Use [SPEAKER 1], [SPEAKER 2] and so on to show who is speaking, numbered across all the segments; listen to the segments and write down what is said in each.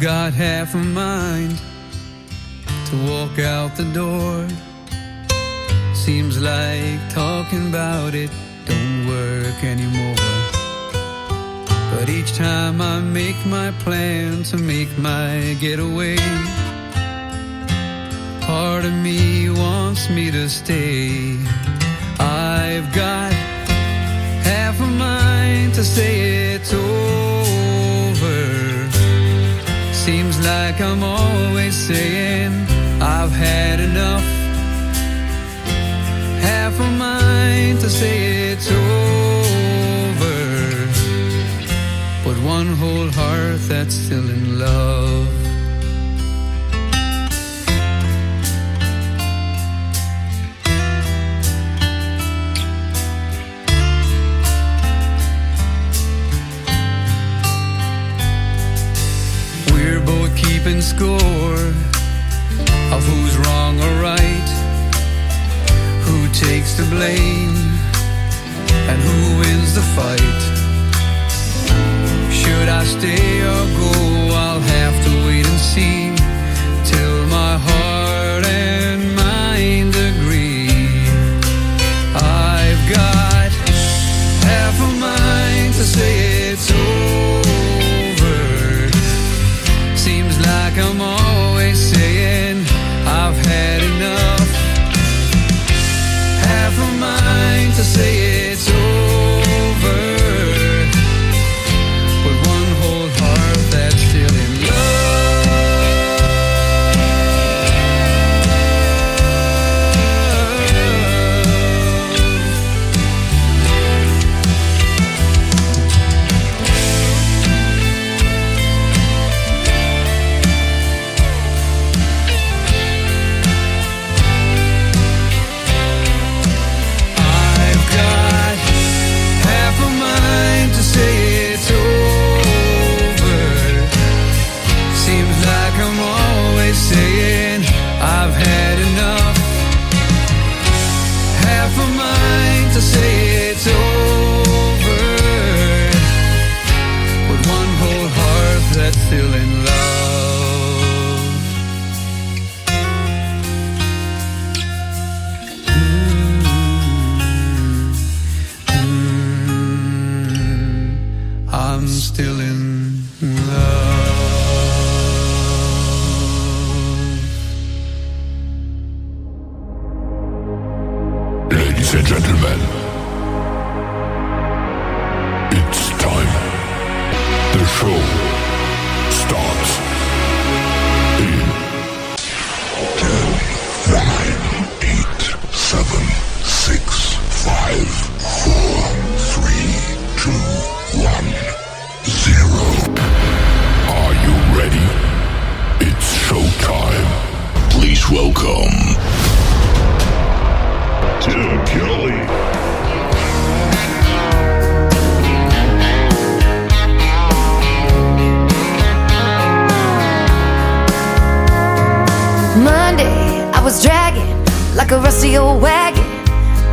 [SPEAKER 1] got half a mind to walk out the door. Seems like talking about it don't work anymore. But each time I make my plan to make my getaway, part of me wants me to stay. I've got half a mind to say it's over. Seems like I'm always saying I've had enough. Half a mind to say it's over, but one whole heart that's still in love. We're both keeping score of who's wrong or right, who takes the blame and who wins the fight. Should I stay or go? I'll have to wait and see till my heart and mind agree. I've got half a mind to say it's over. Seems like I'm always saying I've had enough. Half a mind to say it's over, but one whole heart that's still in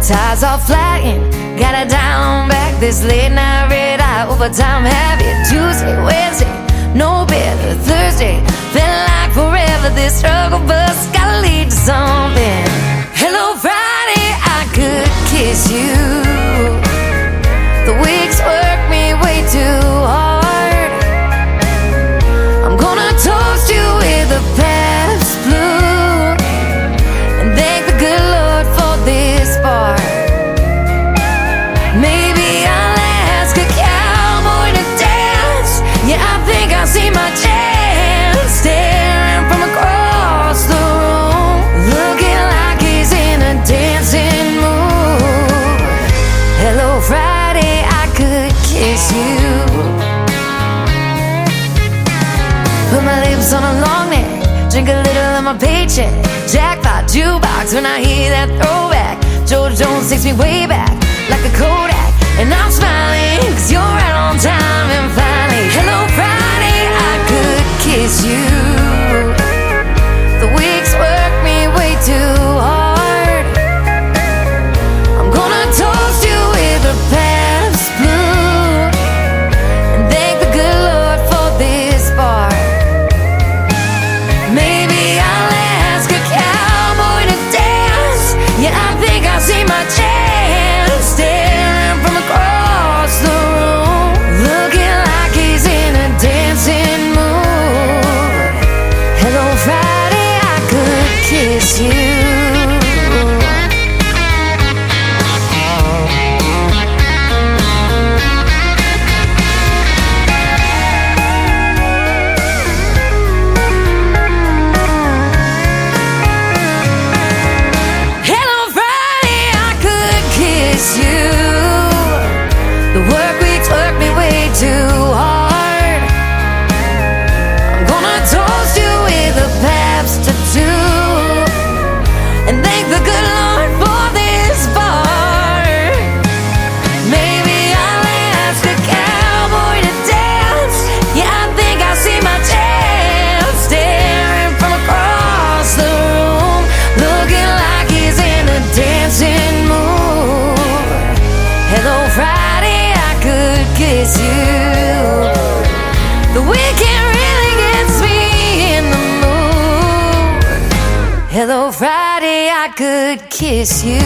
[SPEAKER 2] tires all flying, got it down back. This late night red eye overtime habit. Tuesday, Wednesday, no better. Thursday, felt like forever. This struggle bus gotta lead to something. Hello Friday, I could kiss you. The weeks work me way too hard. I'm gonna toast you with a past blue and thank the good Lord for this part. Maybe I'll ask a cowboy to dance. Yeah, I think I see my chance. Staring from across the room, looking like he's in a dancing mood. Hello Friday, I could kiss you. Put my lips on a long neck, drink a little of my paycheck. Jackpot jukebox when I hear that throwback. George Jones takes me way back like a Kodak, and I'm smiling 'cause you're right on time. And finally, hello Friday, I could kiss you. The weeks work me way too hard. I'm gonna toast you with a past blue and thank the good Lord for this part. kiss you. Kiss you. The weekend really gets me in the mood. Hello, Friday, I could kiss you.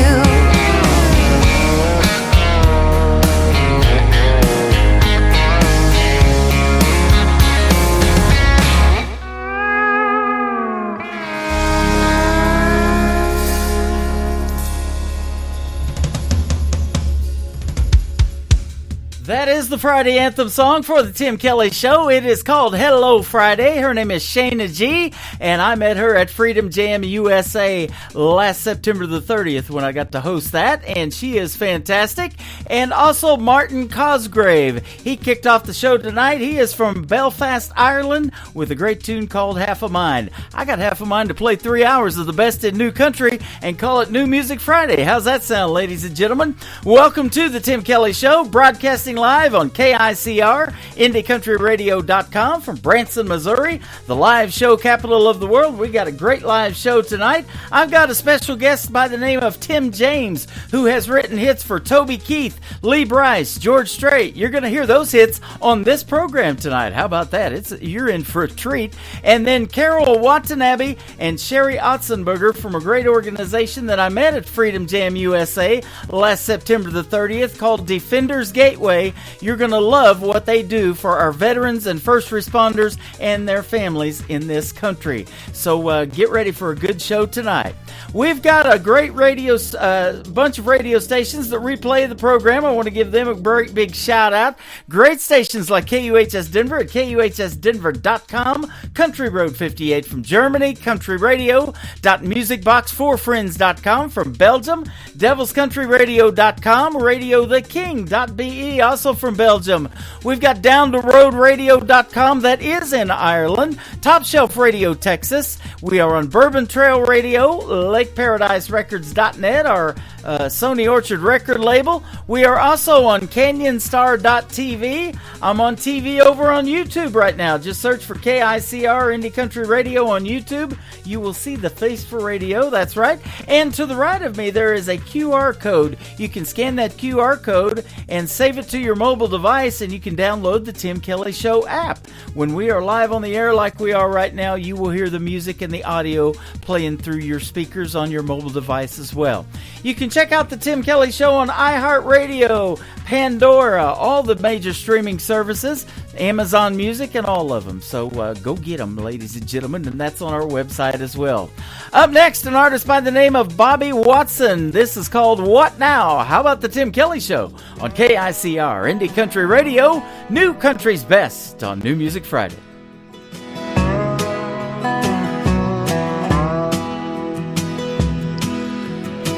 [SPEAKER 3] That is the Friday anthem song for the Tim Kelly Show. It is called Hello Friday. Her name is Shayna G, and I met her at Freedom Jam USA last September the 30th when I got to host that, and she is fantastic. And also Martin Cosgrave. He kicked off the show tonight. He is from Belfast, Ireland, with a great tune called Half a Mind. I got half a mind to play 3 hours of the best in new country and call it New Music Friday. How's that sound, ladies and gentlemen? Welcome to the Tim Kelly Show, broadcasting live on KICR, IndieCountryRadio.com from Branson, Missouri, the live show capital of the world. We got a great live show tonight. I've got a special guest by the name of Tim James, who has written hits for Toby Keith, Lee Brice, George Strait. You're going to hear those hits on this program tonight. How about that? You're in for a treat. And then Carol Watanabe and Sherry Otzenberger from a great organization that I met at Freedom Jam USA last September the 30th called Defenders Gateway. You're going to love what they do for our veterans and first responders and their families in this country. So get ready for a good show tonight. We've got a great bunch of radio stations that replay the program. I want to give them a great big shout out. Great stations like KUHS Denver at KUHSdenver.com, Country Road 58 from Germany, countryradio.musicbox4friends.com from Belgium, devilscountryradio.com, radiotheking.be, also from Belgium. We've got downtheroadradio.com, that is in Ireland, Top Shelf Radio Texas. We are on Bourbon Trail Radio, LakeParadiseRecords.net, our Sony Orchard record label. We are also on CanyonStar.tv. I'm on TV over on YouTube right now. Just search for KICR Indie Country Radio on YouTube. You will see the face for radio. That's right. And to the right of me, there is a QR code. You can scan that QR code and save it to your mobile device, and you can download the Tim Kelly Show app. When we are live on the air like we are right now, you will hear the music and the audio playing through your speakers on your mobile device as well. You can check out the Tim Kelly Show on iHeartRadio, Pandora, all the major streaming services, Amazon Music, and all of them. So go get them, ladies and gentlemen, and that's on our website as well. Up next, an artist by the name of Bobby Watson. This is called What Now? How about the Tim Kelly Show on KICR, Indie Country Radio, New Country's Best on New Music Friday.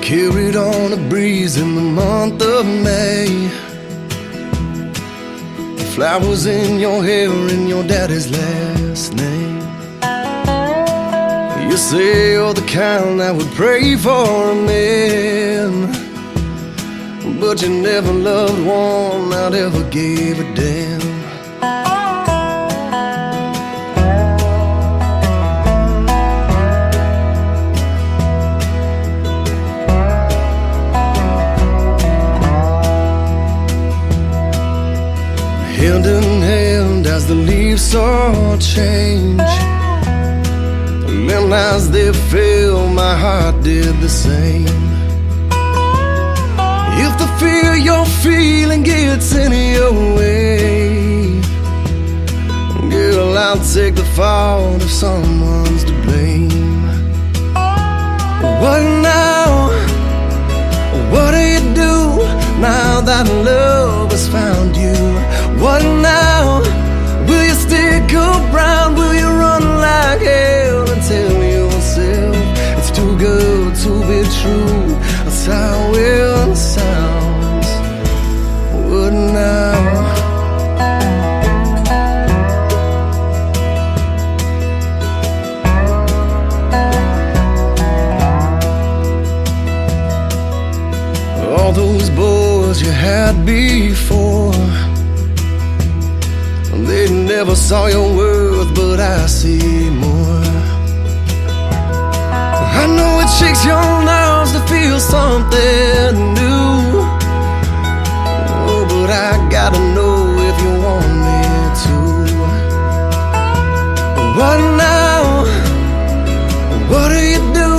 [SPEAKER 4] Carried on a breeze in the month of May. Flowers in your hair and your daddy's last name. You say you're the kind that would pray for a man, but you never loved one that ever gave a damn. Hand in hand as the leaves saw change, and as they fell, my heart did the same. If the fear you're feeling gets in your way, girl, I'll take the fault if someone's to blame. that love has found you. What now? Will you stick around? Will you run like hell and tell yourself it's too good to be true? That's how it sounds. What now? All those boys you had before, they never saw your worth, but I see more. I know it shakes your nerves to feel something new. Oh, but I gotta know if you want me to. What now? What do you do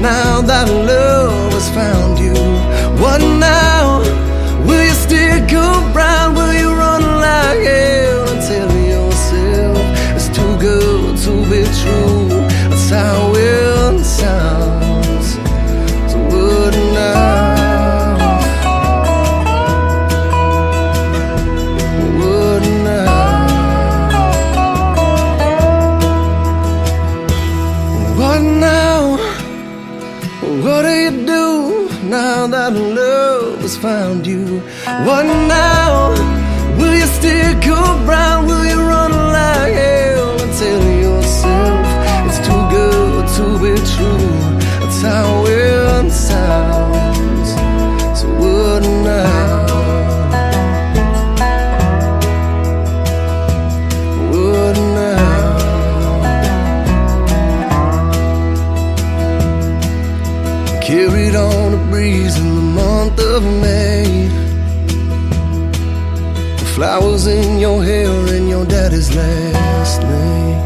[SPEAKER 4] now that love has found you? What now? Will you stick around? Will you run like hell and tell yourself it's too good to be true? That's how it sounds. So what now? What now? What now? What do you do now that love has found you? What now? Will you stick around? Will you run like hell and tell yourself it's too good to be true? That's how it sounds. So what now? What now? Carried on a breeze in the month of May. Flowers in your hair and your daddy's last name.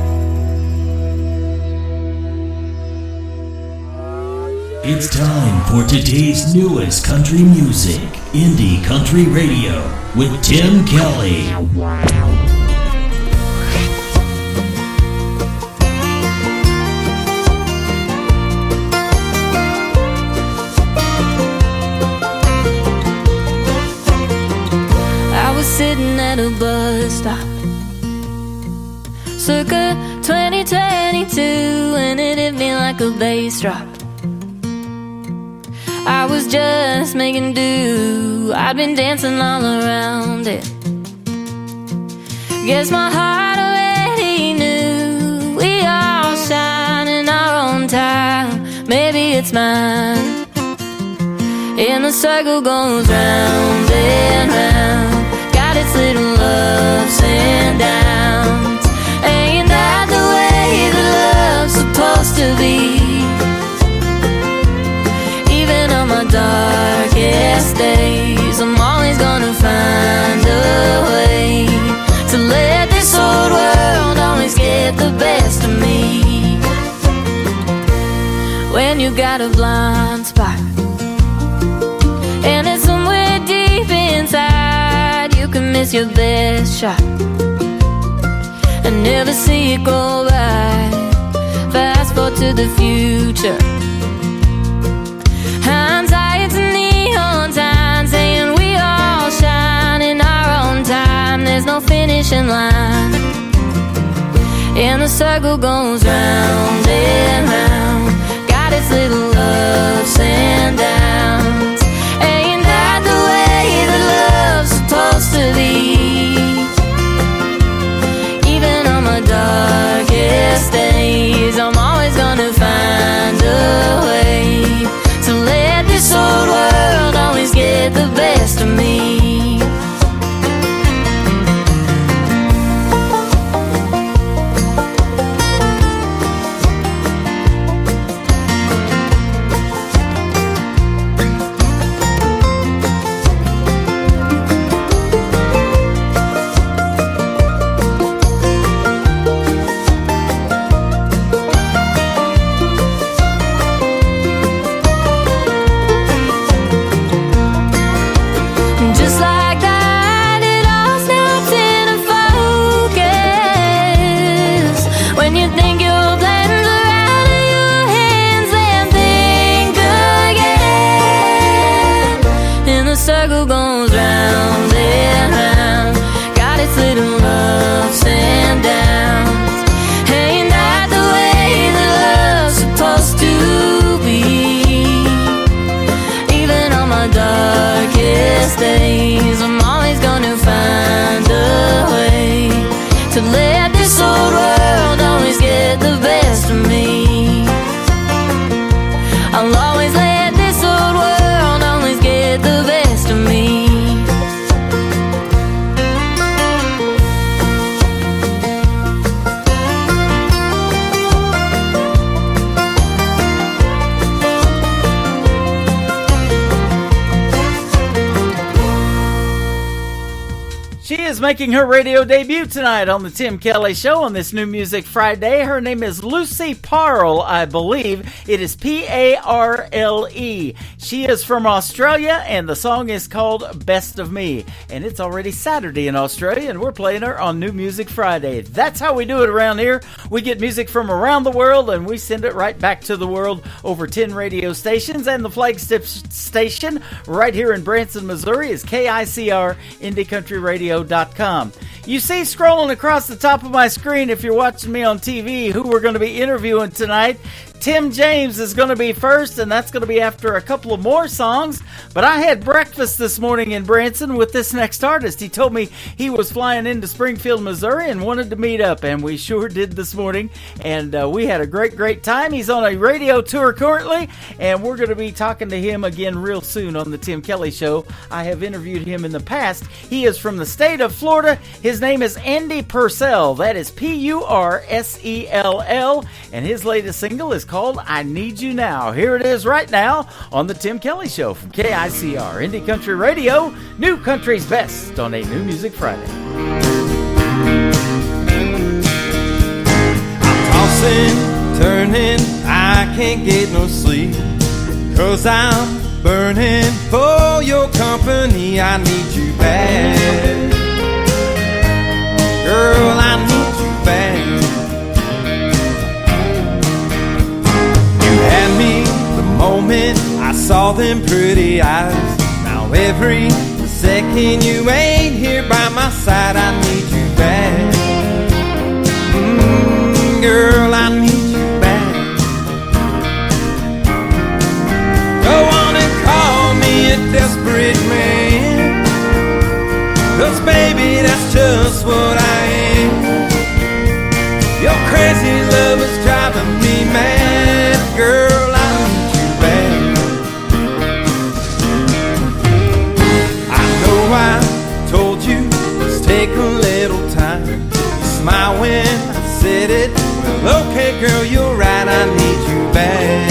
[SPEAKER 5] It's time for today's newest country music, Indie Country Radio, with Tim Kelly.
[SPEAKER 2] Sitting at a bus stop circa 2022, and it hit me like a bass drop. I was just making do, I'd been dancing all around it. Guess my heart already knew we all shine in our own time. Maybe it's mine. And the circle goes round and round, its little ups and downs. Ain't that the way that love's supposed to be? Even on my darkest days, I'm always gonna find a way to let this old world always get the best of me. When you got a blind spot and it's somewhere deep inside, you can miss your best shot and never see it go by. Fast forward to the future, hindsight's a neon sign saying we all shine in our own time. There's no finishing line, and the circle goes round and round, got its little ups and downs. Ain't that the way that love's supposed to be? Even on my darkest days, I'm always gonna find a way to let this old world always get the best of me.
[SPEAKER 3] making her radio debut tonight on the Tim Kelly Show on this New Music Friday. Her name is Lucy Parle, I believe. It is Parle. She is from Australia, and the song is called Best of Me. And it's already Saturday in Australia, and we're playing her on New Music Friday. That's how we do it around here. We get music from around the world, and we send it right back to the world over 10 radio stations. And the flagship station right here in Branson, Missouri is KICR IndieCountryRadio.com. You see scrolling across the top of my screen, if you're watching me on TV, who we're going to be interviewing tonight. Tim James is going to be first, and that's going to be after a couple of more songs. But I had breakfast this morning in Branson with this next artist. He told me he was flying into Springfield, Missouri, and wanted to meet up, and we sure did this morning. And we had a great time. He's on a radio tour currently, and we're going to be talking to him again real soon on the Tim Kelly Show. I have interviewed him in the past. He is from the state of Florida. His name is Andy Purcell. That is Purcell, and his latest single is called I Need You Now. Here it is right now on the Tim Kelly Show from KICR Indie Country Radio, New Country's Best on a New Music Friday.
[SPEAKER 4] I'm tossing, turning, I can't get no sleep, 'cause I'm burning for your company. I need you bad, girl, I need you bad. Had me the moment I saw them pretty eyes. Now every second you ain't here by my side, I need you back. Girl, I need you back. Go on and call me a desperate man, 'cause baby, that's just what I am. Your crazy love is driving me mad, girl, I need you back. I know I told you, let's take a little time. You smile when I said it. Well, okay, girl, you're right, I need you back.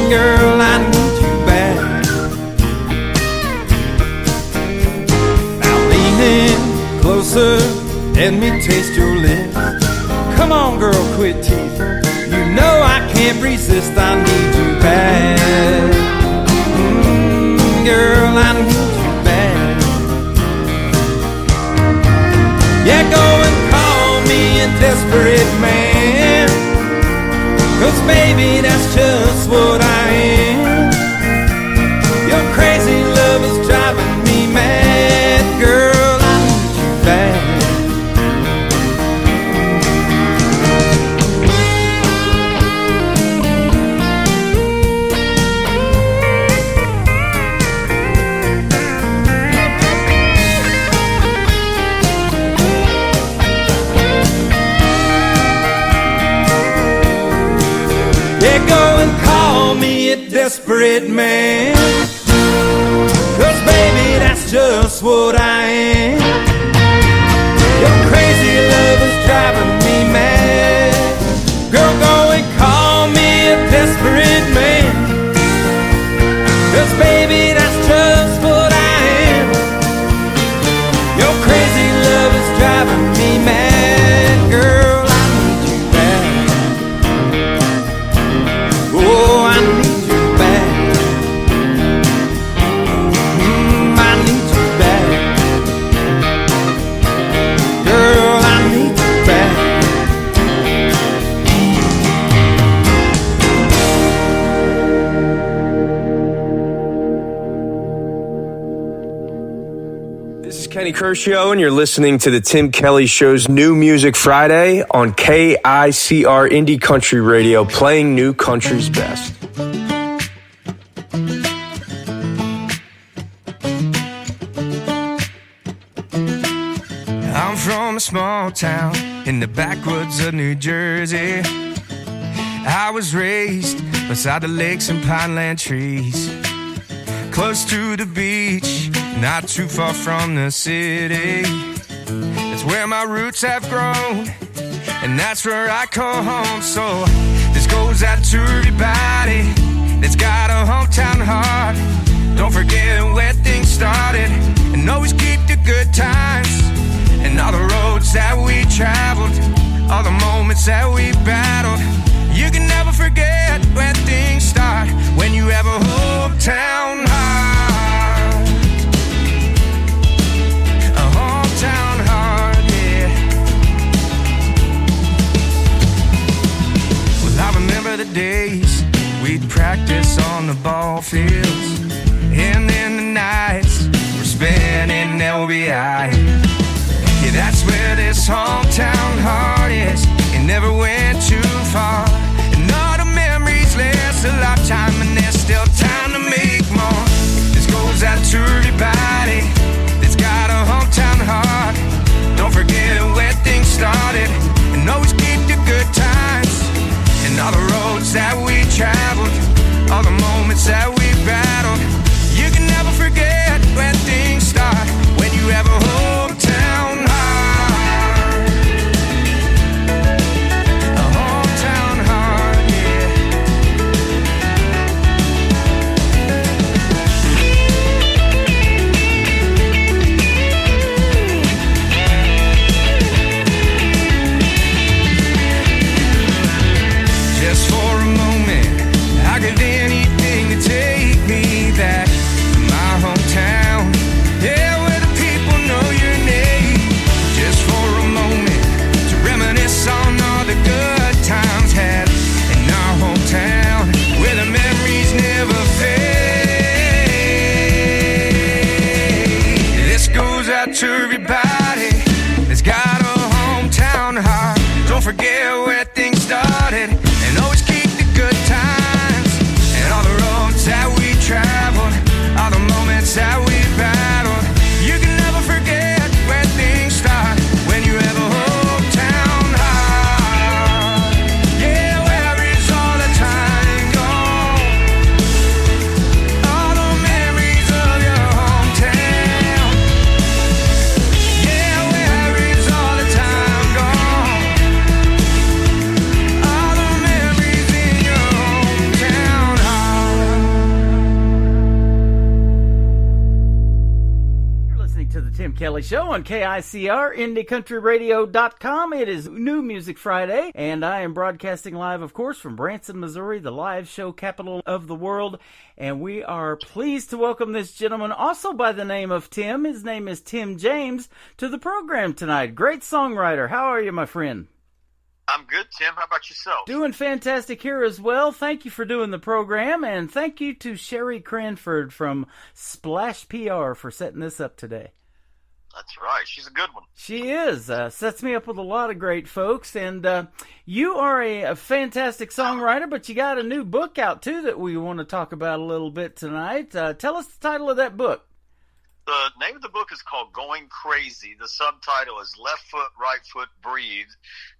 [SPEAKER 4] Girl, I need you back. Now leaning closer, let me taste your lips. Come on, girl, quit teasing. You know I can't resist, I need you back. Girl, I need you back. Yeah, go and call me a desperate man, 'cause baby, that's just what I am. Your crazy love is driving me mad, girl, I need you back. Yeah, go and call me a desperate man, 'cause baby, that's just what I am. Your crazy love is driving me mad. Girl, go and call me a desperate man, 'cause baby, that's just what I am. Your crazy love is driving me mad, girl, I need you back. Oh, I need you back. I need you back. Girl, I need you back.
[SPEAKER 6] This is Kenny Kershaw, and you're listening to the Tim Kelly Show's New Music Friday on KICR Indie Country Radio, playing New Country's best.
[SPEAKER 7] I'm from a small town in the backwoods of New Jersey. I was raised beside the lakes and pineland trees, close to the beach, not too far from the city. That's where my roots have grown, and that's where I call home. So this goes out to everybody that's got a hometown heart. Don't forget where things started, and always keep the good times. And all the roads that we traveled, all the moments that we battled. You can never forget where things start when you have a hometown heart. A hometown heart, yeah. Well, I remember the days we'd practice on the ball fields, and then the nights we're spent in LBI. Yeah, that's where this hometown heart is. It never went too far, and all the memories last a lifetime, and there's still time to make more. This goes out to everybody that's got a hometown heart. Don't forget where things started, and always keep the good times. And all the roads that we traveled, all the moments that we battled. You can never forget where things start when you have a hometown heart. A hometown heart, yeah. Just for a moment, I give anything to take me back to my hometown. Yeah, where the people know your name. Just for a moment, to reminisce on all the good times had in our hometown, where the memories never fade. This goes out to everybody that's got a hometown heart. Don't forget where things started, and always keep the good times. And all the roads that we traveled, all the moments that we battled. You can never forget where things start when you have a hometown heart. Yeah, where is all the time gone? All the memories of your hometown. Yeah, where is all the time gone? All the memories in your hometown heart.
[SPEAKER 3] You're listening to the Tim Kelly Show on KICR, IndieCountryRadio.com. It is New Music Friday, and I am broadcasting live, of course, from Branson, Missouri, the live show capital of the world. And we are pleased to welcome this gentleman, also by the name of Tim. His name is Tim James, to the program tonight. Great songwriter. How are you, my friend?
[SPEAKER 8] I'm good, Tim. How about yourself?
[SPEAKER 3] Doing fantastic here as well. Thank you for doing the program, and thank you to Sherry Cranford from Splash PR for setting this up today.
[SPEAKER 8] That's right. She's a good one.
[SPEAKER 3] She is. Sets me up with a lot of great folks, and you are a fantastic songwriter, but you got a new book out, too, that we want to talk about a little bit tonight. Tell us the title of that book.
[SPEAKER 8] The name of the book is called Going Crazy. The subtitle is Left Foot, Right Foot, Breathe.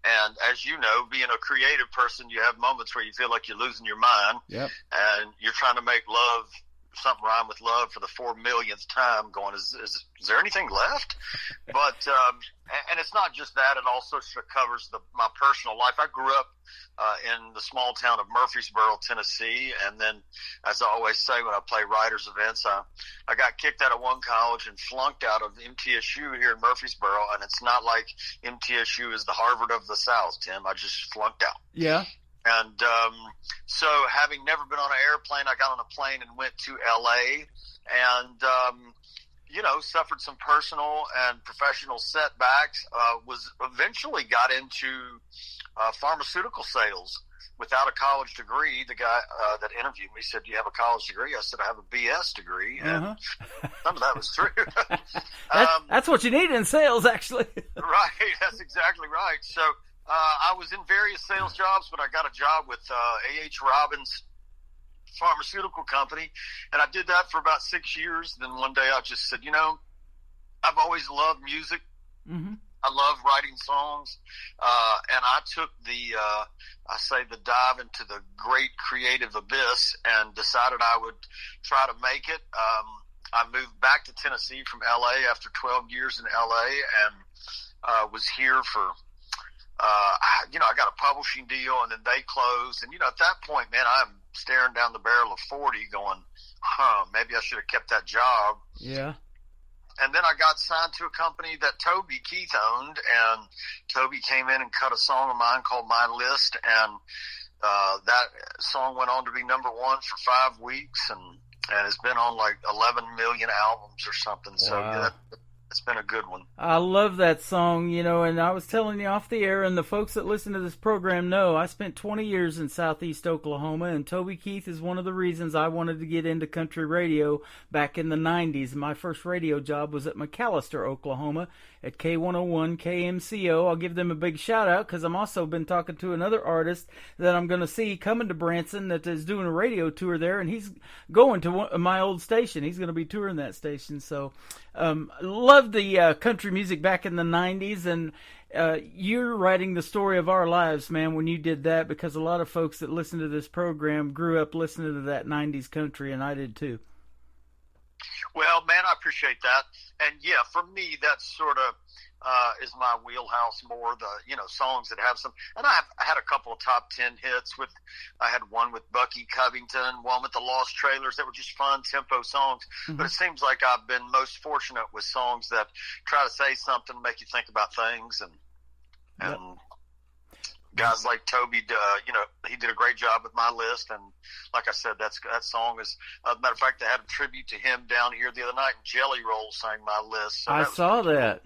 [SPEAKER 8] And as you know, being a creative person, you have moments where you feel like you're losing your mind.
[SPEAKER 3] Yep.
[SPEAKER 8] And you're trying to make love, something rhyme with love for the 4 millionth time, going, is there anything left? But, and it's not just that, it also covers my personal life. I grew up in the small town of Murfreesboro, Tennessee, and then, as I always say when I play writers events, I got kicked out of one college and flunked out of MTSU here in Murfreesboro, and it's not like MTSU is the Harvard of the South, Tim. I just flunked out.
[SPEAKER 3] Yeah.
[SPEAKER 8] And so having never been on an airplane, I got on a plane and went to L.A. and, suffered some personal and professional setbacks, eventually got into pharmaceutical sales without a college degree. The guy that interviewed me said, "Do you have a college degree?" I said, "I have a BS degree." And some of that was true.
[SPEAKER 3] That's what you need in sales, actually.
[SPEAKER 8] Right. That's exactly right. So I was in various sales jobs, but I got a job with A.H. Robbins Pharmaceutical Company, and I did that for about 6 years. Then one day I just said, I've always loved music. Mm-hmm. I love writing songs, and I took the dive into the great creative abyss and decided I would try to make it. I moved back to Tennessee from L.A. after 12 years in L.A. and was here for I got a publishing deal, and then they closed. And, at that point, man, I'm staring down the barrel of 40 going, maybe I should have kept that job.
[SPEAKER 3] Yeah.
[SPEAKER 8] And then I got signed to a company that Toby Keith owned, and Toby came in and cut a song of mine called My List, and that song went on to be number one for 5 weeks, and it's been on like 11 million albums or something. So yeah, it's been a good one.
[SPEAKER 3] I love that song, you know, and I was telling you off the air, and the folks that listen to this program know I spent 20 years in Southeast Oklahoma, and Toby Keith is one of the reasons I wanted to get into country radio back in the 90s. My first radio job was at McAllister, Oklahoma, at K101 KMCO. I'll give them a big shout out because I'm also been talking to another artist that I'm going to see coming to Branson that is doing a radio tour there, and he's going to my old station. He's going to be touring that station. So loved the country music back in the 90s, and you're writing the story of our lives, man, when you did that, because a lot of folks that listen to this program grew up listening to that 90s country, and I did too.
[SPEAKER 8] Well, man, I appreciate that. And yeah, for me, that's sort of is my wheelhouse more, the, you know, songs that have some, and I had a couple of top 10 hits I had one with Bucky Covington, one with the Lost Trailers that were just fun tempo songs. Mm-hmm. But it seems like I've been most fortunate with songs that try to say something, make you think about things, and
[SPEAKER 3] yep.
[SPEAKER 8] Guys like Toby, you know, he did a great job with My List, and like I said, that song is. As a matter of fact, they had a tribute to him down here the other night, and Jelly Roll sang My List. So
[SPEAKER 3] I saw that.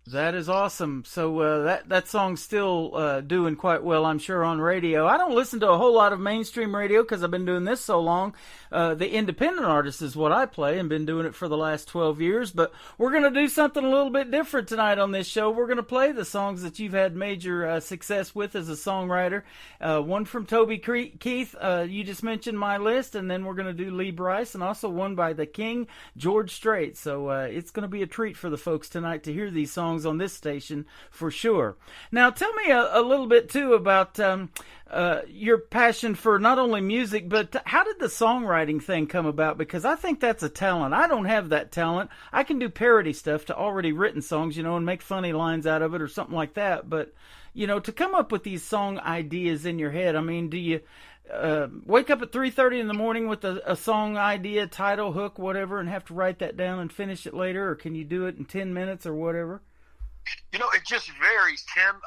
[SPEAKER 3] That is awesome. So that song's still doing quite well, I'm sure, on radio. I don't listen to a whole lot of mainstream radio because I've been doing this so long. The independent artist is what I play and been doing it for the last 12 years. But we're going to do something a little bit different tonight on this show. We're going to play the songs that you've had major success with as a songwriter. One from Toby Keith, you just mentioned My List, and then we're going to do Lee Brice, and also one by the King, George Strait. So it's going to be a treat for the folks tonight to hear these songs on this station for sure. Now tell me a little bit too about your passion for not only music, but how did the songwriting thing come about? Because I think that's a talent. I don't have that talent. I can do parody stuff to already written songs, you know, and make funny lines out of it or something like that. But, you know, to come up with these song ideas in your head, I mean, do you wake up at 3:30 in the morning with a song idea, title, hook, whatever, and have to write that down and finish it later? Or can you do it in 10 minutes or whatever?
[SPEAKER 8] You know, it just varies, Tim.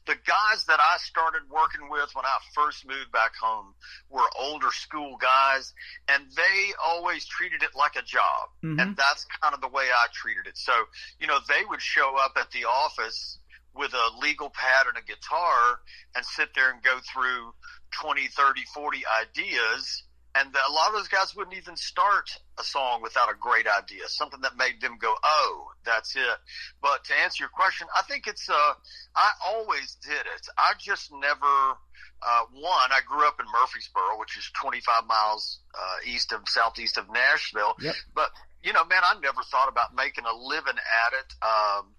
[SPEAKER 8] The guys that I started working with when I first moved back home were older school guys, and they always treated it like a job. Mm-hmm. And that's kind of the way I treated it. So, you know, they would show up at the office with a legal pad and a guitar and sit there and go through 20, 30, 40 ideas. And a lot of those guys wouldn't even start a song without a great idea, something that made them go, oh, that's it. But to answer your question, I think it's, I always did it. I just never, I grew up in Murfreesboro, which is 25 miles southeast of Nashville. Yep. But, you know, man, I never thought about making a living at it.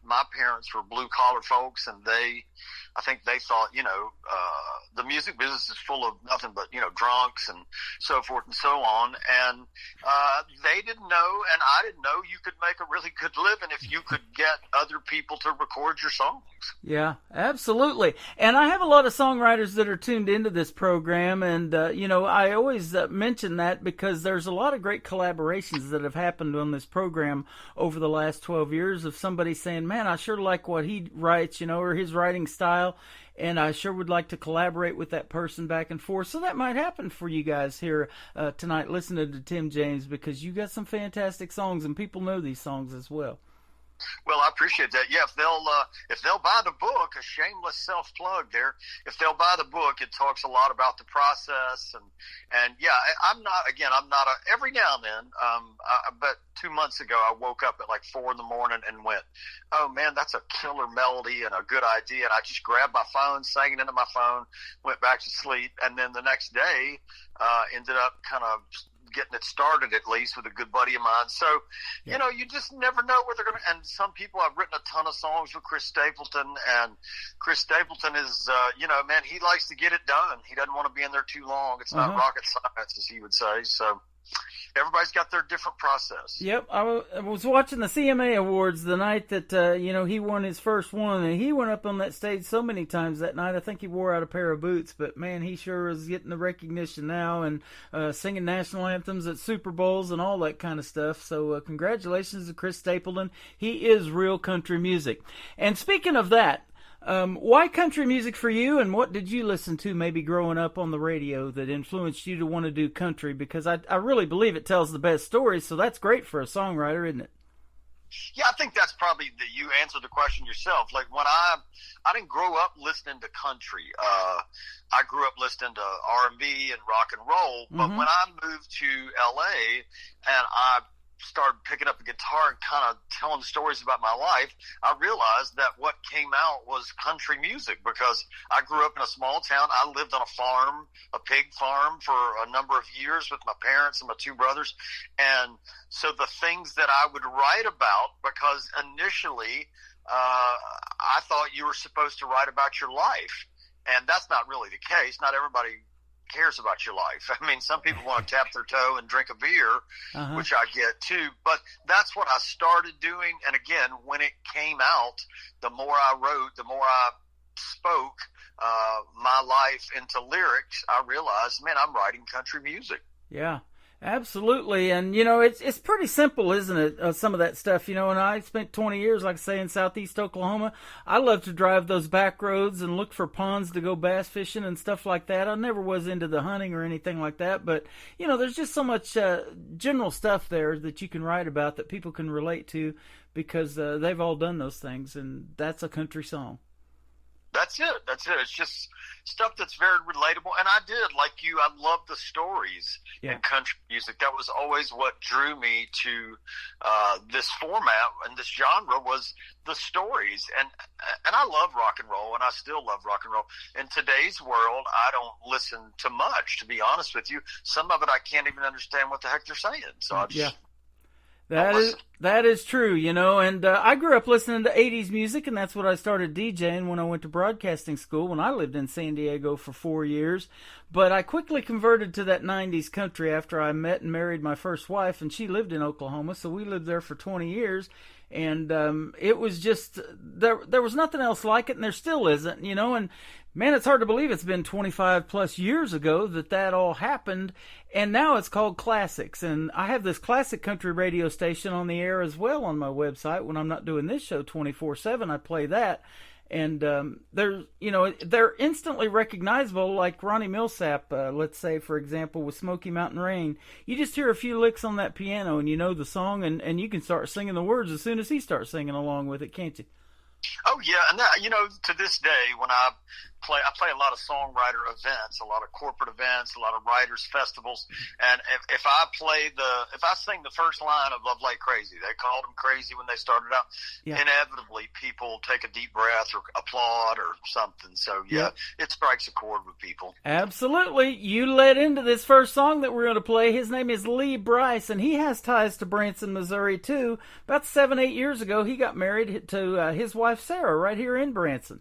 [SPEAKER 8] My parents were blue collar folks, and I think they thought, you know, the music business is full of nothing but, you know, drunks and so forth and so on. And they didn't know, and I didn't know, you could make a really good living if you could get other people to record your songs.
[SPEAKER 3] Yeah, absolutely. And I have a lot of songwriters that are tuned into this program, and, you know, I always mention that because there's a lot of great collaborations that have happened on this program over the last 12 years of somebody saying, man, I sure like what he writes, you know, or his writing style, and I sure would like to collaborate with that person back and forth. So that might happen for you guys here tonight listening to Tim James, because you got some fantastic songs, and people know these songs as well.
[SPEAKER 8] Well, I appreciate that. Yeah, if they'll buy the book, a shameless self-plug there, if they'll buy the book, it talks a lot about the process. And yeah, I'm not every now and then, but 2 months ago, I woke up at like 4 a.m. and went, oh man, that's a killer melody and a good idea. And I just grabbed my phone, sang it into my phone, went back to sleep. And then the next day, ended up kind of getting it started, at least, with a good buddy of mine. So, you know, you just never know where they're going to, and some people, I've written a ton of songs with Chris Stapleton, and Chris Stapleton is, you know, man, he likes to get it done. He doesn't want to be in there too long. It's not rocket science, as he would say. So, everybody's got their different process.
[SPEAKER 3] Yep, I was watching the CMA Awards the night that he won his first one, and he went up on that stage so many times that night. I think he wore out a pair of boots, but man, he sure is getting the recognition now and singing national anthems at Super Bowls and all that kind of stuff. So congratulations to Chris Stapleton. He is real country music. And speaking of that, why country music for you, and what did you listen to maybe growing up on the radio that influenced you to want to do country? Because I really believe it tells the best stories, so that's great for a songwriter, isn't it?
[SPEAKER 8] Yeah, I think that's probably you answered the question yourself. Like when I didn't grow up listening to country. I grew up listening to R&B and rock and roll, but when I moved to LA and I started picking up a guitar and kind of telling stories about my life, I realized that what came out was country music, because I grew up in a small town. I lived on a farm, a pig farm, for a number of years with my parents and my two brothers. And so the things that I would write about, because initially I thought you were supposed to write about your life, and that's not really the case. Not everybody cares about your life. I mean, some people want to tap their toe and drink a beer, which I get too, but that's what I started doing. And again, when it came out, the more I wrote, the more I spoke my life into lyrics, I realized, man, I'm writing country music.
[SPEAKER 3] Yeah. Absolutely, and it's pretty simple, isn't it? Some of that stuff, and I spent 20 years, like I say, in southeast Oklahoma. I love to drive those back roads and look for ponds to go bass fishing and stuff like that. I never was into the hunting or anything like that, but there's just so much general stuff there that you can write about that people can relate to, because they've all done those things, and that's a country song.
[SPEAKER 8] That's it. It's just stuff that's very relatable. And I did, like you, I love the stories in country music. That was always what drew me to this format and this genre, was the stories. And I love rock and roll, and I still love rock and roll. In today's world, I don't listen to much, to be honest with you. Some of it I can't even understand what the heck they're saying. So I just...
[SPEAKER 3] That is true, and I grew up listening to 80s music, and that's what I started DJing when I went to broadcasting school when I lived in San Diego for 4 years. But I quickly converted to that 90s country after I met and married my first wife, and she lived in Oklahoma, so we lived there for 20 years. And it was just, there was nothing else like it, and there still isn't, and man, it's hard to believe it's been 25 plus years ago that all happened, and now it's called Classics. And I have this classic country radio station on the air as well on my website. When I'm not doing this show 24/7, I play that. And they're instantly recognizable, like Ronnie Millsap, let's say, for example, with Smoky Mountain Rain. You just hear a few licks on that piano and you know the song, and you can start singing the words as soon as he starts singing along with it, can't you?
[SPEAKER 8] Oh, yeah. And that, to this day, when I play a lot of songwriter events, a lot of corporate events, a lot of writers festivals. And if I sing the first line of Love Like Crazy, they called them crazy when they started out. Yeah. Inevitably, people take a deep breath or applaud or something. So it strikes a chord with people.
[SPEAKER 3] Absolutely. You led into this first song that we're going to play. His name is Lee Brice, and he has ties to Branson, Missouri, too. About 7-8 years ago, he got married to his wife, Sarah, right here in Branson.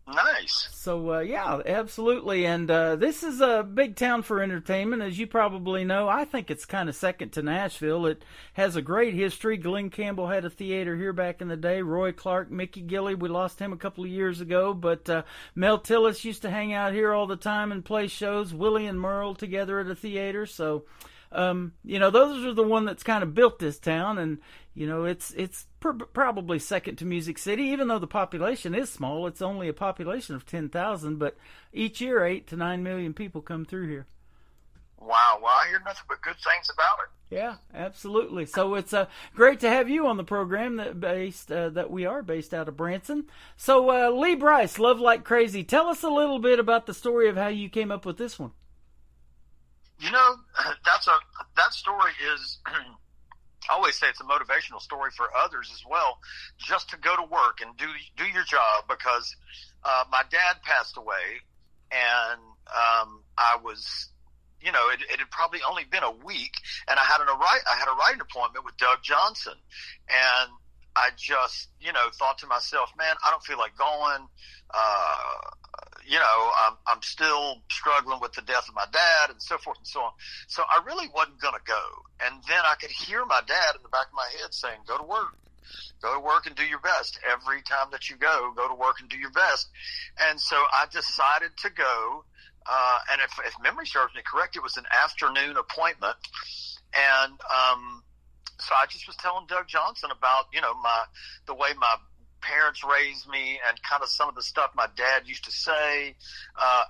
[SPEAKER 8] Nice.
[SPEAKER 3] So, absolutely. And this is a big town for entertainment, as you probably know. I think it's kind of second to Nashville. It has a great history. Glenn Campbell had a theater here back in the day. Roy Clark, Mickey Gilley, we lost him a couple of years ago. But Mel Tillis used to hang out here all the time and play shows. Willie and Merle together at a theater. So, those are the one that's kind of built this town. And, it's probably second to Music City, even though the population is small. It's only a population of 10,000, but each year 8 to 9 million people come through here.
[SPEAKER 8] Wow, well, I hear nothing but good things about it.
[SPEAKER 3] Yeah, absolutely. So it's great to have you on the program that we are based out of Branson. So Lee Brice, Love Like Crazy. Tell us a little bit about the story of how you came up with this one.
[SPEAKER 8] That story is... I always say it's a motivational story for others as well, just to go to work and do your job, because my dad passed away, and I was, it had probably only been a week, and I had a writing appointment with Doug Johnson, and I just, thought to myself, man, I don't feel like going. I'm still struggling with the death of my dad and so forth and so on. So I really wasn't going to go. And then I could hear my dad in the back of my head saying, go to work and do your best. Every time that you go to work and do your best. And so I decided to go. And if memory serves me correct, it was an afternoon appointment. And, so I just was telling Doug Johnson about, the way my parents raised me and kind of some of the stuff my dad used to say.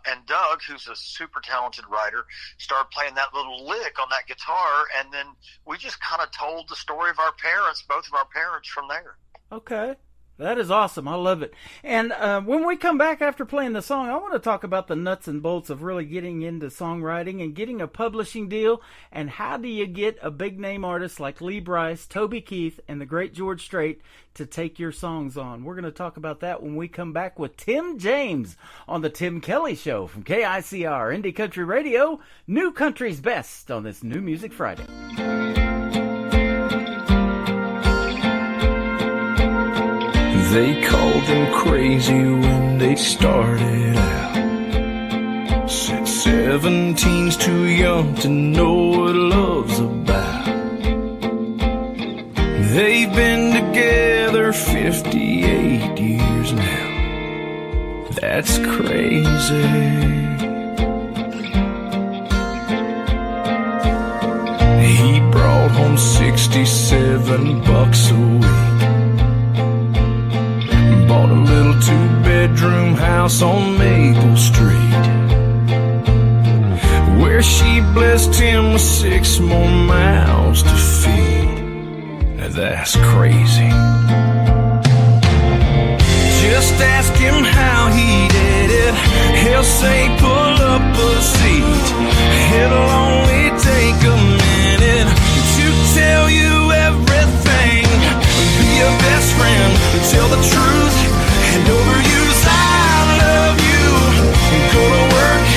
[SPEAKER 8] And Doug, who's a super talented writer, started playing that little lick on that guitar. And then we just kind of told the story of our parents, both of our parents, from there.
[SPEAKER 3] Okay. That is awesome. I love it. And when we come back after playing the song, I want to talk about the nuts and bolts of really getting into songwriting and getting a publishing deal. And how do you get a big name artist like Lee Brice, Toby Keith, and the great George Strait to take your songs on? We're going to talk about that when we come back with Tim James on the Tim Kelly Show from KICR Indie Country Radio, New Country's Best on this New Music Friday.
[SPEAKER 7] They called him crazy when they started out. Said 17's too young to know what love's about. They've been together 58 years now. That's crazy. He brought home $67 a week. Bought a little 2-bedroom house on Maple Street, where she blessed him with 6 more mouths to feed. Now that's crazy. Just ask him how he did it. He'll say pull up a seat. It'll only take a minute to tell you everything. Be your best friend, tell the truth, and overuse I love you. Go to work,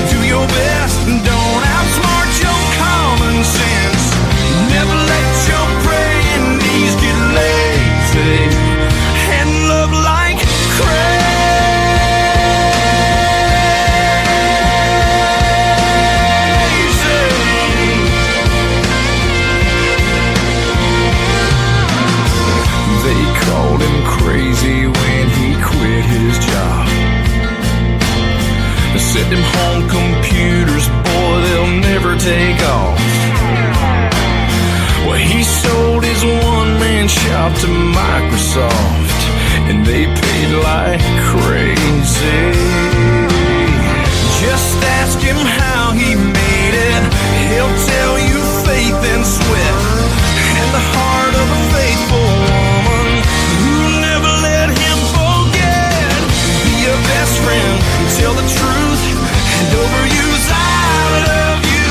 [SPEAKER 7] do your best, don't outsmart your common sense. Never let your praying knees get lazy, and love like crazy when he quit his job. They said them home computers, boy, they'll never take off. Well, he sold his one-man shop to Microsoft, and they paid like crazy. Just ask him how he made it. He'll tell you faith and sweat, and the heart of a faithful woman who never let him forget. Be your best friend, tell the truth, and overuse I love you.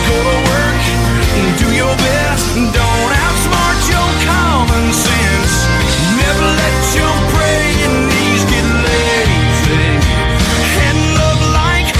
[SPEAKER 7] Go to work, do your best, don't outsmart your common sense. Never let your praying knees get lazy, and love like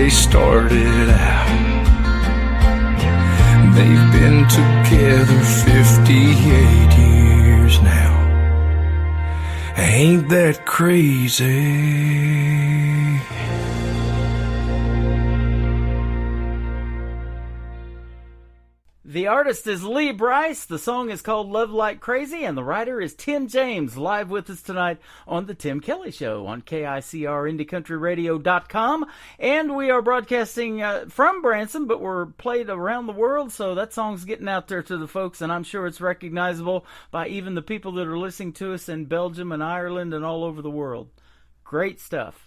[SPEAKER 7] started out. They've been together 58 years now. Ain't that crazy?
[SPEAKER 3] The artist is Lee Brice. The song is called Love Like Crazy, and the writer is Tim James, live with us tonight on The Tim Kelly Show on KICRIndieCountryRadio.com. And we are broadcasting from Branson, but we're played around the world, so that song's getting out there to the folks, and I'm sure it's recognizable by even the people that are listening to us in Belgium and Ireland and all over the world. Great stuff.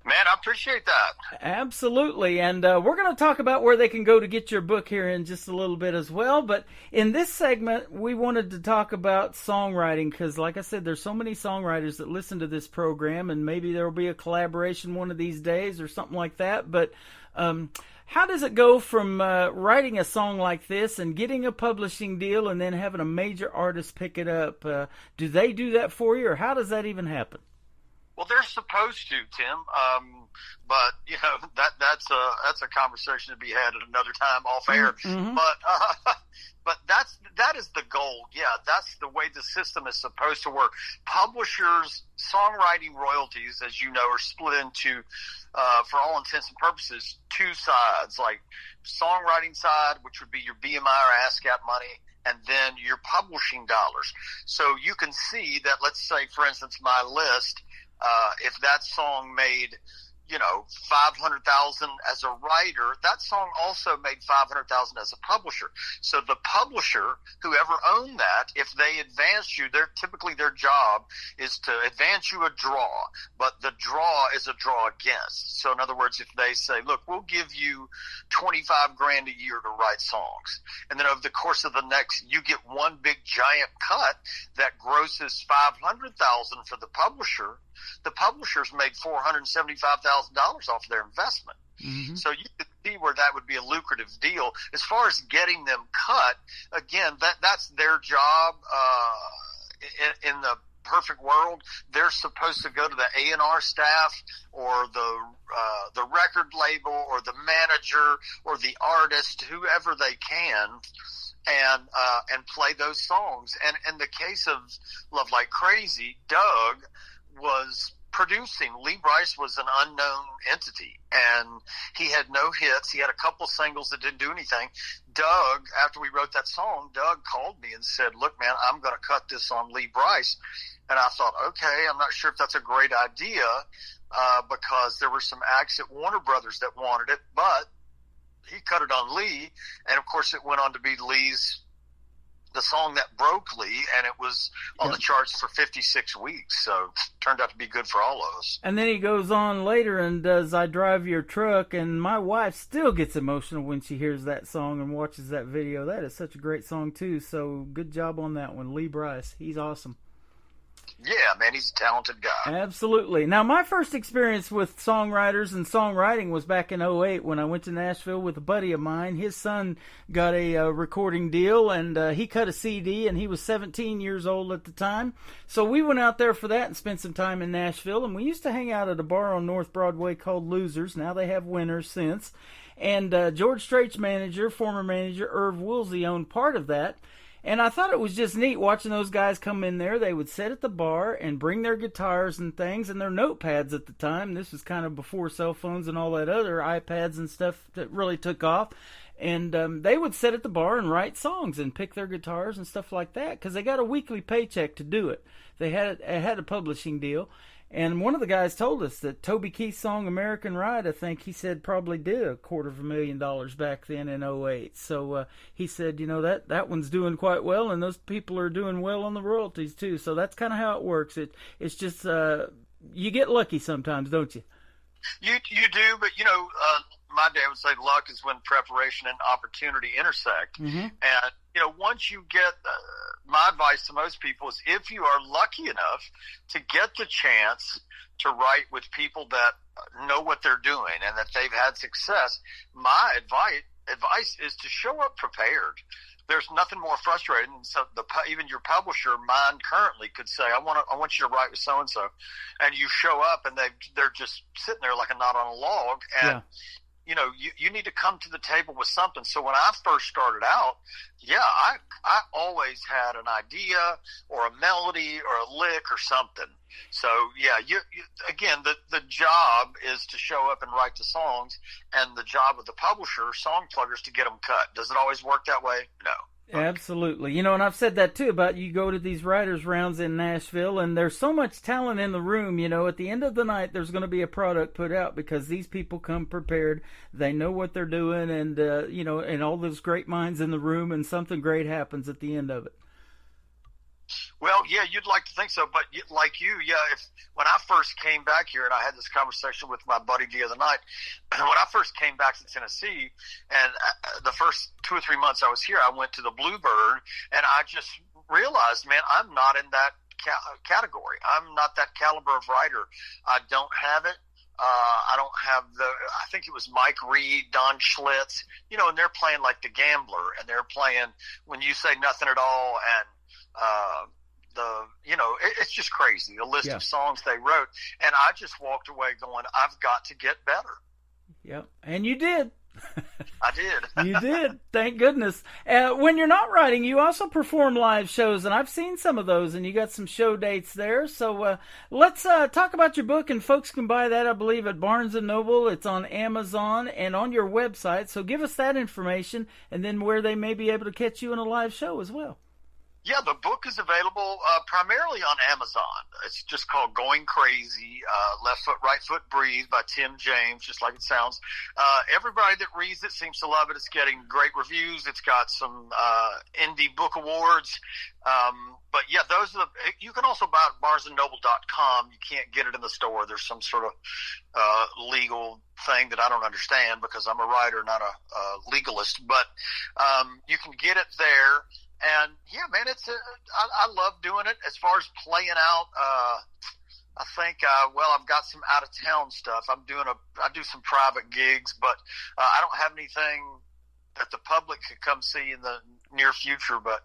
[SPEAKER 8] Man, I appreciate that.
[SPEAKER 3] Absolutely. And we're going to talk about where they can go to get your book here in just a little bit as well. But in this segment, we wanted to talk about songwriting because, like I said, there's so many songwriters that listen to this program, and maybe there will be a collaboration one of these days or something like that. But how does it go from writing a song like this and getting a publishing deal and then having a major artist pick it up? Do they do that for you, or how does that even happen?
[SPEAKER 8] Well, they're supposed to, Tim. But you know that's a conversation to be had at another time off air.
[SPEAKER 3] Mm-hmm.
[SPEAKER 8] But that is the goal. Yeah, that's the way the system is supposed to work. Publishers' songwriting royalties, as you know, are split into, for all intents and purposes, two sides. Like songwriting side, which would be your BMI or ASCAP money, and then your publishing dollars. So you can see that, let's say, for instance, my list. If that song made, $500,000 as a writer, that song also made $500,000 as a publisher. So the publisher, whoever owned that, if they advance you, typically their job is to advance you a draw, but the draw is a draw against. So in other words, if they say, look, we'll give you $25,000 a year to write songs, and then over the course of the next, you get one big giant cut that grosses $500,000 for the publisher. The publishers made $475,000 off their investment. Mm-hmm. So you could see where that would be a lucrative deal. As far as getting them cut, again, that's their job. In the perfect world, they're supposed to go to the A&R staff or the record label or the manager or the artist, whoever they can, and play those songs. And in the case of Love Like Crazy, Doug was producing. Lee Brice was an unknown entity, and he had no hits. He had a couple singles that didn't do anything. Doug, after we wrote that song, Doug called me and said, look, man, I'm going to cut this on Lee Brice. And I thought, okay, I'm not sure if that's a great idea, because there were some acts at Warner Brothers that wanted it, but he cut it on Lee. And of course it went on to be the song that broke Lee, and it was on the charts for 56 weeks. So it turned out to be good for all of us.
[SPEAKER 3] And then he goes on later and does I Drive Your Truck, and my wife still gets emotional when she hears that song and watches that video. That is such a great song too. So good job on that one, Lee Brice. He's awesome.
[SPEAKER 8] Yeah, man, he's a talented guy.
[SPEAKER 3] Absolutely. Now, my first experience with songwriters and songwriting was back in 2008 when I went to Nashville with a buddy of mine. His son got a recording deal, and he cut a CD, and he was 17 years old at the time. So we went out there for that and spent some time in Nashville, and we used to hang out at a bar on North Broadway called Losers. Now they have Winners since. And George Strait's manager, former manager Irv Woolsey, owned part of that. And I thought it was just neat watching those guys come in there. They would sit at the bar and bring their guitars and things and their notepads at the time. This was kind of before cell phones and all that other iPads and stuff that really took off. And they would sit at the bar and write songs and pick their guitars and stuff like that because they got a weekly paycheck to do it. They had a publishing deal. And one of the guys told us that Toby Keith's song American Ride, I think he said probably did $250,000 back then in 2008. So he said, that one's doing quite well, and those people are doing well on the royalties too. So that's kind of how it works. It's just you get lucky sometimes, don't you?
[SPEAKER 8] You do, but my dad would say luck is when preparation and opportunity intersect. Mm-hmm. And once you get, my advice to most people is if you are lucky enough to get the chance to write with people that know what they're doing and that they've had success, my advice is to show up prepared. There's nothing more frustrating. So even your publisher, mine currently, could say, I want you to write with so-and-so. And you show up and they're just sitting there like a knot on a log. And you need to come to the table with something. So when I first started out, I always had an idea or a melody or a lick or something. So you again, the job is to show up and write the songs, and the job of the publisher, song pluggers, to get them cut. Does it always work that way? No.
[SPEAKER 3] Absolutely. And I've said that too about you go to these writers' rounds in Nashville, and there's so much talent in the room. At the end of the night, there's going to be a product put out because these people come prepared. They know what they're doing, and, and all those great minds in the room, and something great happens at the end of it.
[SPEAKER 8] Well, yeah, you'd like to think so, but like you, when I first came back here, and I had this conversation with my buddy the other night, when I first came back to Tennessee, and the first 2 or 3 months I was here, I went to the Bluebird, and I just realized, man, I'm not in that category. I'm not that caliber of writer. I don't have it. I don't have I think it was Mike Reed, Don Schlitz, and they're playing like The Gambler, and they're playing When You Say Nothing at All, and it's just crazy, the list of songs they wrote. And I just walked away going, I've got to get better.
[SPEAKER 3] Yep. And you did.
[SPEAKER 8] I did.
[SPEAKER 3] You did. Thank goodness. When you're not writing, you also perform live shows, and I've seen some of those, and you got some show dates there. So let's talk about your book, and folks can buy that, I believe, at Barnes & Noble. It's on Amazon and on your website. So give us that information, and then where they may be able to catch you in a live show as well.
[SPEAKER 8] Yeah, the book is available primarily on Amazon. It's just called Going Crazy, Left Foot, Right Foot, Breathe by Tim James, just like it sounds. Everybody that reads it seems to love it. It's getting great reviews. It's got some indie book awards. But yeah, you can also buy it at BarnesandNoble.com. You can't get it in the store. There's some sort of legal thing that I don't understand because I'm a writer, not a legalist. But you can get it there. And yeah, man, I love doing it. As far as playing out, I think, I've got some out of town stuff. I do some private gigs, but I don't have anything that the public could come see in the near future. But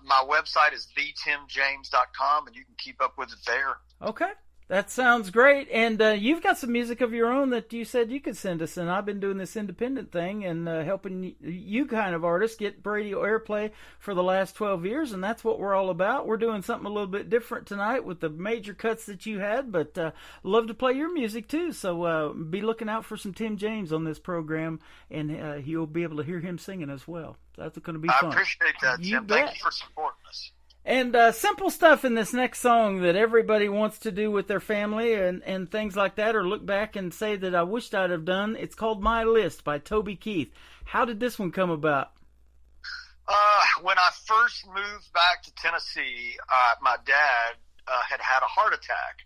[SPEAKER 8] my website is thetimjames.com, and you can keep up with it there.
[SPEAKER 3] Okay. That sounds great. And you've got some music of your own that you said you could send us. And I've been doing this independent thing and helping you kind of artists get radio airplay for the last 12 years. And that's what we're all about. We're doing something a little bit different tonight with the major cuts that you had. But love to play your music, too. So be looking out for some Tim James on this program. And you'll be able to hear him singing as well. That's going to be fun.
[SPEAKER 8] I appreciate that, Tim. Thank you for supporting us.
[SPEAKER 3] And simple stuff in this next song that everybody wants to do with their family and things like that, or look back and say that I wished I'd have done. It's called My List by Toby Keith. How did this one come about?
[SPEAKER 8] When I first moved back to Tennessee, my dad had a heart attack.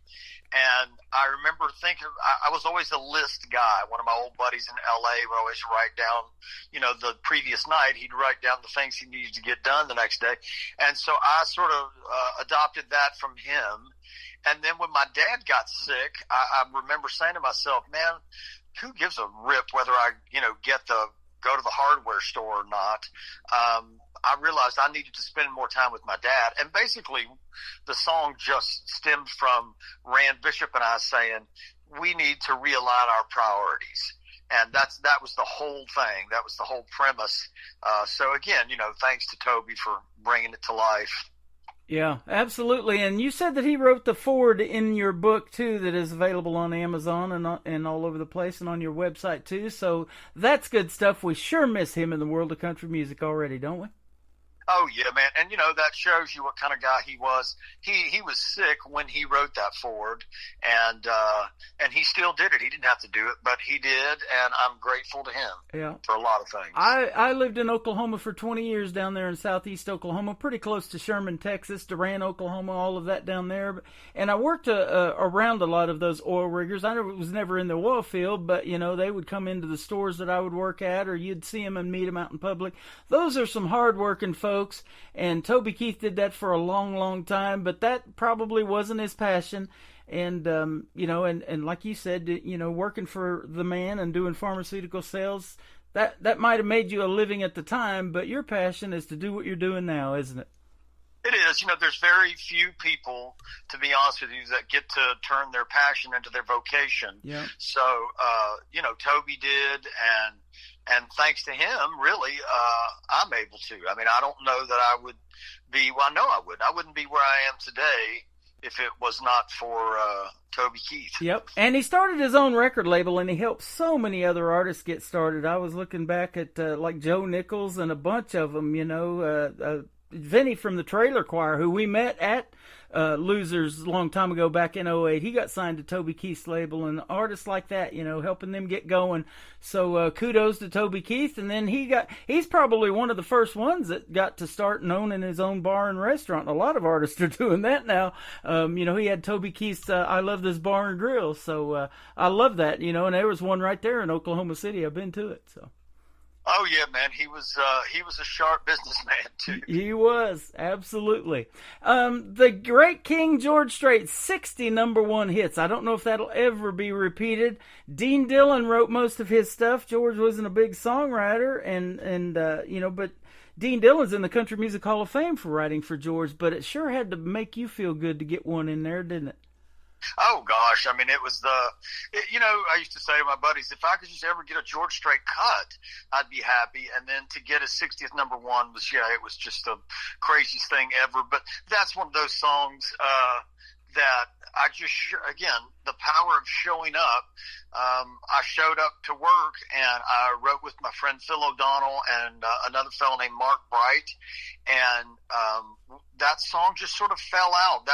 [SPEAKER 8] And I remember thinking, I was always a list guy. One of my old buddies in L.A. would always write down, the previous night, he'd write down the things he needed to get done the next day. And so I sort of adopted that from him. And then when my dad got sick, I remember saying to myself, man, who gives a rip whether I, go to the hardware store or not? I realized I needed to spend more time with my dad. And basically, the song just stemmed from Rand Bishop and I saying, we need to realign our priorities. And that was the whole thing. That was the whole premise. So again, thanks to Toby for bringing it to life.
[SPEAKER 3] Yeah, absolutely. And you said that he wrote the foreword in your book, too, that is available on Amazon and all over the place and on your website, too. So that's good stuff. We sure miss him in the world of country music already, don't we?
[SPEAKER 8] Oh, yeah, man. And, that shows you what kind of guy he was. He was sick when he wrote that foreword, and he still did it. He didn't have to do it, but he did, and I'm grateful to him for a lot of things.
[SPEAKER 3] I lived in Oklahoma for 20 years down there in southeast Oklahoma, pretty close to Sherman, Texas, Durant, Oklahoma, all of that down there. And I worked around a lot of those oil riggers. I was never in the oil field, but, they would come into the stores that I would work at, or you'd see them and meet them out in public. Those are some hard-working folks. And Toby Keith did that for a long, long time, but that probably wasn't his passion. And, and like you said, working for the man and doing pharmaceutical sales, that might have made you a living at the time, but your passion is to do what you're doing now, isn't it?
[SPEAKER 8] It is. There's very few people, to be honest with you, that get to turn their passion into their vocation.
[SPEAKER 3] Yeah.
[SPEAKER 8] So, Toby did, and thanks to him, really, I'm able to. I mean, I don't know that I would be, well, I know I would. I wouldn't be where I am today if it was not for Toby Keith.
[SPEAKER 3] Yep. And he started his own record label, and he helped so many other artists get started. I was looking back at like Joe Nichols and a bunch of them, Vinny from the Trailer Choir, who we met at Losers a long time ago back in 2008. He got signed to Toby Keith's label, and artists like that, helping them get going. So kudos to Toby Keith. And then he's probably one of the first ones that got to start owning his own bar and restaurant. A lot of artists are doing that now. He had Toby Keith's I Love This Bar and Grill. So I love that, and there was one right there in Oklahoma City. I've been to it, so.
[SPEAKER 8] Oh yeah, man. He was a sharp businessman too.
[SPEAKER 3] He was, absolutely. The great King George Strait, 60 number one hits. I don't know if that'll ever be repeated. Dean Dillon wrote most of his stuff. George wasn't a big songwriter, but Dean Dillon's in the Country Music Hall of Fame for writing for George. But it sure had to make you feel good to get one in there, didn't it?
[SPEAKER 8] Oh gosh, I mean, it was I used to say to my buddies, if I could just ever get a George Strait cut, I'd be happy. And then to get his 60th number one it was just the craziest thing ever. But that's one of those songs that I just, again, the power of showing up. I showed up to work and I wrote with my friend Phil O'Donnell and another fellow named Mark Bright, and that song just sort of fell out.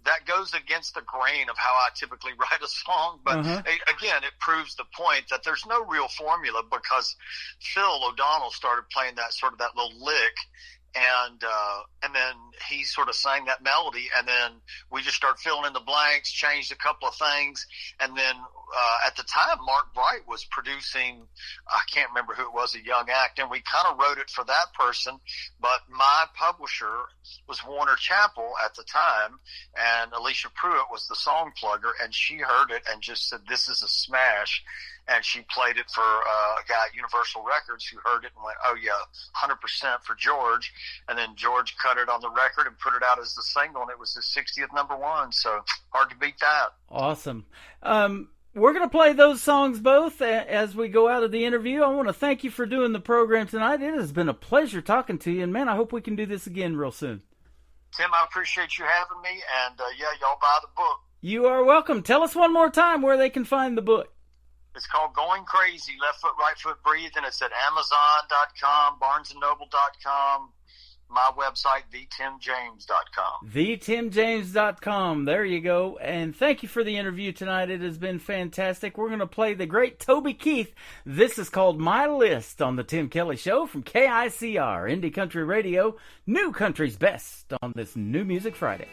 [SPEAKER 8] That goes against the grain of how I typically write a song. But again, it proves the point that there's no real formula, because Phil O'Donnell started playing that little lick, and then he sort of sang that melody, and then we just started filling in the blanks, changed a couple of things, and then at the time Mark Bright was producing, I can't remember who it was, a young act, and we kind of wrote it for that person. But my publisher was Warner Chappell at the time, and Alicia Pruitt was the song plugger, and she heard it and just said, "This is a smash." And she played it for a guy at Universal Records who heard it and went, "Oh yeah, 100% for George." And then George cut it on the record and put it out as the single, and it was his 60th number one. So hard to beat that.
[SPEAKER 3] Awesome. We're going to play those songs both as we go out of the interview. I want to thank you for doing the program tonight. It has been a pleasure talking to you, and man, I hope we can do this again real soon.
[SPEAKER 8] Tim, I appreciate you having me, and y'all buy the book.
[SPEAKER 3] You are welcome. Tell us one more time where they can find the book.
[SPEAKER 8] It's called Going Crazy, Left Foot, Right Foot, Breathe, and it's at Amazon.com, BarnesandNoble.com, my website, thetimjames.com.
[SPEAKER 3] thetimjames.com. There you go. And thank you for the interview tonight. It has been fantastic. We're going to play the great Toby Keith. This is called My List on the Tim Kelly Show from KICR, Indie Country Radio, New Country's Best on this New Music Friday.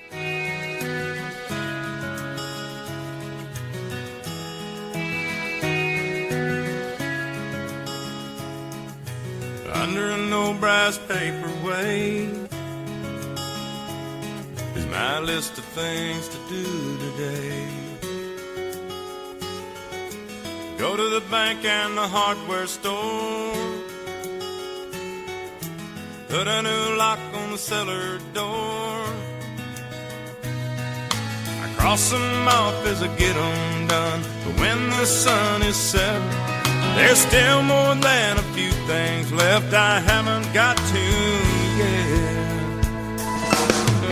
[SPEAKER 9] Under an old brass paperweight is my list of things to do today. Go to the bank and the hardware store, put a new lock on the cellar door. I cross them off as I get them done, but when the sun is set, there's still more than a few things left I haven't got to yet.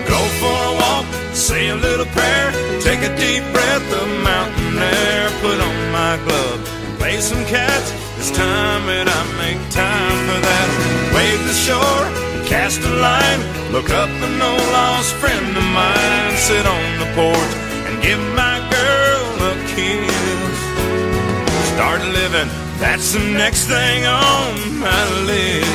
[SPEAKER 9] Go for a walk, say a little prayer, take a deep breath of mountain air, put on my glove, play some catch. It's time that I make time for that. Wave the shore, cast a line, look up an old lost friend of mine, sit on the porch and give my girl a kiss. Start living, that's the next thing on my list.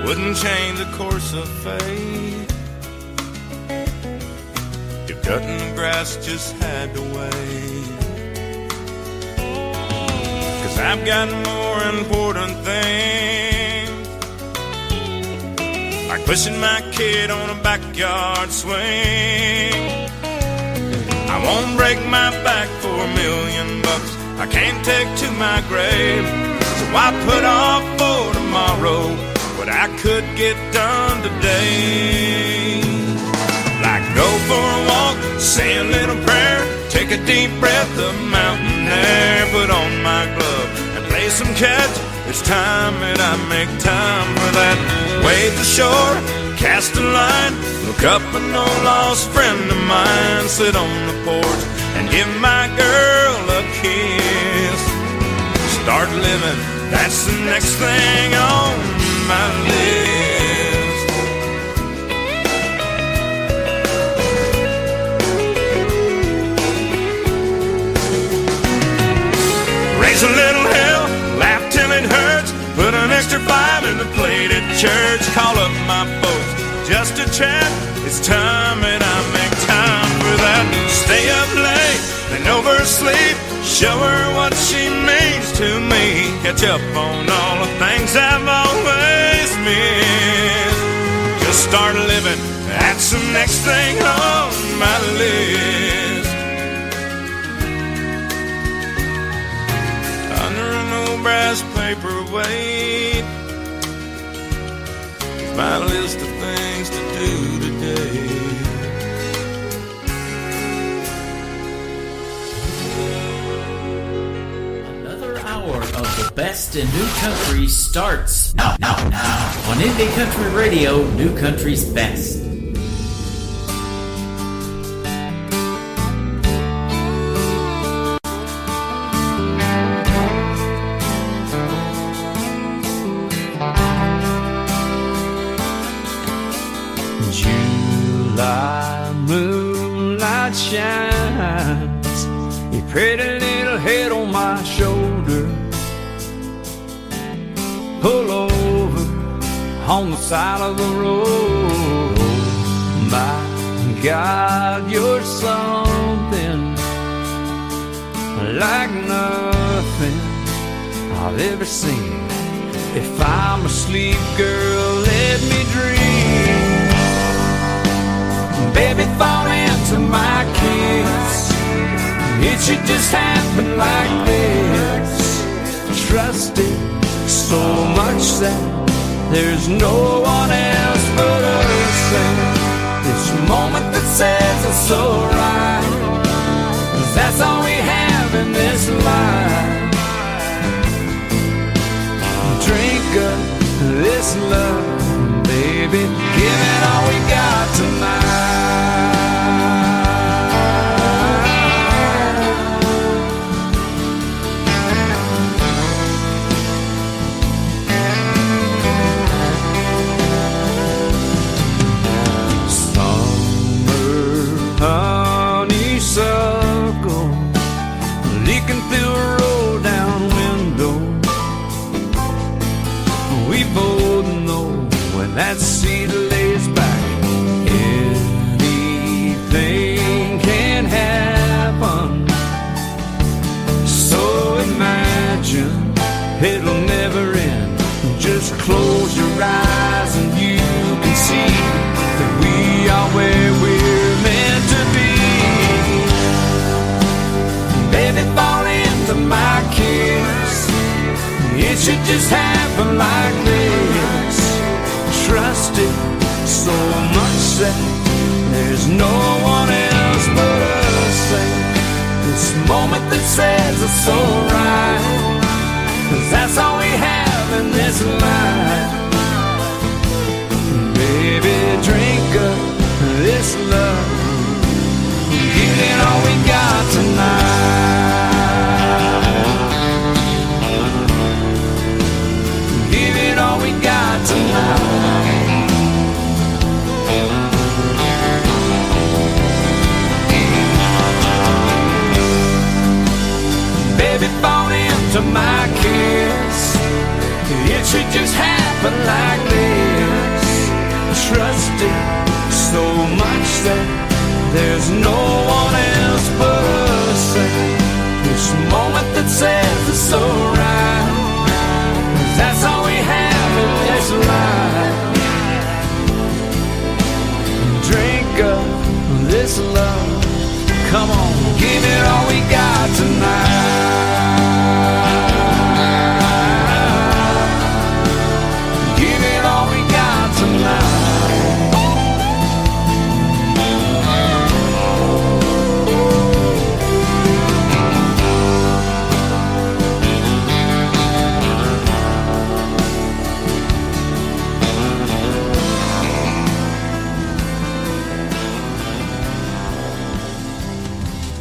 [SPEAKER 9] Wouldn't change the course of fate if cutting the grass just had to wait. 'Cause I've got more important things, like pushing my kid on a backyard swing. I won't break my back for $1 million. I can't take to my grave. So Why put off for tomorrow what I could get done today? Like go for a walk, say a little prayer, take a deep breath of mountain air, put on my glove and play some catch. It's time that I make time for that. Wade the shore, cast a line, look up an old lost friend of mine, sit on the porch and give my girl a kiss. Start living, that's the next thing on my list. Raise a little hell, laugh till it hurts, put an extra 5 in the plate at church, call up my folks just to chat. It's time that I make time for that. Stay up late and oversleep, show her what she means to me, catch up on all the things I've always missed. Just start living, that's the next thing on my list. Under an old brass paperweight, my list of things to do today.
[SPEAKER 3] Another hour of the best in new country starts now on Indie Country Radio, New Country's Best.
[SPEAKER 1] July moonlight shines, your pretty little head on my shoulder. Pull over on the side of the road. My God, you're something like nothing I've ever seen. If I'm asleep, girl, let me dream. Baby, fall into my kiss. It should just happen like this. Trust it so much that there's no one else but us. And this moment that says it's so right, 'cause that's all we have in this life. Drink up this love, baby, give it all we got tonight. Summer honeysuckle leaking through a roll down window. We both know when that seed lays back, anything can happen. So imagine it'll never end. Just close your eyes and you can see that we are where we're meant to be. Baby, fall into my kiss. It should just happen like this. Trust it so much that there's no one else but us. And this moment that says it's so right, 'cause that's all we have in this life. Baby, drink up this love, give it all we got tonight. Give it all we got tonight. Baby, fall into my kiss. It should just happen like this. Trust it so much that there's no one else but us. This moment that says it's so right, that's all we have in this life. Drink up this love, come on, give it all we got tonight.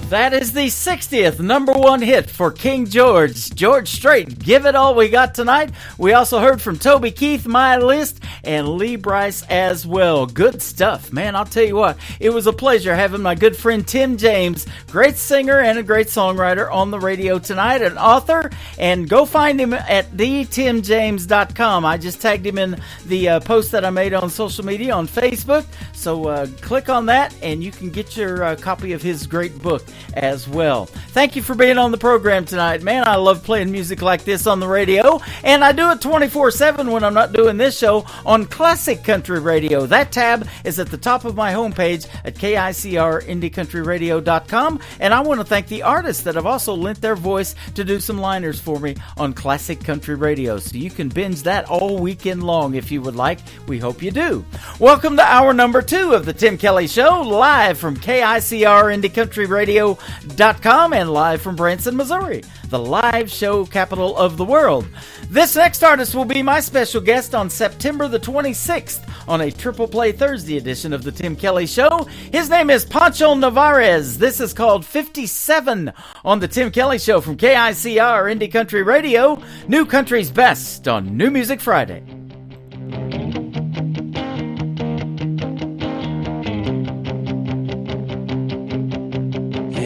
[SPEAKER 3] That is the 60th number one hit for King George. George Strait, Give It All We Got Tonight. We also heard from Toby Keith, My List, and Lee Brice as well. Good stuff, man. I'll tell you what, it was a pleasure having my good friend Tim James, great singer and a great songwriter, on the radio tonight, an author, and go find him at thetimjames.com. I just tagged him in the post that I made on social media on Facebook, so click on that and you can get your copy of his great book as well. Thank you for being on the program tonight, man. I love playing music like this on the radio, and I do it 24/7 when I'm not doing this show on Classic Country Radio. That tab is at the top of my homepage at KICRIndieCountryRadio.com, and I want to thank the artists that have also lent their voice to do some liners for me on Classic Country Radio, so you can binge that all weekend long if you would like. We hope you do. Welcome to hour number 2 of the Tim Kelly Show, live from KICRIndieCountryRadio.com and live from Branson, Missouri, the live show capital of the world. This next artist will be my special guest on September the 26th on a Triple Play Thursday edition of the Tim Kelly Show. His name is Pancho Navarez. This is called 57 on the Tim Kelly Show from KICR Indie Country Radio, New Country's Best on New Music Friday.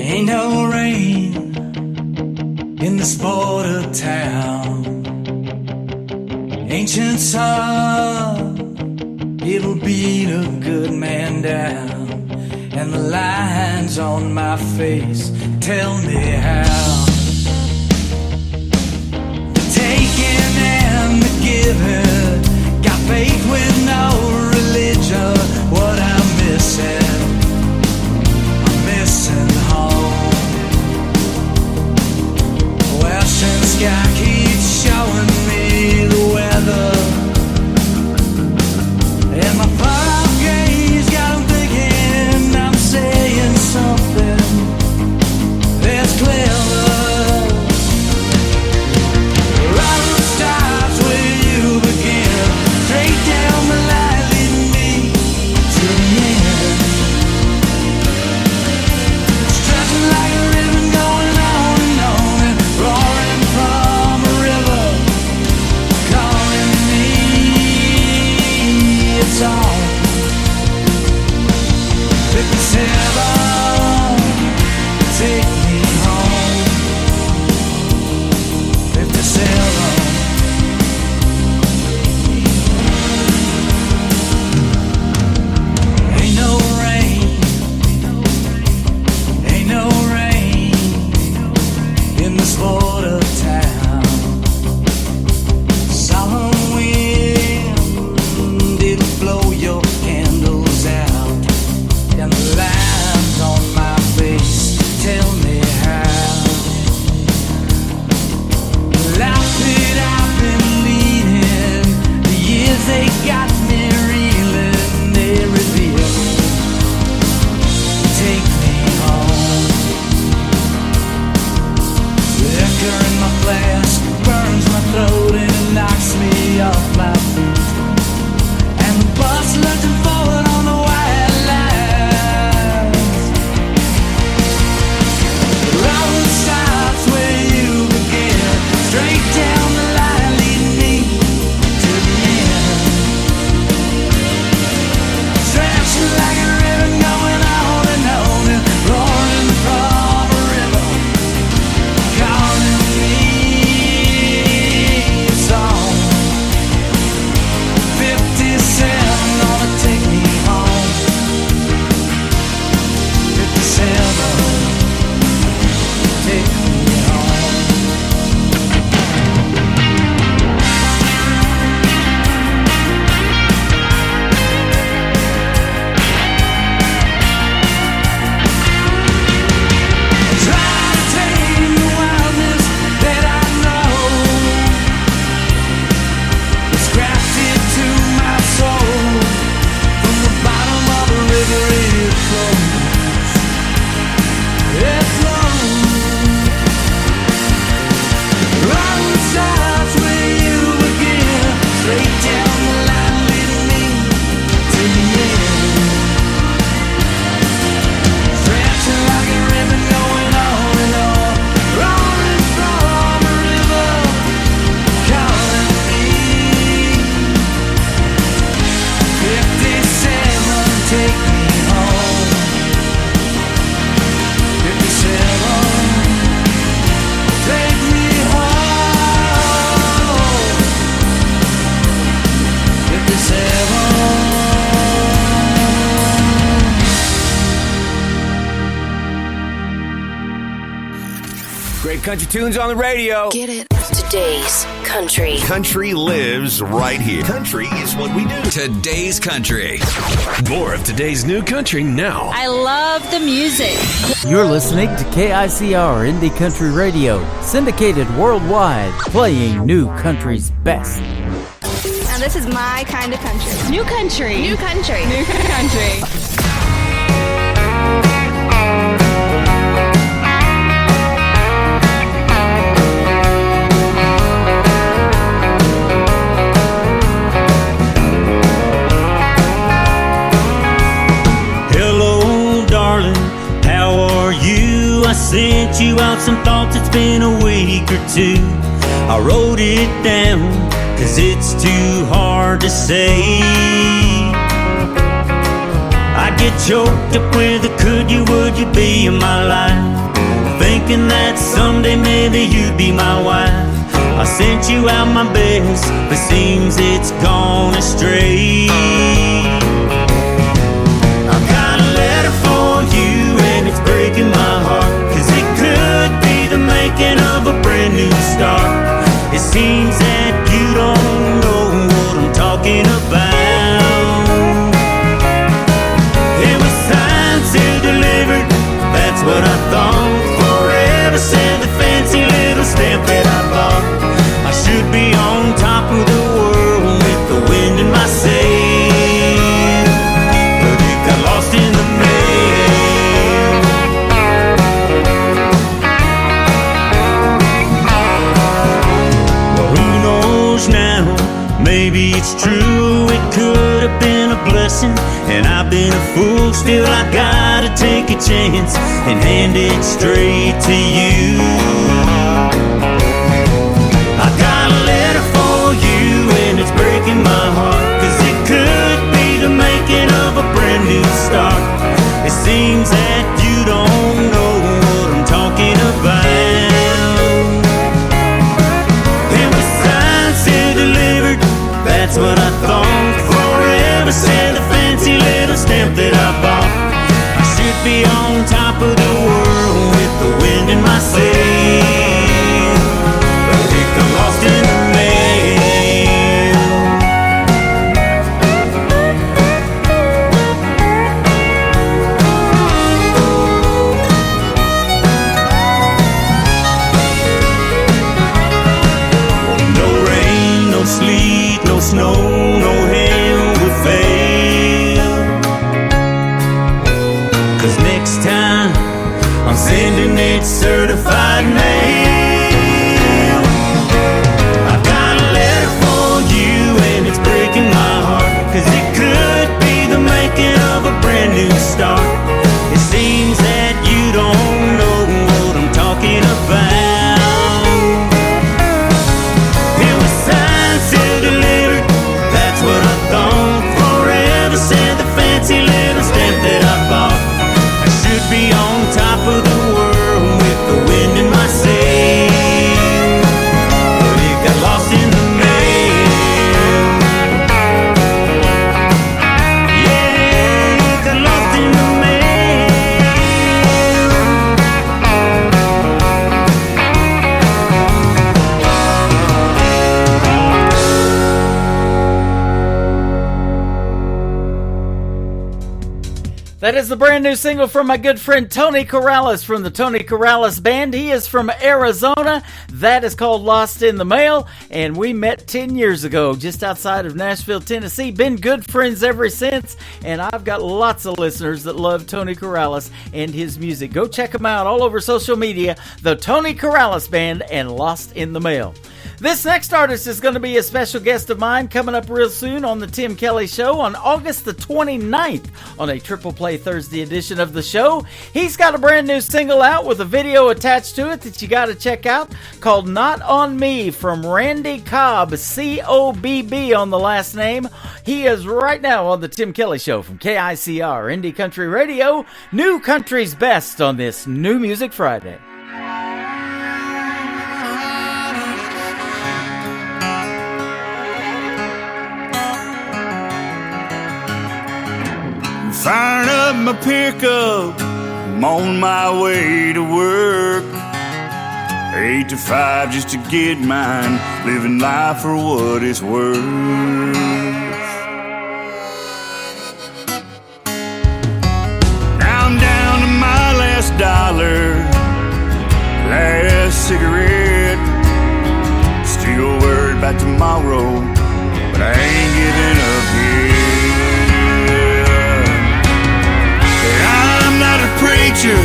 [SPEAKER 10] Ain't no rain in this border town. Ancient sun, it'll beat a good man down. And the lines on my face tell me how. The taking and the giving, got faith with no religion. What I'm missing home. Western sky keeps showing me the weather, and my far-off gaze got 'em thinking I'm saying something that's clever.
[SPEAKER 6] Great country tunes on the radio.
[SPEAKER 2] Get it?
[SPEAKER 11] Today's country.
[SPEAKER 12] Country lives right here. Country is what we do.
[SPEAKER 13] Today's country. More of today's new country now.
[SPEAKER 14] I love the music.
[SPEAKER 3] You're listening to KICR Indie Country Radio, syndicated worldwide, playing new country's best.
[SPEAKER 14] Now this is my kind of country. New country. New country. New country.
[SPEAKER 10] I sent you out some thoughts, it's been a week or two. I wrote it down, cause it's too hard to say. I get choked up with a could you, would you be in my life, thinking that someday maybe you'd be my wife. I sent you out my best, but seems it's gone astray. I've got a letter for you and it's breaking my heart, the making of a brand new start. It seems that you don't know what I'm talking about. It was signed, sealed, delivered, that's what I thought. Forever said the fancy little stamp that I bought. I should be on top of the world with the wind in my sail, but it got lost in the mail. Maybe it's true, it could have been a blessing, and I've been a fool. Still I gotta take a chance and hand it straight to you. I got a letter for you and it's breaking my heart, cause it could be the making of a brand new start. It seems that you don't know what I'm talking about. That's what I thought. Forever said the fancy little stamp that I bought. I should be on top of the world with the wind in my sail, but it got lost in the snow, no hail will fail, cause next time I'm sending it certified mail. I got a letter for you and it's breaking my heart, cause it could be the making of a brand new start. It seems that you don't know what I'm talking about. Be on top of the world with the wind in my sail, but it got lost in the mail. Yeah, it got lost in the
[SPEAKER 3] That is the brand new single from my good friend Tony Corrales from the Tony Corrales Band. He is from Arizona. That is called Lost in the Mail, and we met 10 years ago just outside of Nashville, Tennessee. Been good friends ever since, and I've got lots of listeners that love Tony Corrales and his music. Go check him out all over social media, the Tony Corrales Band and Lost in the Mail. This next artist is going to be a special guest of mine coming up real soon on the Tim Kelly Show on August the 29th on a Triple Play Thursday edition of the show. He's got a brand new single out with a video attached to it that you got to check out called Not On Me from Randy Cobb, C-O-B-B on the last name. He is right now on the Tim Kelly Show from KICR Indie Country Radio, New Country's Best on this New Music Friday.
[SPEAKER 9] Firing up my pickup, I'm on my way to work. 8 to 5 just to get mine, living life for what it's worth. Now I'm down to my last dollar, last cigarette. Still worried about tomorrow, but I ain't giving up yet. I'm not a preacher,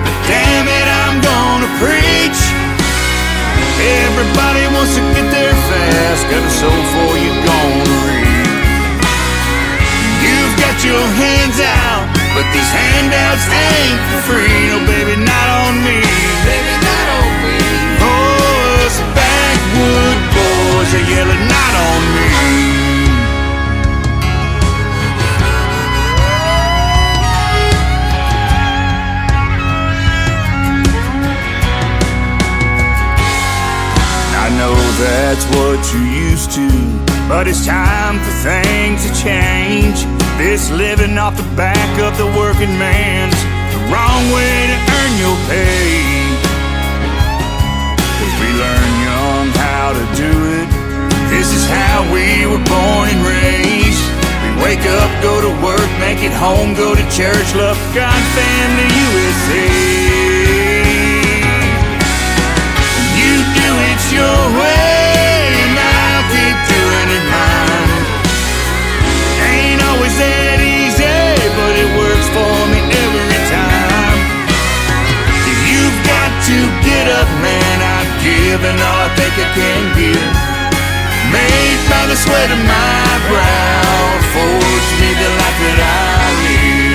[SPEAKER 9] but damn it, I'm gonna preach. Everybody wants to get there fast, got a soul for you gonna read. You've got your hands out, but these handouts ain't for free. No, baby, not on me. Baby, not on me. Oh, us backwood boys are yelling, not on me. I know that's what you're used to, but it's time for things to change. This living off the back of the working man's the wrong way to earn your pay. 'Cause we learn young how to do it. This is how we were born and raised. We wake up, go to work, make it home, go to church, love God, family, USA. Your way, and I'll keep doing it mine. Ain't always that easy, but it works for me every time. You've got to get up, man. I've given all I think I can give. Made by the sweat of my brow, forged me the life that I live.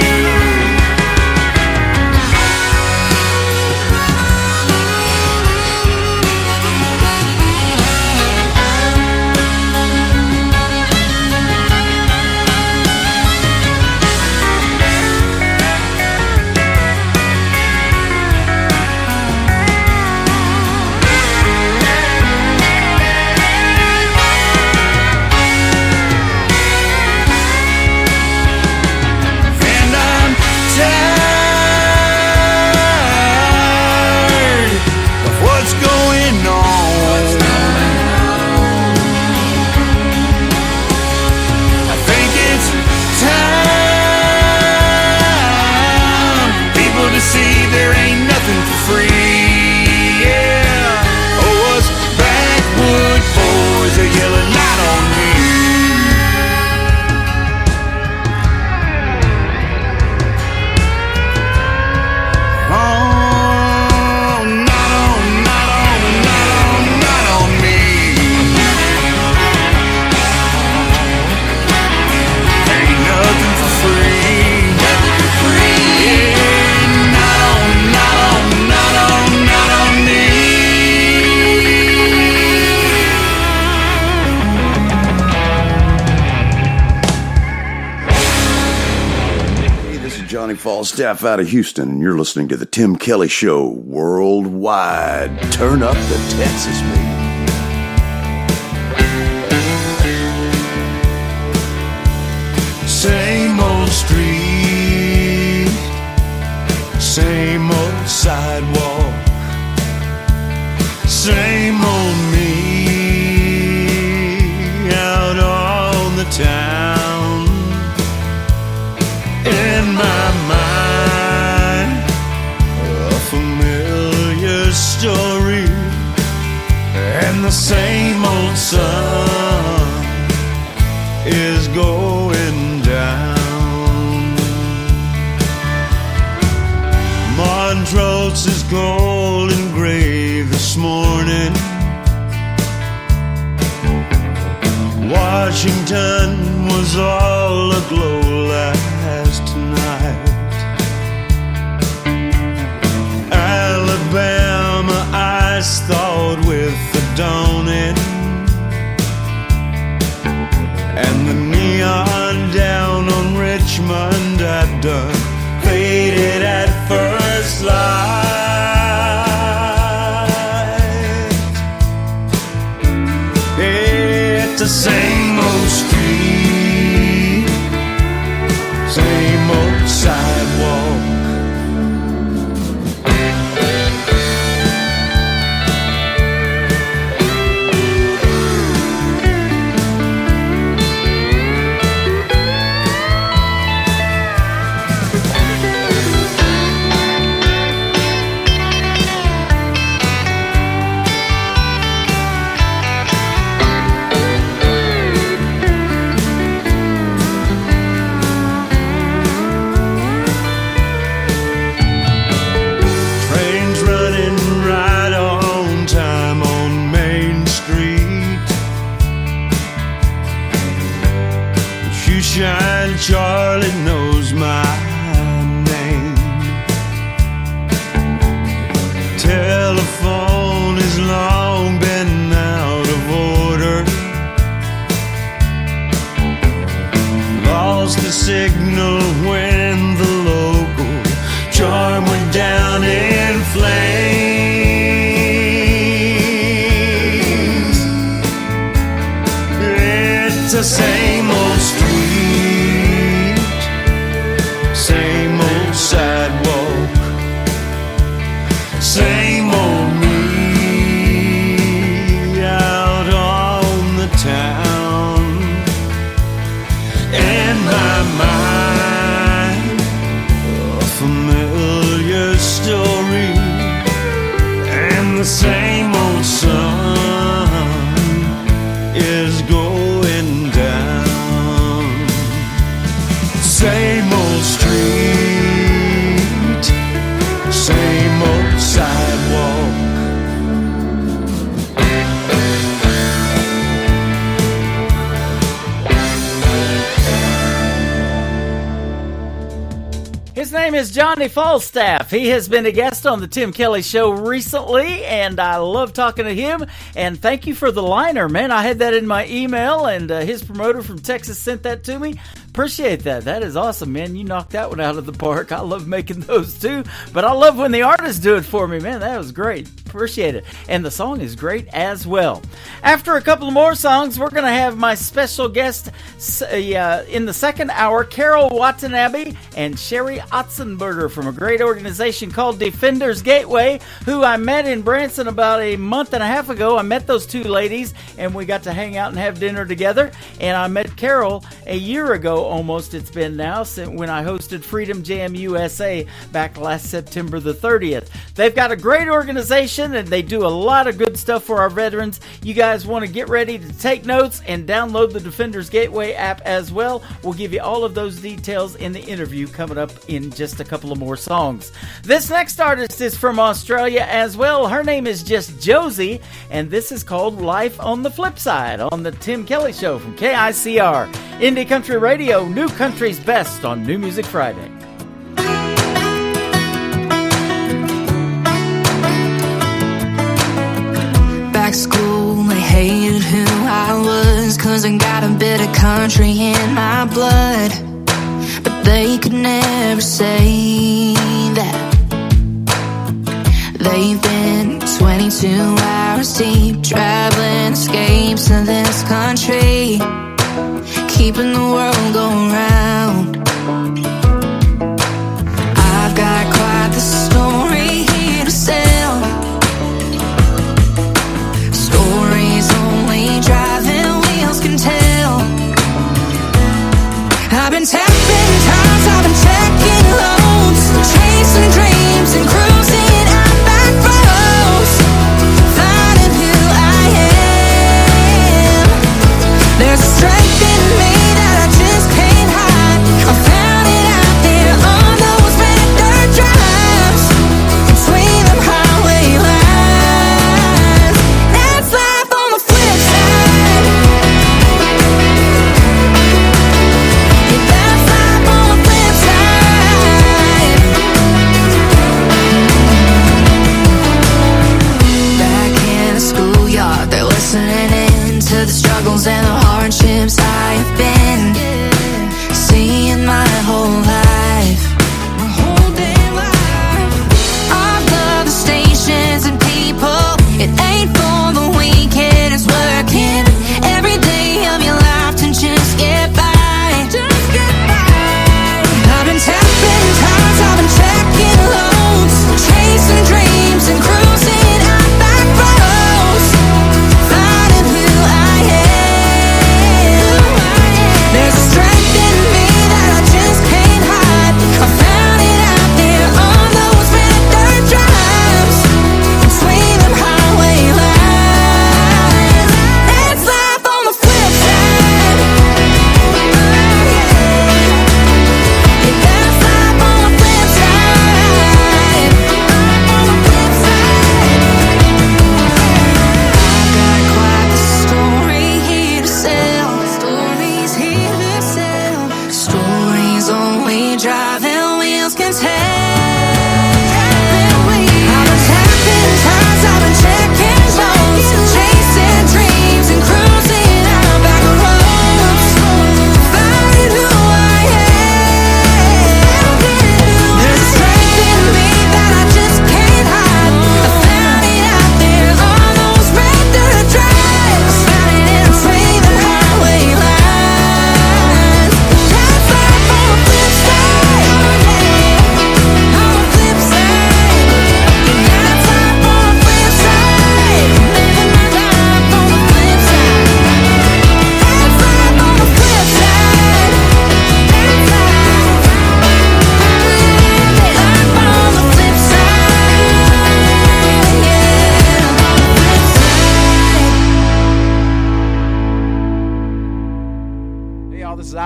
[SPEAKER 15] Falstaff out of Houston, and you're listening to the Tim Kelly Show worldwide. Turn up the Texas beat.
[SPEAKER 9] Same old street, same old sidewalk, same old me out on the town. In my mind, a familiar story, and the same old sun is going down. Montrose is cold and gray this morning. Washington was all aglow last night. Alabama ice thawed with the dawning, and the neon down on Richmond had done faded at first light. It's the same old street, same old sidewalk.
[SPEAKER 10] same old sidewalk, same old me out on the town, and my mind a familiar story, and the same old sun is going down. Same old street, same old sidewalk.
[SPEAKER 3] His name is Johnny Falstaff. He has been a guest on the Tim Kelly Show recently, and I love talking to him. And thank you for the liner, man. I had that in my email, and his promoter from Texas sent that to me. Appreciate that. That is awesome, man. You knocked that one out of the park. I love making those too, but I love when the artists do it for me, man. That was great. Appreciate it. And the song is great as well. After a couple more songs, we're going to have my special guest in the second hour, Carol Watanabe and Sherry Otzenberger from a great organization called Defenders Gateway, who I met in Branson about a month and a half ago. I met those two ladies, and we got to hang out and have dinner together. And I met Carol a year ago, almost it's been now, when I hosted Freedom Jam USA back last September the 30th. They've got a great organization, and they do a lot of good stuff for our veterans. You guys want to get ready to take notes and download the Defenders Gateway app as well. We'll give you all of those details in the interview coming up in just a couple of more songs. This next artist is from Australia as well. Her name is just Josie, and this is called Life on the Flip Side on the Tim Kelly Show from KICR. Indie Country Radio, New Country's Best on New Music Friday.
[SPEAKER 16] Back school, they hated who I was, 'cause I got a bit of country in my blood. But they could never say that. They've been 22 hours deep, traveling escapes of this country, keeping the world going round. I've got quite the story here to sell. Stories only driving wheels can tell. I've been tapping times, I've been checking loads, chasing dreams and cruising out back roads, finding who I am. There's a strength in me that I just can't hide. I found it out there on those red dirt drives, between them highway lines. That's life on the flip side. Yeah, that's life on the flip side. Back in the schoolyard, they're listening in to the struggles and the hardships I've been seeing my whole life. My whole damn life. I love the stations and people. It ain't for the weekend, it's working every day of your life to just get by. Just get by. I've been tapping times, I've been checking loads, chasing dreams and cruising out back roads, finding who I am. There's a strength in me that I just can't hide. I found it out there on those red dirt drives, between them highway lines. That's life on the flip side. Yeah, that's life on the flip side. On the flip side. I've got quite the story here to sell. Stories here to sell. Stories only driving wheels can tell. I've been tapping times, I've been checking loads, chasing dreams and cruising out back roads, finding who I am. There's a strength in me that I just can't hide. I found it out there on those red dirt drives, found it in between the highway lines. That's life on the flip side.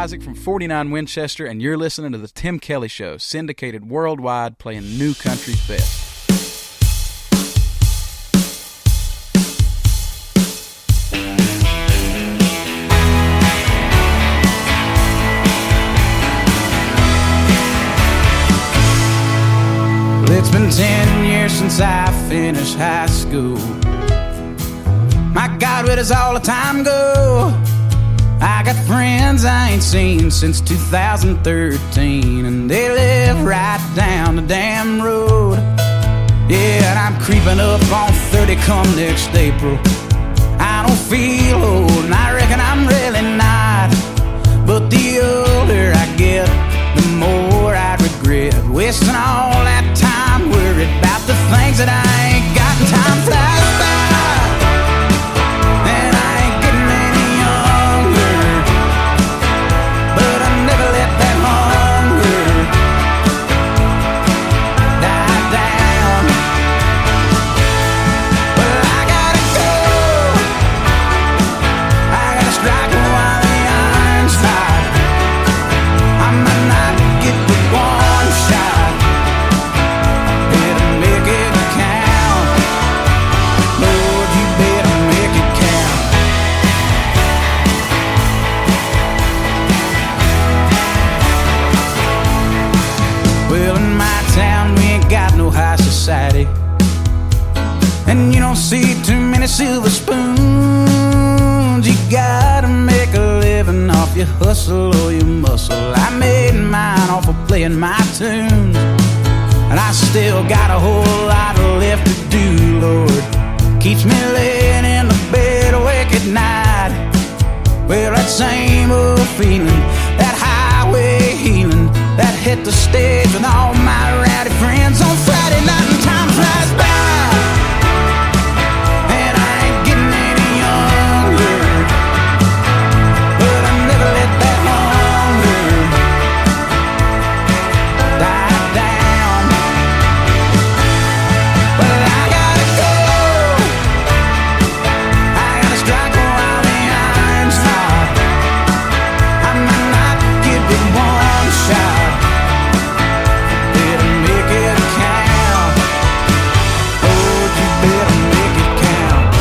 [SPEAKER 17] Isaac from 49 Winchester, and you're listening to The Tim Kelly Show, syndicated worldwide, playing new country's best.
[SPEAKER 18] It's been 10 years since I finished high school. My God, where does all the time go? I got friends I ain't seen since 2013, and they live right down the damn road. Yeah, and I'm creeping up on 30 come next April. I don't feel old, and I reckon I'm really not. But the older I get, the more I regret wasting all that time worried about the things that I ain't got. And time flies by, and I ain't getting any younger, but I never let that hunger die down. Well, I gotta go, I gotta strike while the iron's hot. I might not get the one shot, better make it count. Lord, you better make it count. Well, in my town we ain't got no high society, and you don't see too many silver spoons. You gotta make a living off your hustle or your muscle. I made mine off of playing my tunes, and I still got a whole lot left to do, Lord. Keeps me laying in the bed awake at night. Well, that same old feeling, that highway healing, that hit the stage with all my rowdy friends on Friday night, and time flies by, and I ain't getting any younger, but I never let that hunger die down. Well, I gotta go, I gotta strike while the iron's hot. I might not give it one shot, better make it count. Lord, you better make it count.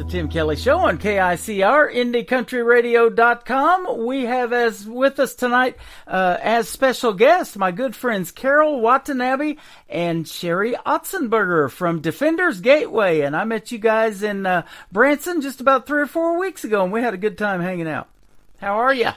[SPEAKER 3] Tim Kelly Show on KICR, IndieCountryRadio.com. We have with us tonight as special guests my good friends Carol Watanabe and Sherry Otzenberger from Defenders Gateway. And I met you guys in Branson just about 3 or 4 weeks ago, and we had a good time hanging out. How are you?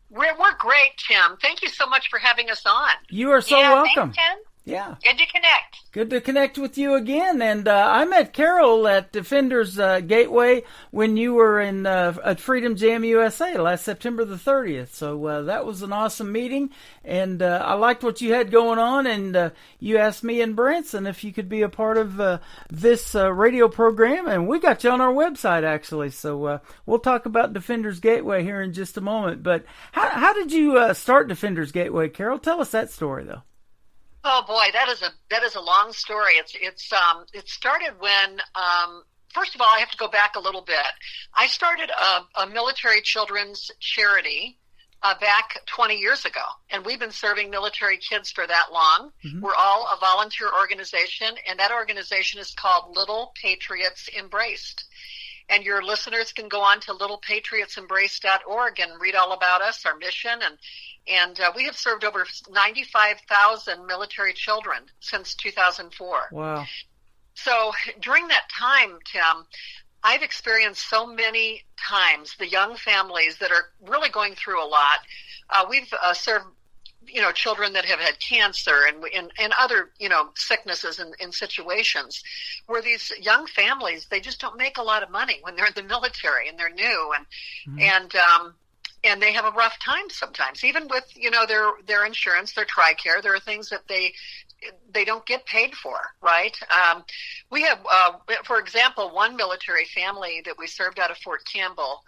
[SPEAKER 19] We're great, Tim. Thank you so much for having us on.
[SPEAKER 3] You are so welcome.
[SPEAKER 19] Thanks, Tim.
[SPEAKER 3] Yeah.
[SPEAKER 19] Good to connect.
[SPEAKER 3] Good to connect with you again. And I met Carol at Defenders Gateway when you were at Freedom Jam USA last September the 30th. So that was an awesome meeting. And I liked what you had going on. And you asked me in Branson if you could be a part of this radio program. And we got you on our website, actually. So we'll talk about Defenders Gateway here in just a moment. But how did you start Defenders Gateway, Carol? Tell us that story, though.
[SPEAKER 19] Oh boy, that is a long story. It started when first of all, I have to go back a little bit. I started a military children's charity back 20 years ago, and we've been serving military kids for that long.
[SPEAKER 3] Mm-hmm.
[SPEAKER 19] We're all a volunteer organization, and that organization is called Little Patriots Embraced. And your listeners can go on to littlepatriotsembraced.org and read all about us, our mission, and we have served over 95,000 military children since 2004.
[SPEAKER 3] Wow.
[SPEAKER 19] So during that time, Tim, I've experienced so many times the young families that are really going through a lot. We've served, children that have had cancer and other, sicknesses and situations where these young families, they just don't make a lot of money when they're in the military and they're new and they have a rough time sometimes, even with, their insurance, their TRICARE. There are things that they don't get paid for, right? We have, for example, one military family that we served out of Fort Campbell,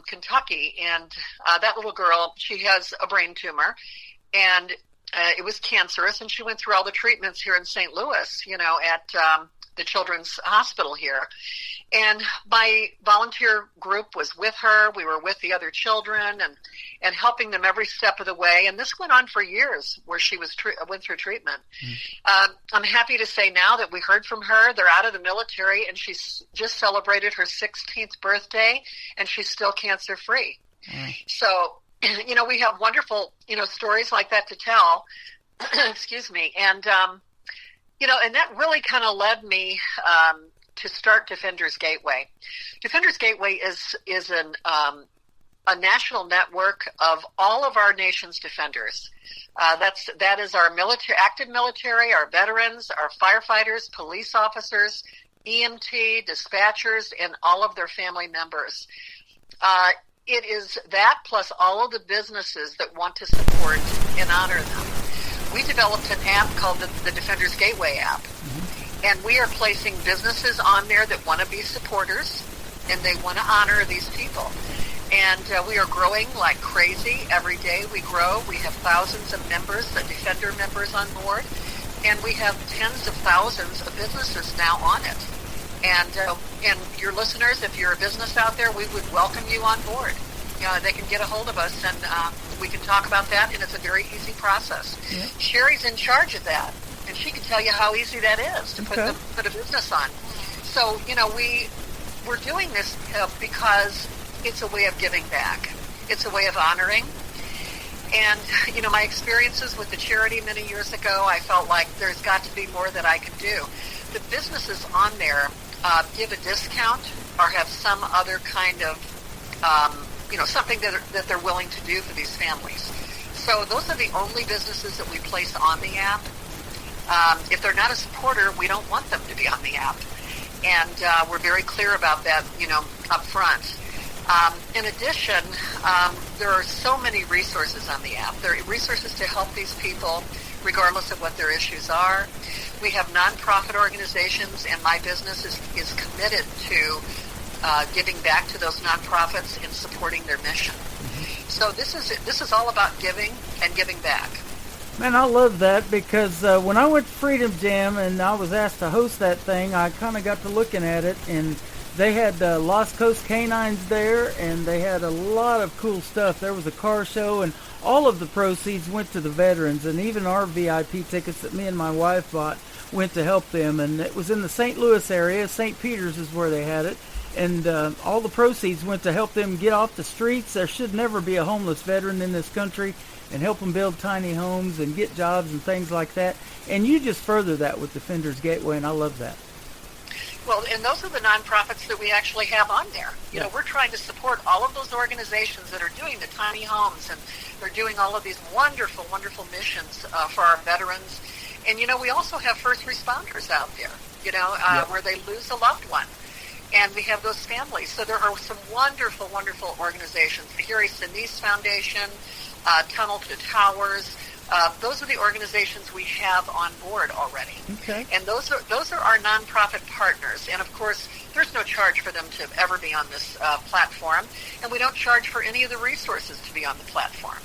[SPEAKER 19] Kentucky, and that little girl, she has a brain tumor, and it was cancerous, and she went through all the treatments here in St. Louis, at the Children's Hospital here. And my volunteer group was with her. We were with the other children and helping them every step of the way. And this went on for years where she went through treatment. I'm happy to say now that we heard from her. They're out of the military, and she's just celebrated her 16th birthday, and she's still cancer-free. So, we have wonderful, stories like that to tell. Excuse me. And, and that really kind of led me to start Defenders Gateway. Defenders Gateway is a national network of all of our nation's defenders. That is our active military, our veterans, our firefighters, police officers, EMT, dispatchers, and all of their family members. It is that plus all of the businesses that want to support and honor them. We developed an app called the Defenders Gateway app. And we are placing businesses on there that want to be supporters, and they want to honor these people. And we are growing like crazy. Every day we grow. We have thousands of members, the Defender members on board, and we have tens of thousands of businesses now on it. And your listeners, if you're a business out there, we would welcome you on board. They can get a hold of us, and we can talk about that, and it's a very easy process. Yeah. Sherry's in charge of that. And she can tell you how easy that is to put a business on. So, we're doing this because it's a way of giving back. It's a way of honoring. And, my experiences with the charity many years ago, I felt like there's got to be more that I can do. The businesses on there give a discount or have some other kind of, something that they're willing to do for these families. So those are the only businesses that we place on the app. If they're not a supporter, we don't want them to be on the app. And we're very clear about that, up front. In addition, there are so many resources on the app. There are resources to help these people regardless of what their issues are. We have nonprofit organizations, and my business is committed to giving back to those nonprofits and supporting their mission. So this is all about giving and giving back.
[SPEAKER 3] Man, I love that because when I went to Freedom Jam and I was asked to host that thing, I kind of got to looking at it, and they had Lost Coast Canines there, and they had a lot of cool stuff. There was a car show, and all of the proceeds went to the veterans, and even our VIP tickets that me and my wife bought went to help them. And it was in the St. Louis area. St. Peter's is where they had it. And all the proceeds went to help them get off the streets. There should never be a homeless veteran in this country, and help them build tiny homes and get jobs and things like that. And you just further that with Defenders Gateway, and I love that.
[SPEAKER 19] Well, and those are the nonprofits that we actually have on there. We're trying to support all of those organizations that are doing the tiny homes, and they're doing all of these wonderful, wonderful missions for our veterans. And, we also have first responders out there, where they lose a loved one. And we have those families. So there are some wonderful, wonderful organizations. The Harry Sinise Foundation, Tunnel to Towers. Those are the organizations we have on board already.
[SPEAKER 3] Okay.
[SPEAKER 19] And those are our nonprofit partners. And of course, there's no charge for them to ever be on this platform, and we don't charge for any of the resources to be on the platform.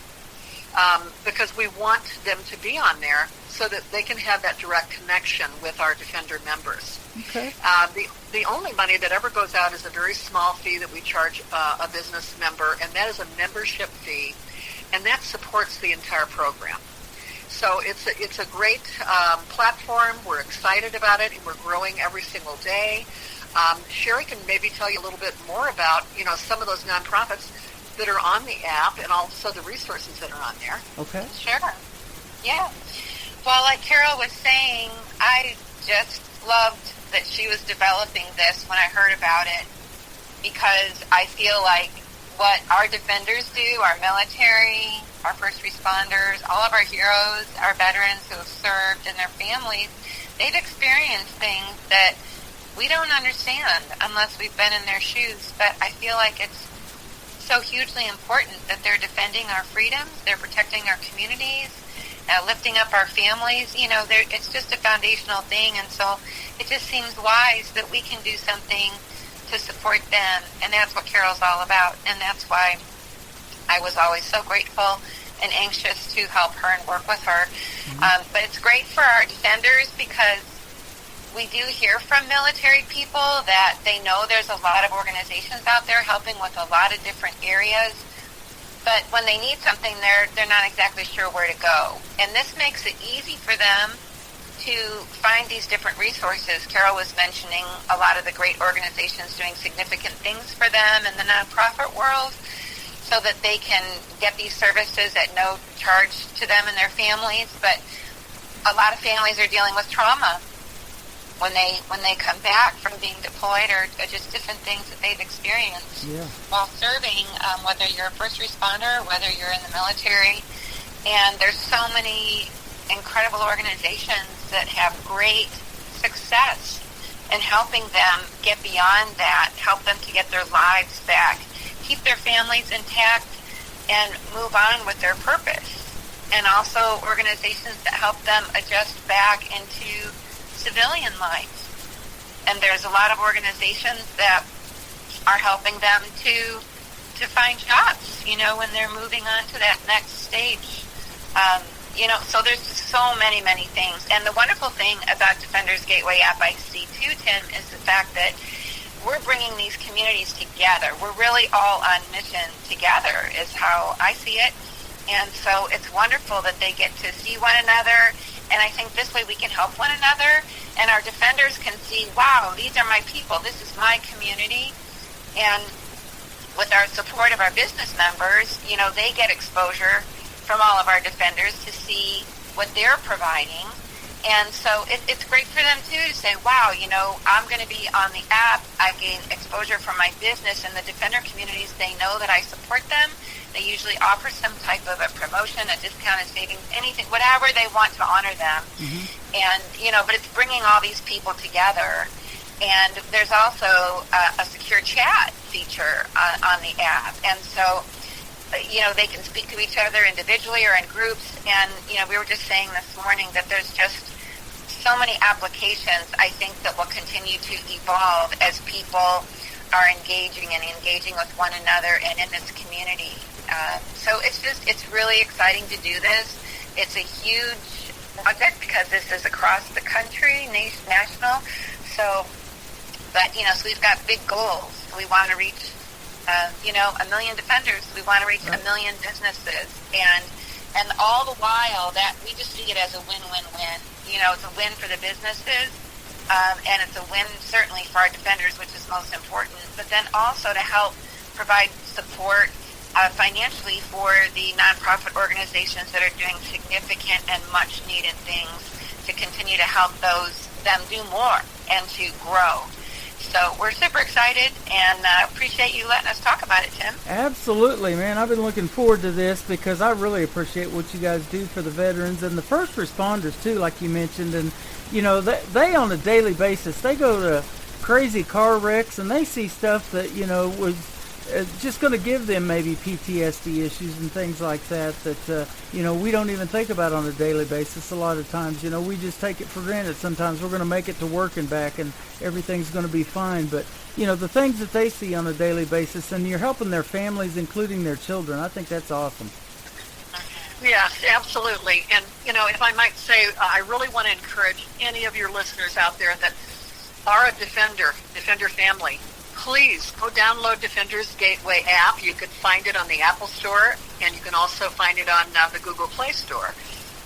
[SPEAKER 19] because we want them to be on there so that they can have that direct connection with our Defender members.
[SPEAKER 3] Okay.
[SPEAKER 19] The only money that ever goes out is a very small fee that we charge a business member, and that is a membership fee, and that supports the entire program. So it's a great platform. We're excited about it, and we're growing every single day. Sherry can maybe tell you a little bit more about, some of those nonprofits that are on the app and also the resources that are on there.
[SPEAKER 3] Okay.
[SPEAKER 20] Sure. Yeah. Well, like Carol was saying, I just loved that she was developing this when I heard about it, because I feel like what our defenders do, our military, our first responders, all of our heroes, our veterans who have served and their families, they've experienced things that we don't understand unless we've been in their shoes. But I feel like it's so hugely important that they're defending our freedoms, they're protecting our communities, lifting up our families. It's just a foundational thing, and so it just seems wise that we can do something to support them, and that's what Carol's all about, and that's why I was always so grateful and anxious to help her and work with her. But it's great for our defenders because we do hear from military people that they know there's a lot of organizations out there helping with a lot of different areas, but when they need something, they're not exactly sure where to go. And this makes it easy for them to find these different resources. Carol was mentioning a lot of the great organizations doing significant things for them in the nonprofit world so that they can get these services at no charge to them and their families. But a lot of families are dealing with trauma when they come back from being deployed, or just different things that they've experienced while serving, whether you're a first responder, whether you're in the military. And there's so many incredible organizations that have great success in helping them get beyond that, help them to get their lives back, keep their families intact, and move on with their purpose. And also organizations that help them adjust back into civilian life. And there's a lot of organizations that are helping them to find jobs, when they're moving on to that next stage. So there's so many, many things. And the wonderful thing about Defenders Gateway app I see too, Tim, is the fact that we're bringing these communities together. We're really all on mission together is how I see it. And so it's wonderful that they get to see one another. And I think this way we can help one another. And our defenders can see, wow, these are my people. This is my community. And with our support of our business members, they get exposure from all of our defenders to see what they're providing. And so it's great for them, too, to say, wow, I'm going to be on the app. I gain exposure from my business, and the defender communities, they know that I support them. They usually offer some type of a promotion, a discount, a savings, anything, whatever they want to honor them. And, but it's bringing all these people together. And there's also a secure chat feature on the app. And so, they can speak to each other individually or in groups. And, we were just saying this morning that there's just so many applications, I think, that will continue to evolve as people are engaging with one another and in this community. So it's really exciting to do this. It's a huge project because this is across the country, national. So we've got big goals. We want to reach, 1 million defenders. We want to reach 1 million businesses. And all the while that we just see it as a win-win-win. It's a win for the businesses, and it's a win certainly for our defenders, which is most important, but then also to help provide support financially for the nonprofit organizations that are doing significant and much-needed things to continue to help them do more and to grow. So we're super excited and appreciate you letting us talk about it, Tim.
[SPEAKER 3] Absolutely, man. I've been looking forward to this because I really appreciate what you guys do for the veterans and the first responders, too, like you mentioned. And, they on a daily basis, they go to crazy car wrecks and they see stuff that, was just going to give them maybe PTSD issues and things like that we don't even think about on a daily basis a lot of times. We just take it for granted. Sometimes we're going to make it to work and back and everything's going to be fine. But, the things that they see on a daily basis, and you're helping their families, including their children, I think that's awesome.
[SPEAKER 19] Yes, absolutely. And, you know, if I might say, I really want to encourage any of your listeners out there that are a Defender family, please go download Defender's Gateway app. You can find it on the Apple Store, and you can also find it on the Google Play Store.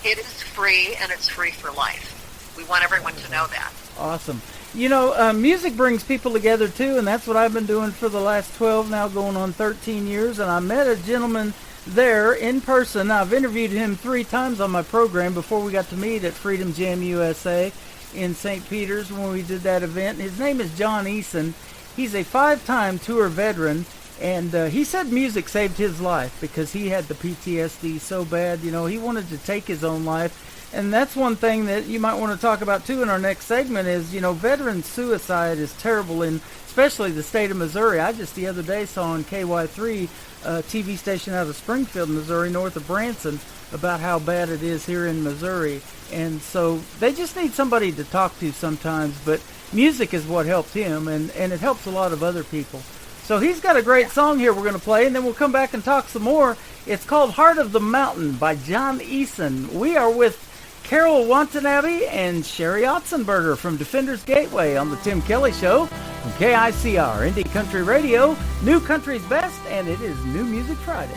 [SPEAKER 19] It is free, and it's free for life. We want everyone to know that.
[SPEAKER 3] Awesome. You know, music brings people together, too, and that's what I've been doing for the last 12, now going on 13 years, and I met a gentleman there in person. I've interviewed him 3 times on my program before we got to meet at Freedom Jam USA in St. Peter's when we did that event. His name is John Eason. He's a 5-time tour veteran, and he said music saved his life because he had the PTSD so bad. You know, he wanted to take his own life. And that's one thing that you might want to talk about, too, in our next segment is, you know, veteran suicide is terrible in especially the state of Missouri. I just the other day saw on KY3, a TV station out of Springfield, Missouri, north of Branson, about how bad it is here in Missouri. And so they just need somebody to talk to sometimes, but music is what helped him, and it helps a lot of other people. So he's got a great song here we're going to play, and then we'll come back and talk some more. It's called Heart of the Mountain by John Eason. We are with Carol Watanabe and Sherry Otzenberger from Defender's Gateway on the Tim Kelly Show from KICR, Indie Country Radio, New Country's Best, and it is New Music Friday.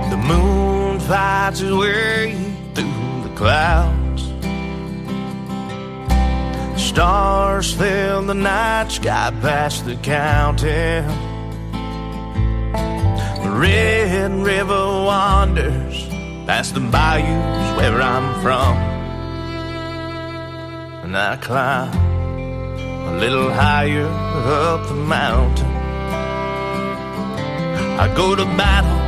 [SPEAKER 7] The moon finds its way through the clouds. Stars fill the night sky past the counting. The Red River wanders past the bayous where I'm from, and I climb a little higher up the mountain. I go to battle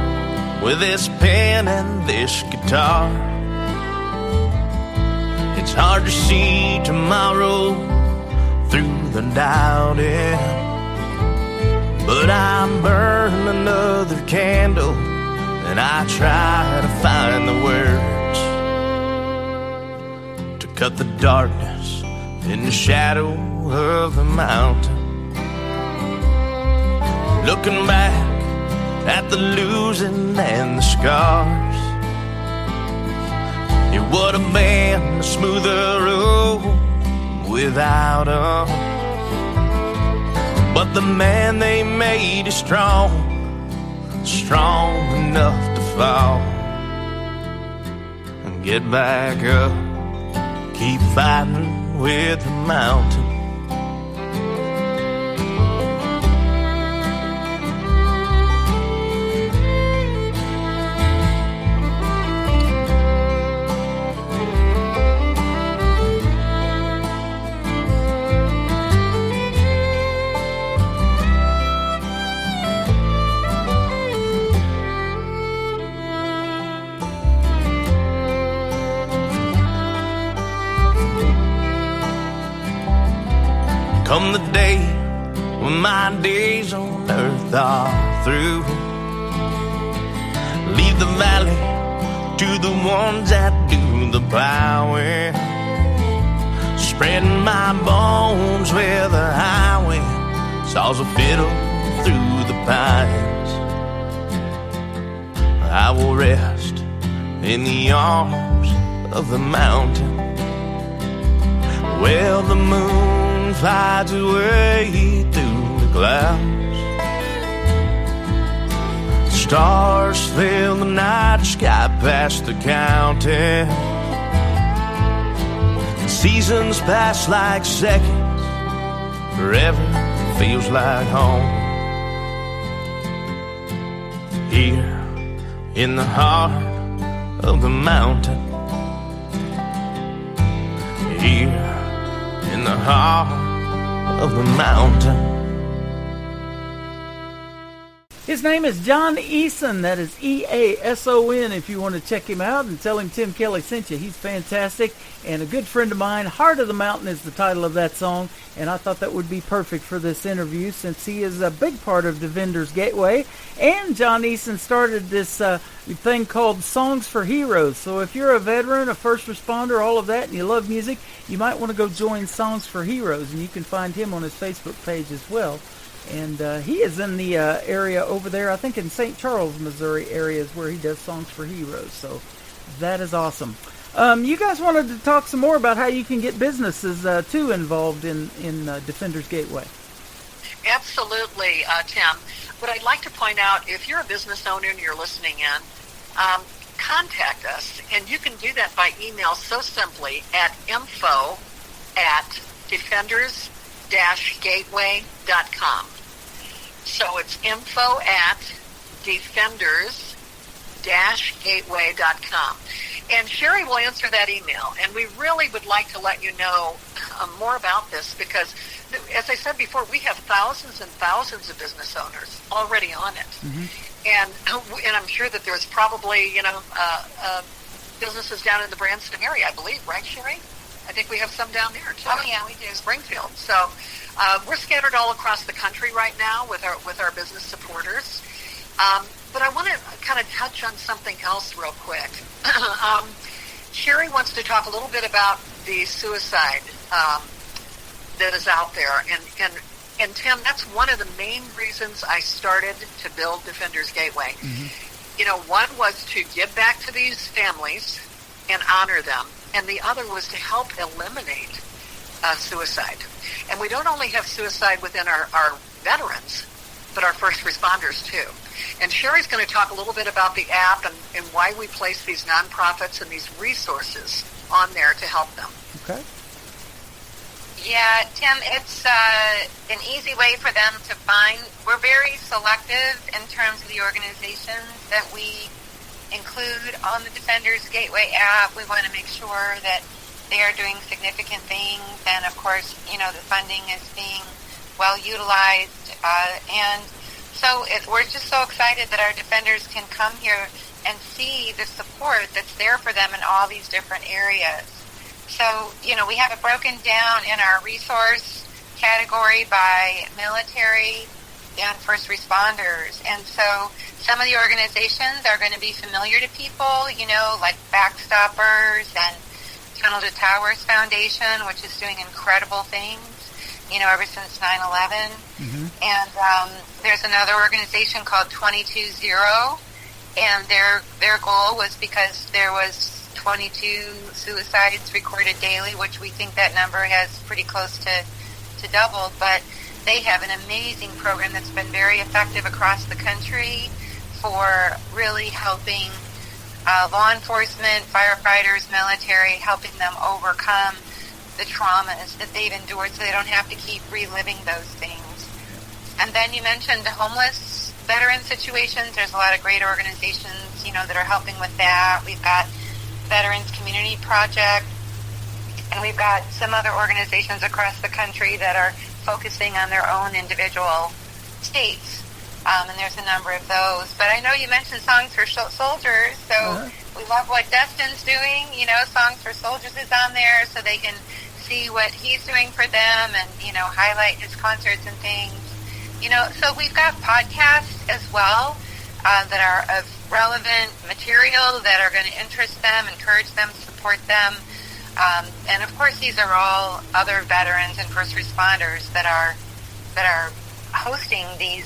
[SPEAKER 7] with this pen and this guitar. It's hard to see tomorrow through the doubting, but I burn another candle and I try to find the words to cut the darkness in the shadow of the mountain. Looking back at the losing and the scars, it would have been a smoother road without 'em. But the man they made is strong, strong enough to fall and get back up, keep fighting with the mountain. Come the day when my days on earth are through, leave the valley to the ones that do the plowing, spreading my bones where the highway saws a fiddle through the pines. I will rest in the arms of the mountain. Well, the moon flies away through the clouds. Stars fill the night sky past the counting. Seasons pass like seconds, forever feels like home. Here in the heart of the mountain, here in the heart of the mountain.
[SPEAKER 3] His name is John Eason. That is E-A-S-O-N if you want to check him out and tell him Tim Kelly sent you. He's fantastic and a good friend of mine. Heart of the Mountain is the title of that song, and I thought that would be perfect for this interview since he is a big part of Defender's Gateway. And John Eason started this thing called Songs for Heroes. So if you're a veteran, a first responder, all of that, and you love music, you might want to go join Songs for Heroes, and you can find him on his Facebook page as well. And he is in the area over there, I think in St. Charles, Missouri areas where he does Songs for Heroes. So that is awesome. You guys wanted to talk some more about how you can get businesses, too, involved in Defenders Gateway.
[SPEAKER 19] Absolutely, Tim. What I'd like to point out, if you're a business owner and you're listening in, contact us. And you can do that by email so simply at info@defenders-gateway.com. So it's info@defenders-gateway.com. And Sherry will answer that email. And we really would like to let you know more about this because, as I said before, we have thousands and thousands of business owners already on it.
[SPEAKER 3] Mm-hmm.
[SPEAKER 19] And I'm sure that there's probably, businesses down in the Branson area, I believe, right, Sherry? I think we have some down there, too.
[SPEAKER 20] Oh, yeah, we do.
[SPEAKER 19] Springfield. So we're scattered all across the country right now with our business supporters. But I want to kind of touch on something else real quick. Sherry wants to talk a little bit about the suicide that is out there. And Tim, that's one of the main reasons I started to build Defenders Gateway.
[SPEAKER 3] Mm-hmm.
[SPEAKER 19] One was to give back to these families and honor them. And the other was to help eliminate suicide. And we don't only have suicide within our veterans, but our first responders too. And Sherry's going to talk a little bit about the app and why we place these nonprofits and these resources on there to help them.
[SPEAKER 3] Okay.
[SPEAKER 20] Yeah, Tim, it's an easy way for them to find. We're very selective in terms of the organizations that we include on the Defenders Gateway app. We want to make sure that they are doing significant things, and of course, the funding is being well utilized. And so we're just so excited that our defenders can come here and see the support that's there for them in all these different areas. So, we have it broken down in our resource category by military and first responders. And so some of the organizations are going to be familiar to people, like Backstoppers and Tunnel to Towers Foundation, which is doing incredible things, ever since 9/11.
[SPEAKER 3] Mm-hmm.
[SPEAKER 20] And there's another organization called 22-0, and their goal was because there was 22 suicides recorded daily, which we think that number has pretty close to doubled, but they have an amazing program that's been very effective across the country for really helping law enforcement, firefighters, military, helping them overcome the traumas that they've endured so they don't have to keep reliving those things. And then you mentioned the homeless veteran situations. There's a lot of great organizations, that are helping with that. We've got Veterans Community Project, and we've got some other organizations across the country that are focusing on their own individual states. And there's a number of those. But I know you mentioned Songs for Soldiers, so we love what Dustin's doing. Songs for Soldiers is on there so they can see what he's doing for them and, highlight his concerts and things. So we've got podcasts as well that are of relevant material that are going to interest them, encourage them, support them. And of course, these are all other veterans and first responders that are hosting these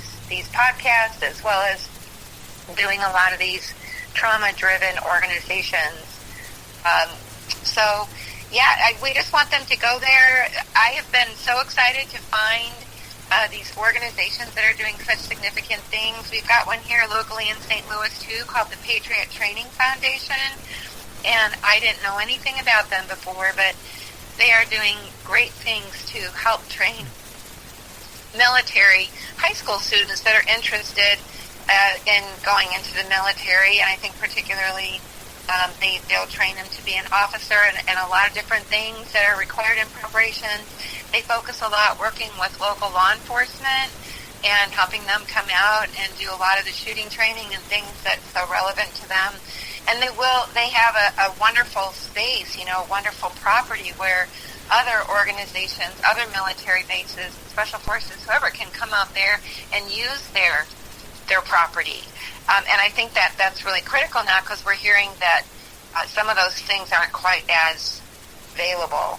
[SPEAKER 20] podcasts, as well as doing a lot of these trauma-driven organizations. We just want them to go there. I have been so excited to find these organizations that are doing such significant things. We've got one here locally in St. Louis, too, called the Patriot Training Foundation. And I didn't know anything about them before, but they are doing great things to help train military high school students that are interested in going into the military. And I think particularly they'll train them to be an officer and a lot of different things that are required in preparation. They focus a lot working with local law enforcement and helping them come out and do a lot of the shooting training and things that's so relevant to them. And they have a wonderful space, a wonderful property where other organizations, other military bases, special forces, whoever can come out there and use their property. And I think that's really critical now because we're hearing that some of those things aren't quite as available.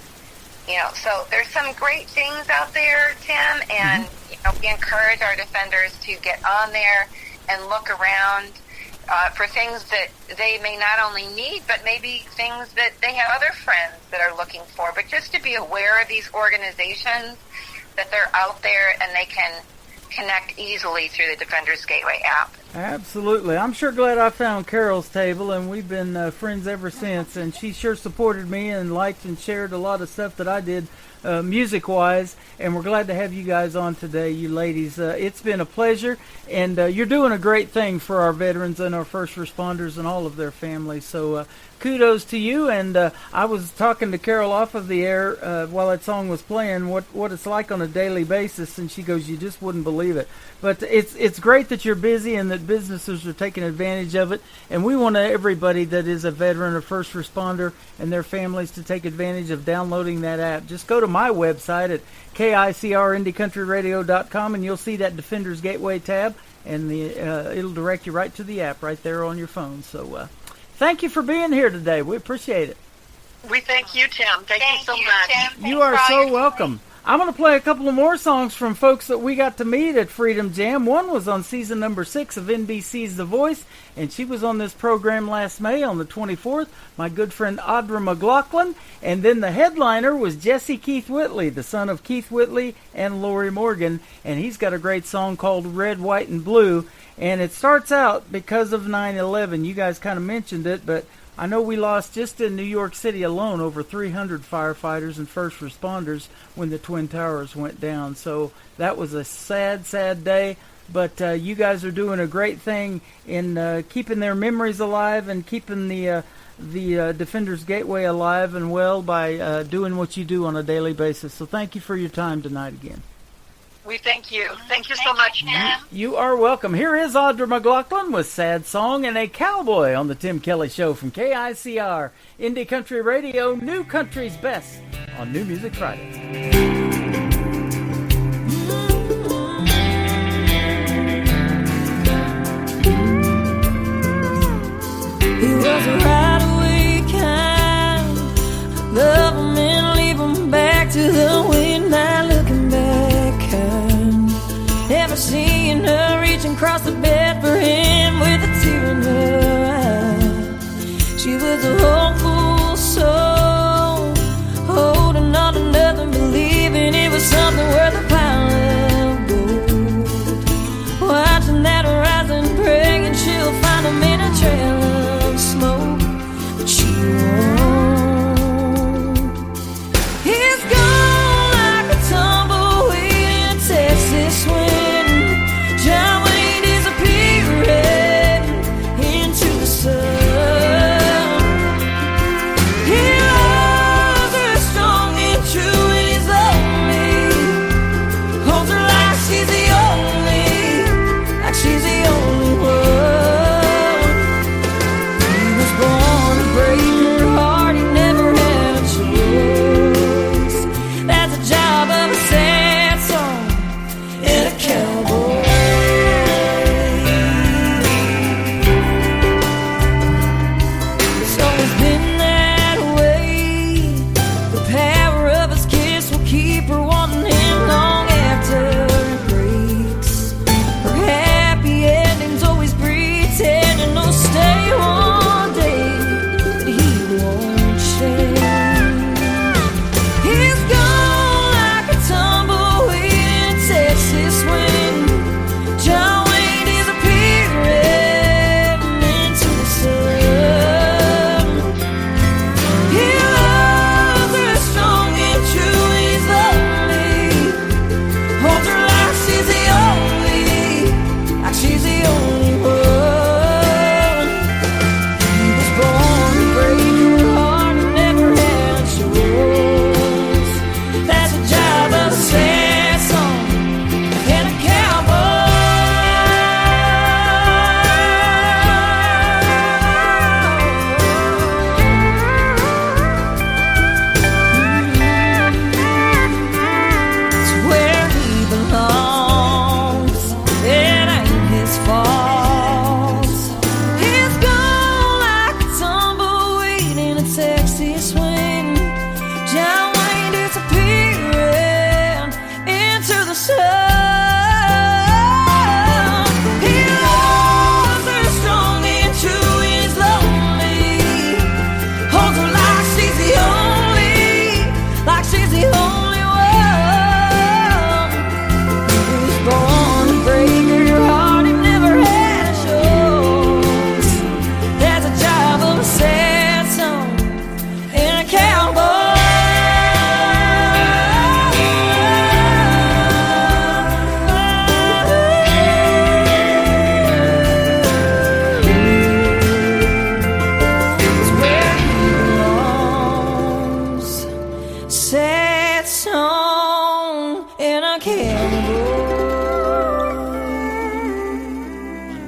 [SPEAKER 20] So there's some great things out there, Tim, and encourage our defenders to get on there and look around for things that they may not only need, but maybe things that they have other friends that are looking for. But just to be aware of these organizations, that they're out there and they can connect easily through the Defenders Gateway app.
[SPEAKER 3] Absolutely. I'm sure glad I found Carol's table, and we've been friends ever since, and she sure supported me and liked and shared a lot of stuff that I did music-wise, and we're glad to have you guys on today, you ladies. It's been a pleasure, and you're doing a great thing for our veterans and our first responders and all of their families, so kudos to you. And I was talking to Carol off of the air while that song was playing, what it's like on a daily basis, and she goes, you just wouldn't believe it. But it's great that you're busy and that businesses are taking advantage of it, and we want everybody that is a veteran or first responder and their families to take advantage of downloading that app. Just go to my website at KICRIndieCountryRadio.com, and you'll see that Defenders Gateway tab, and it'll direct you right to the app right there on your phone. So thank you for being here today. We appreciate it.
[SPEAKER 19] We thank you, Tim. Thank you so much.
[SPEAKER 20] Tim.
[SPEAKER 3] You are so welcome. I'm going to play a couple of more songs from folks that we got to meet at Freedom Jam. One was on season number 6 of NBC's The Voice, and she was on this program last May on the 24th, my good friend Audra McLaughlin. And then the headliner was Jesse Keith Whitley, the son of Keith Whitley and Lori Morgan, and he's got a great song called Red, White, and Blue. And it starts out because of 9/11. You guys kind of mentioned it, but I know we lost just in New York City alone over 300 firefighters and first responders when the Twin Towers went down. So that was a sad, sad day. But you guys are doing a great thing in keeping their memories alive and keeping the Defenders Gateway alive and well by doing what you do on a daily basis. So thank you for your time tonight again.
[SPEAKER 19] We thank you. Thank you so much, Tim.
[SPEAKER 3] You are welcome. Here is Audra McLaughlin with Sad Song and a Cowboy on the Tim Kelly Show from KICR, Indie Country Radio, New Country's Best on New Music Friday.
[SPEAKER 21] He was a right-away kind, love him and leave him back to the wind, not looking back. Never seeing her reaching across the bed for him with a tear in her eye. She was a hopeful soul, holding on to nothing, believing it was something worth a pile of gold. Watching that horizon, praying she'll find him in a trail of smoke, but she won't. He's gone like a tumbleweed in Texas wind. John Wayne disappearing,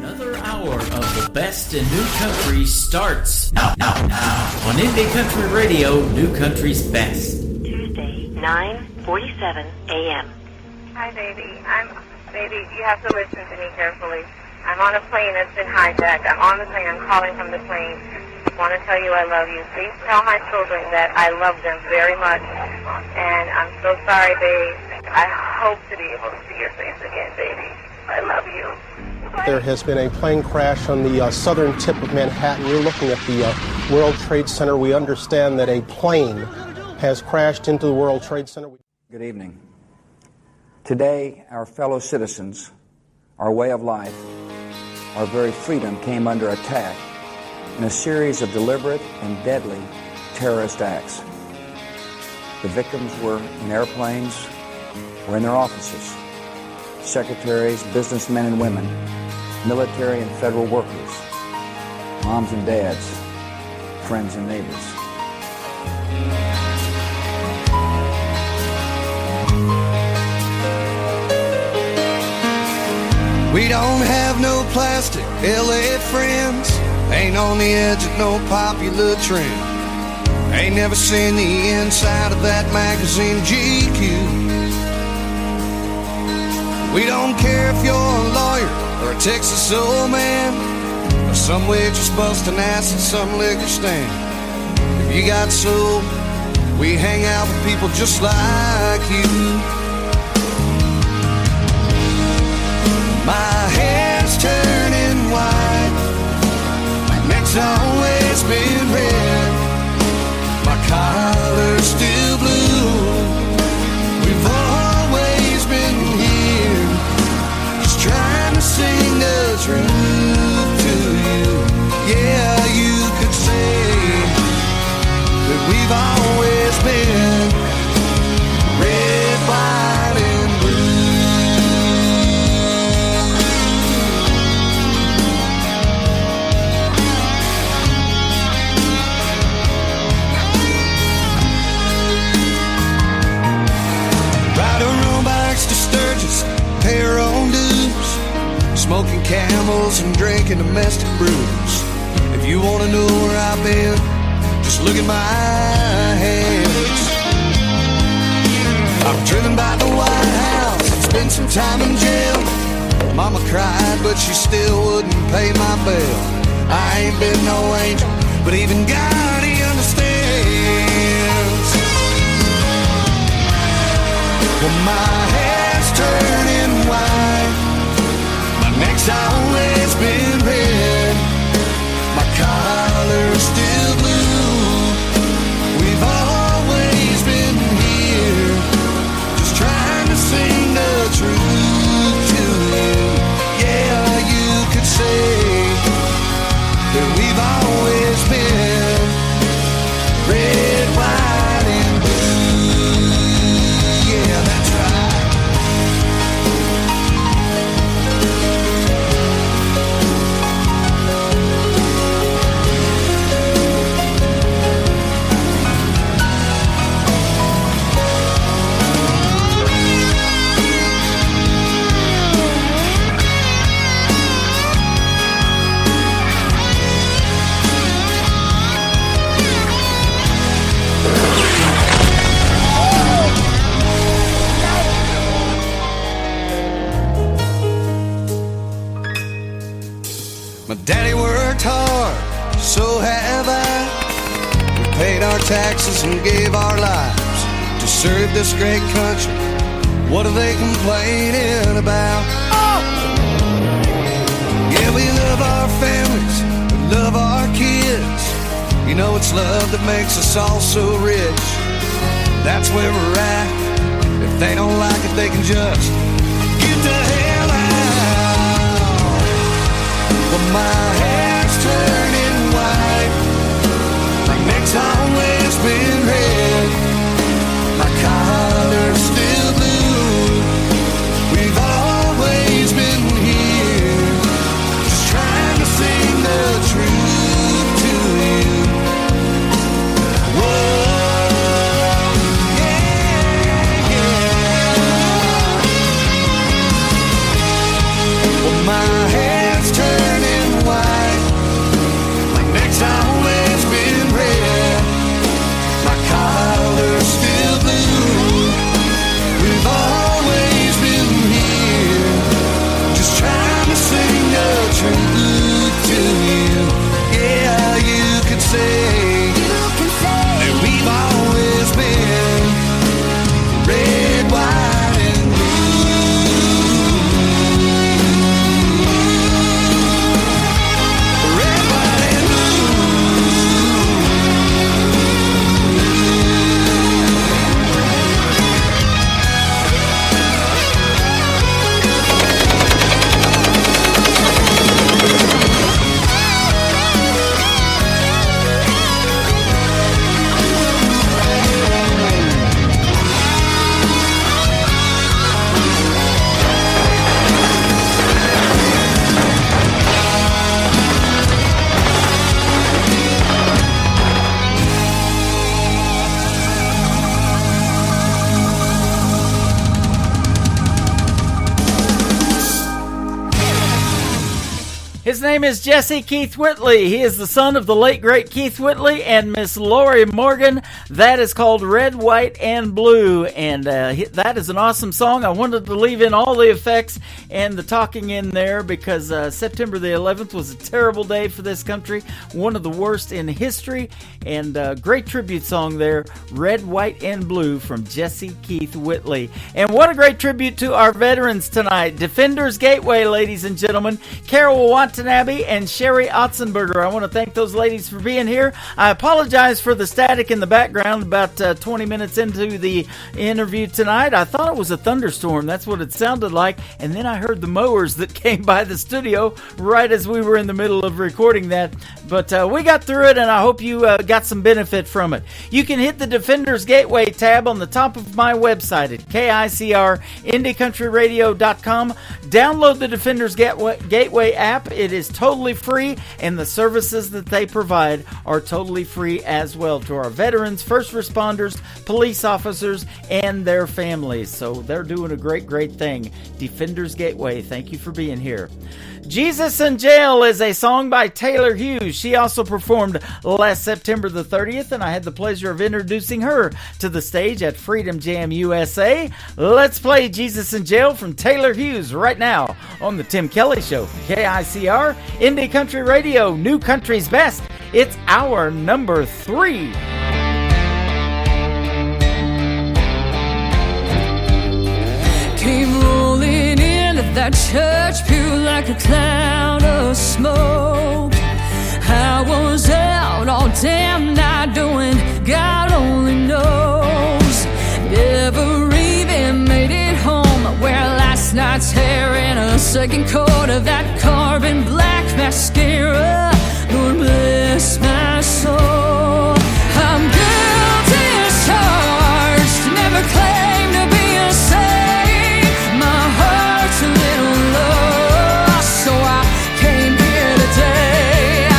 [SPEAKER 3] Another hour of the best in new country starts now on Indie Country Radio, New Country's Best.
[SPEAKER 5] Tuesday, 9:47 a.m.
[SPEAKER 22] Hi, baby. Baby, you have to listen to me carefully. I'm on a plane that's been hijacked. I'm on the plane. I'm calling from the plane. I want to tell you I love you. Please tell my children that I love them very much. And I'm so sorry, babe. I hope to be able to see your face again, baby. I love you.
[SPEAKER 23] There has been a plane crash on the southern tip of Manhattan. You're looking at the World Trade Center. We understand that a plane has crashed into the World Trade Center.
[SPEAKER 24] Good evening. Today, our fellow citizens, our way of life, our very freedom came under attack in a series of deliberate and deadly terrorist acts. The victims were in airplanes or in their offices. Secretaries, businessmen and women, military and federal workers, moms and dads, friends and neighbors.
[SPEAKER 4] We don't have no plastic LA friends. Ain't on the edge of no popular trend. Ain't never seen the inside of that magazine GQ. We don't care if you're a lawyer or a Texas old man, or some waitress busting ass at some liquor stand. If you got soul, we hang out with people just like you. My hair's turning white, my neck's always been red, my collar's still blue. We've always been here, just trying to sing the truth to you. Yeah, you could say that we've always been red, white, and blue. Pay our own dues, smoking Camels and drinking domestic brews. If you want to know where I've been, just look at my hands. I'm driven by the White House, spent some time in jail. Mama cried, but she still wouldn't pay my bill. I ain't been no angel, but even God, he understands. Well, my hair's turning white, my neck's always been red, my collar's still blue. We've always been here, just trying to sing the truth to you. Yeah, you could say that we've always been red, white, and blue. Yeah, that's right. My daddy worked hard, so have I. We paid our taxes and gave our lives to serve this great country. What are they complaining about? Yeah, we love our families, we love our kids. You know it's love that makes us all so rich. That's where we're at. If they don't like it, they can just get the hell out. Well, my hair's turning white, my neck's always been red, my collar's still blue. We've always been here, just trying to sing the truth to you. Whoa, yeah, yeah.
[SPEAKER 3] His name is Jesse Keith Whitley. He is the son of the late, great Keith Whitley and Miss Lori Morgan. That is called Red, White, and Blue, and that is an awesome song. I wanted to leave in all the effects and the talking in there because September the 11th was a terrible day for this country, one of the worst in history, and great tribute song there, Red, White, and Blue from Jesse Keith Whitley. And what a great tribute to our veterans tonight. Defenders Gateway, ladies and gentlemen, Carol Watanabe and Sherry Otzenberger. I want to thank those ladies for being here. I apologize for the static in the background about 20 minutes into the interview tonight. I thought it was a thunderstorm. That's what it sounded like. And then I heard the mowers that came by the studio right as we were in the middle of recording that. But we got through it, and I hope you got some benefit from it. You can hit the Defenders Gateway tab on the top of my website at KICRIndieCountryRadio.com. Download the Defenders Gateway app. It is totally free, and the services that they provide are totally free as well to our veterans, first responders, police officers, and their families. So they're doing a great, great thing. Defenders Gateway, thank you for being here. Jesus in Jail is a song by Taylor Hughes. She also performed last September the 30th, and I had the pleasure of introducing her to the stage at Freedom Jam USA. Let's play Jesus in Jail from Taylor Hughes right now on The Tim Kelly Show. KICR, Indie Country Radio, New Country's Best. It's hour number 3.
[SPEAKER 21] Came rolling into that church pew like a cloud of smoke. I was out all damn night doing God only knows. Never even made it home. I wear last night's hair in a second coat of that carbon black mascara. Lord bless my soul. I'm guilty as charged. Never claimed to be a saint. My heart's a little lost, so I came here today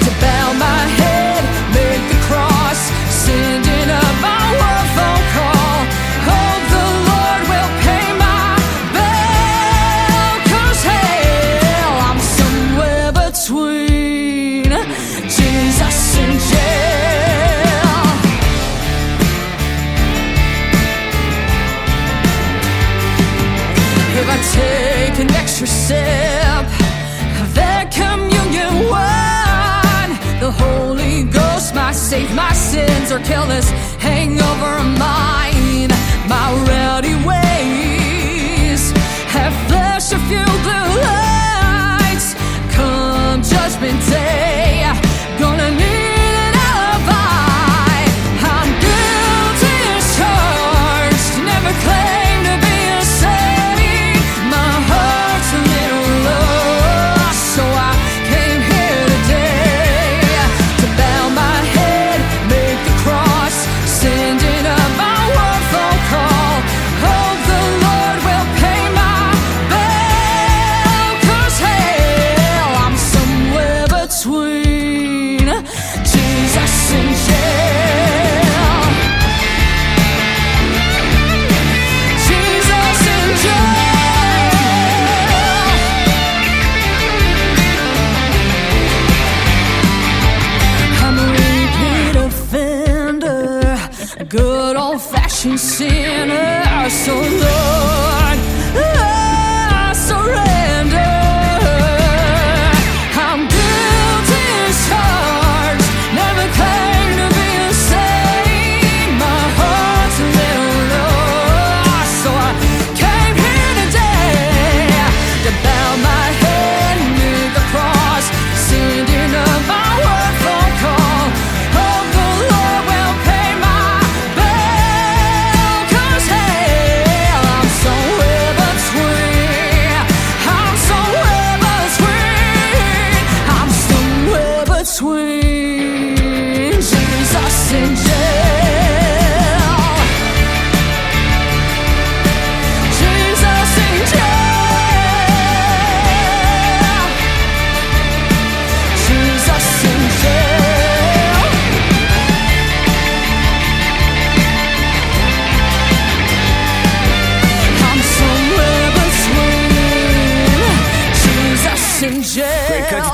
[SPEAKER 21] to bow my head, make the cross, sending up my one phone call. Hope the Lord will pay my bill, 'cause hell, I'm somewhere between Jesus and jail. If I take an extra sip of that communion wine, the Holy Ghost might save my sins or kill this hangover of mine. My rowdy ways have flashed a few blue lights. Come judgment day, gonna need an alibi. I'm guilty as charged, never claimed to be a saint. My heart's a little lost, so I came here today to bow my head, make the cross, sending up my one phone call. Hope the Lord will pay my bill, 'cause hell, I'm somewhere between Jesus and jail. Jesus and jail. I'm a repeat offender, a good old-fashioned sinner. So Lord, I surrender. I'm guilty as charged, never claimed to be a saint. My heart's a little lost, so I came here today to bow my head, make the cross, sending up my one phone call. Hope the Lord will pay my bill, 'cause hell,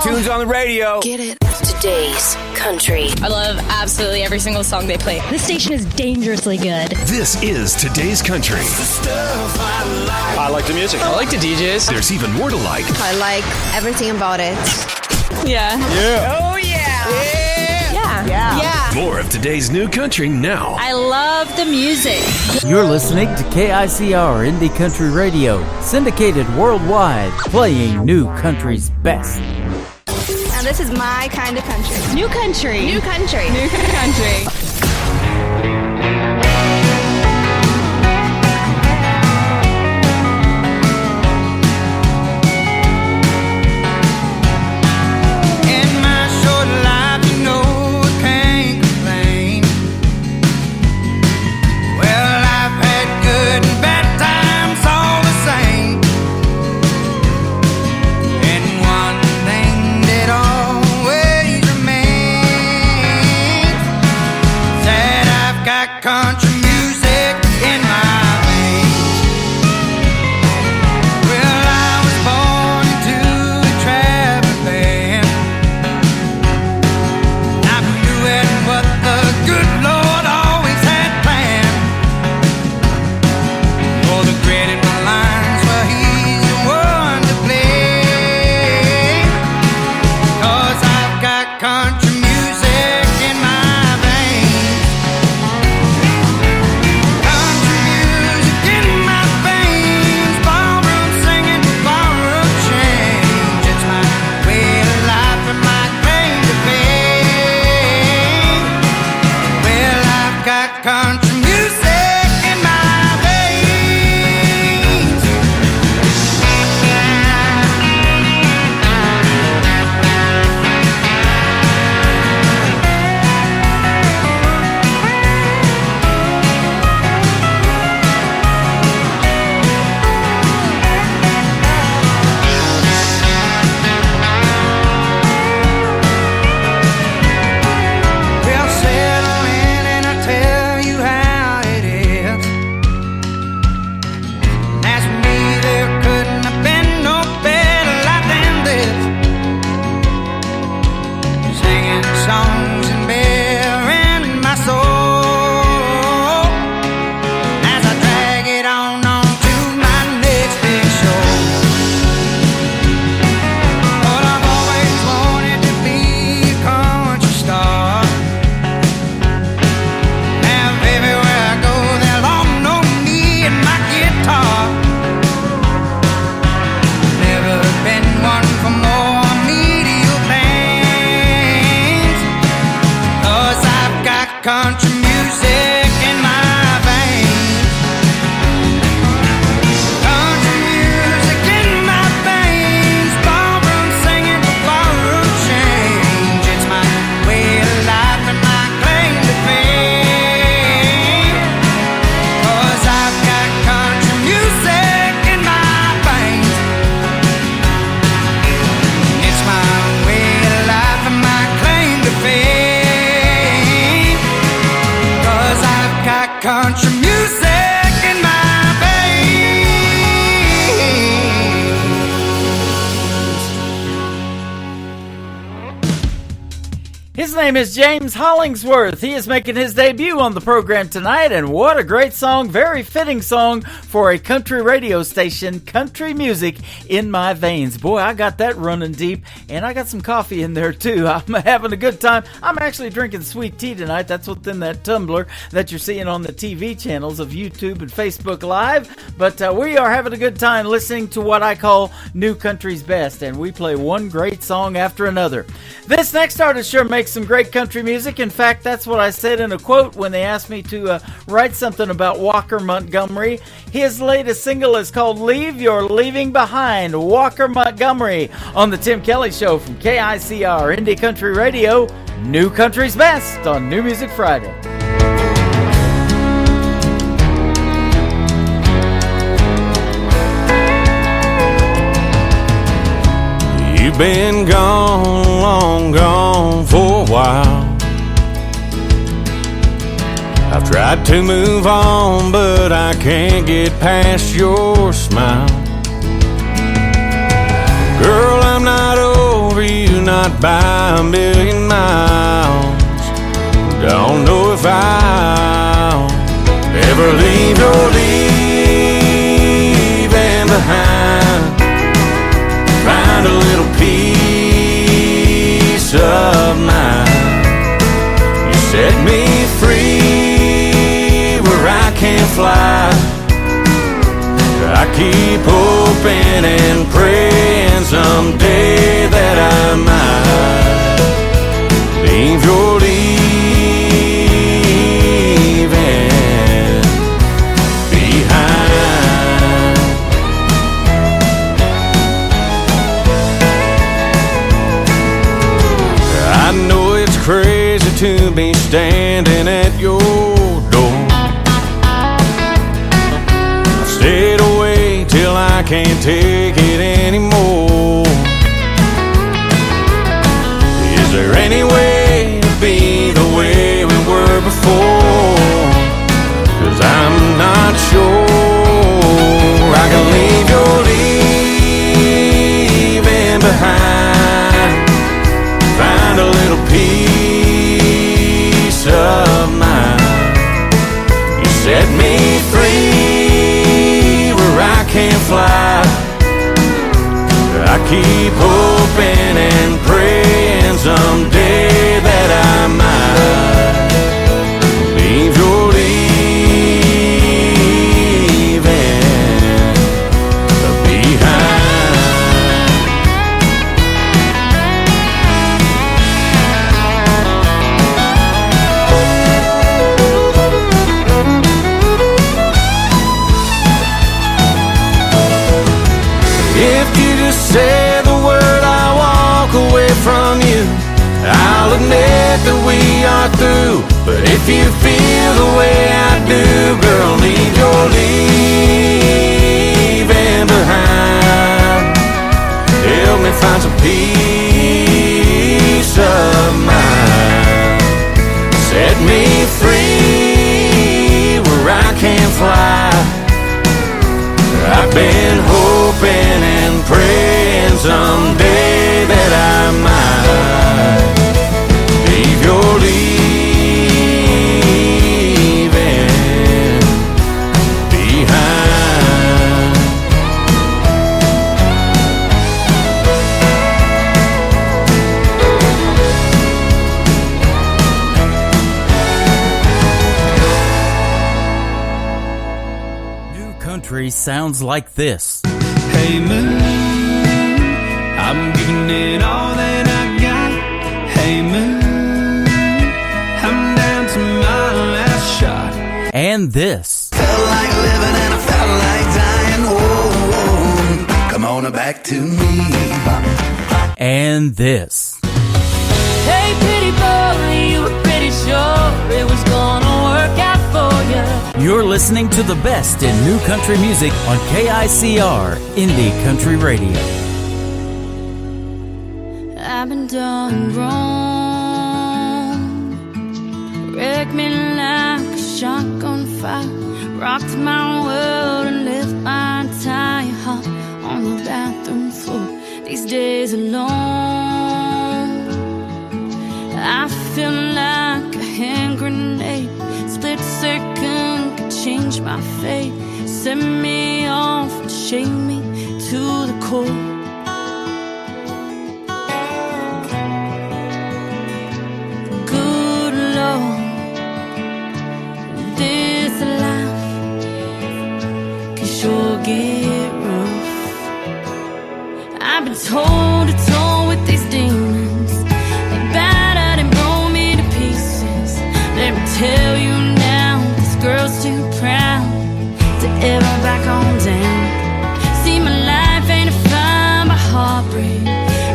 [SPEAKER 12] tunes on the radio.
[SPEAKER 16] Get it?
[SPEAKER 11] Today's country.
[SPEAKER 14] I love absolutely every single song they play. This station is dangerously good.
[SPEAKER 13] This is Today's Country.
[SPEAKER 1] I like the music. I like the DJs.
[SPEAKER 13] There's even more to like.
[SPEAKER 14] I like everything about it. Yeah.
[SPEAKER 1] Yeah.
[SPEAKER 14] Oh, yeah. Yeah.
[SPEAKER 13] More of today's new country now.
[SPEAKER 14] I love the music.
[SPEAKER 3] You're listening to KICR Indie Country Radio, syndicated worldwide, playing new country's best.
[SPEAKER 14] Now this is my kind of country. New country. New country. New country.
[SPEAKER 4] Country music in my veins. Well, I was born into a traveling band. I'm doing what the good Lord always had planned. For the credit my lines, well, he's the one to blame. 'Cause I've got country music in my veins. Country music in my veins. Well, settle in and I tell you how it is. As for me, there couldn't have been no better life than this. Singing songs and bearing my soul as I drag it on to my next big show. But I've always wanted to be a country star. Now everywhere I go, they'll all know me and my guitar. Never been one for more medial things. 'Cause I've got country music in my veins. Country music in my veins. Ballroom singing, ballroom change. It's my way of life and my claim to fame. 'Cause I've got country music in my veins. It's my way of life and my claim to fame. 'Cause I've got country music in my veins.
[SPEAKER 3] His name is James Hollingsworth. He is making his debut on the program tonight, and what a great song, very fitting song for a country radio station, Country Music in My Veins. Boy, I got that running deep, and I got some coffee in there too. I'm having a good time. I'm actually drinking sweet tea tonight. That's what's in that tumbler that you're seeing on the TV channels of YouTube and Facebook Live, but we are having a good time listening to what I call New Country's Best, and we play one great song after another. This next artist sure makes some great country music. In fact, that's what I said in a quote when they asked me to write something about Walker Montgomery. His latest single is called Leave Your Leaving Behind, Walker Montgomery, on the Tim Kelly Show from KICR Indie Country Radio, New Country's Best on New Music Friday.
[SPEAKER 9] You've been gone, long gone for a while. I've tried to move on, but I can't get past your smile. Girl, I'm not over you out by a million miles. Don't know if I'll ever leave your leaving behind. Find a little peace of mind. You set me free where I can't fly. I keep hoping and praying someday that I might leave your leaving behind. I know it's crazy to be standing at your door. I've stayed away till I can't take it anymore. Is there any way to be the way we were before? 'Cause I'm not sure I can leave your leaving behind. Find a little peace of mind. You set me free where I can't fly. I keep hoping and praying someday that I might leave your leaving behind. If you just say the word, I'll walk away from you. I'll admit that we are through. But if you feel the way I do, girl, leave your leaving behind. Help me find some peace of mind. Set me free where I can't fly. I've been hoping and praying someday that I might leave your leaving behind.
[SPEAKER 3] New country sounds like this.
[SPEAKER 10] Hey moon, I'm giving it all that I got. Hey moon, I'm down to my last shot.
[SPEAKER 3] And this.
[SPEAKER 4] Felt like living and I felt like dying. Oh, come on back to me.
[SPEAKER 3] And this.
[SPEAKER 21] Hey, pretty boy, you were pretty sure it was gonna work out for you.
[SPEAKER 3] You're listening to the best in new country music on KICR Indie Country Radio.
[SPEAKER 21] I've been done wrong. Wrecked me like a shotgun fire. Rocked my world and left my entire heart on the bathroom floor. These days alone, I feel like a hand grenade. Split second could change my fate. Set me off and shake me to the core. Good Lord, this life can sure get rough. I've been toe to toe with these demons. They battered and broke me to pieces. Let me tell you now, this girl's too proud to ever back on down. See, my life ain't defined by heartbreak,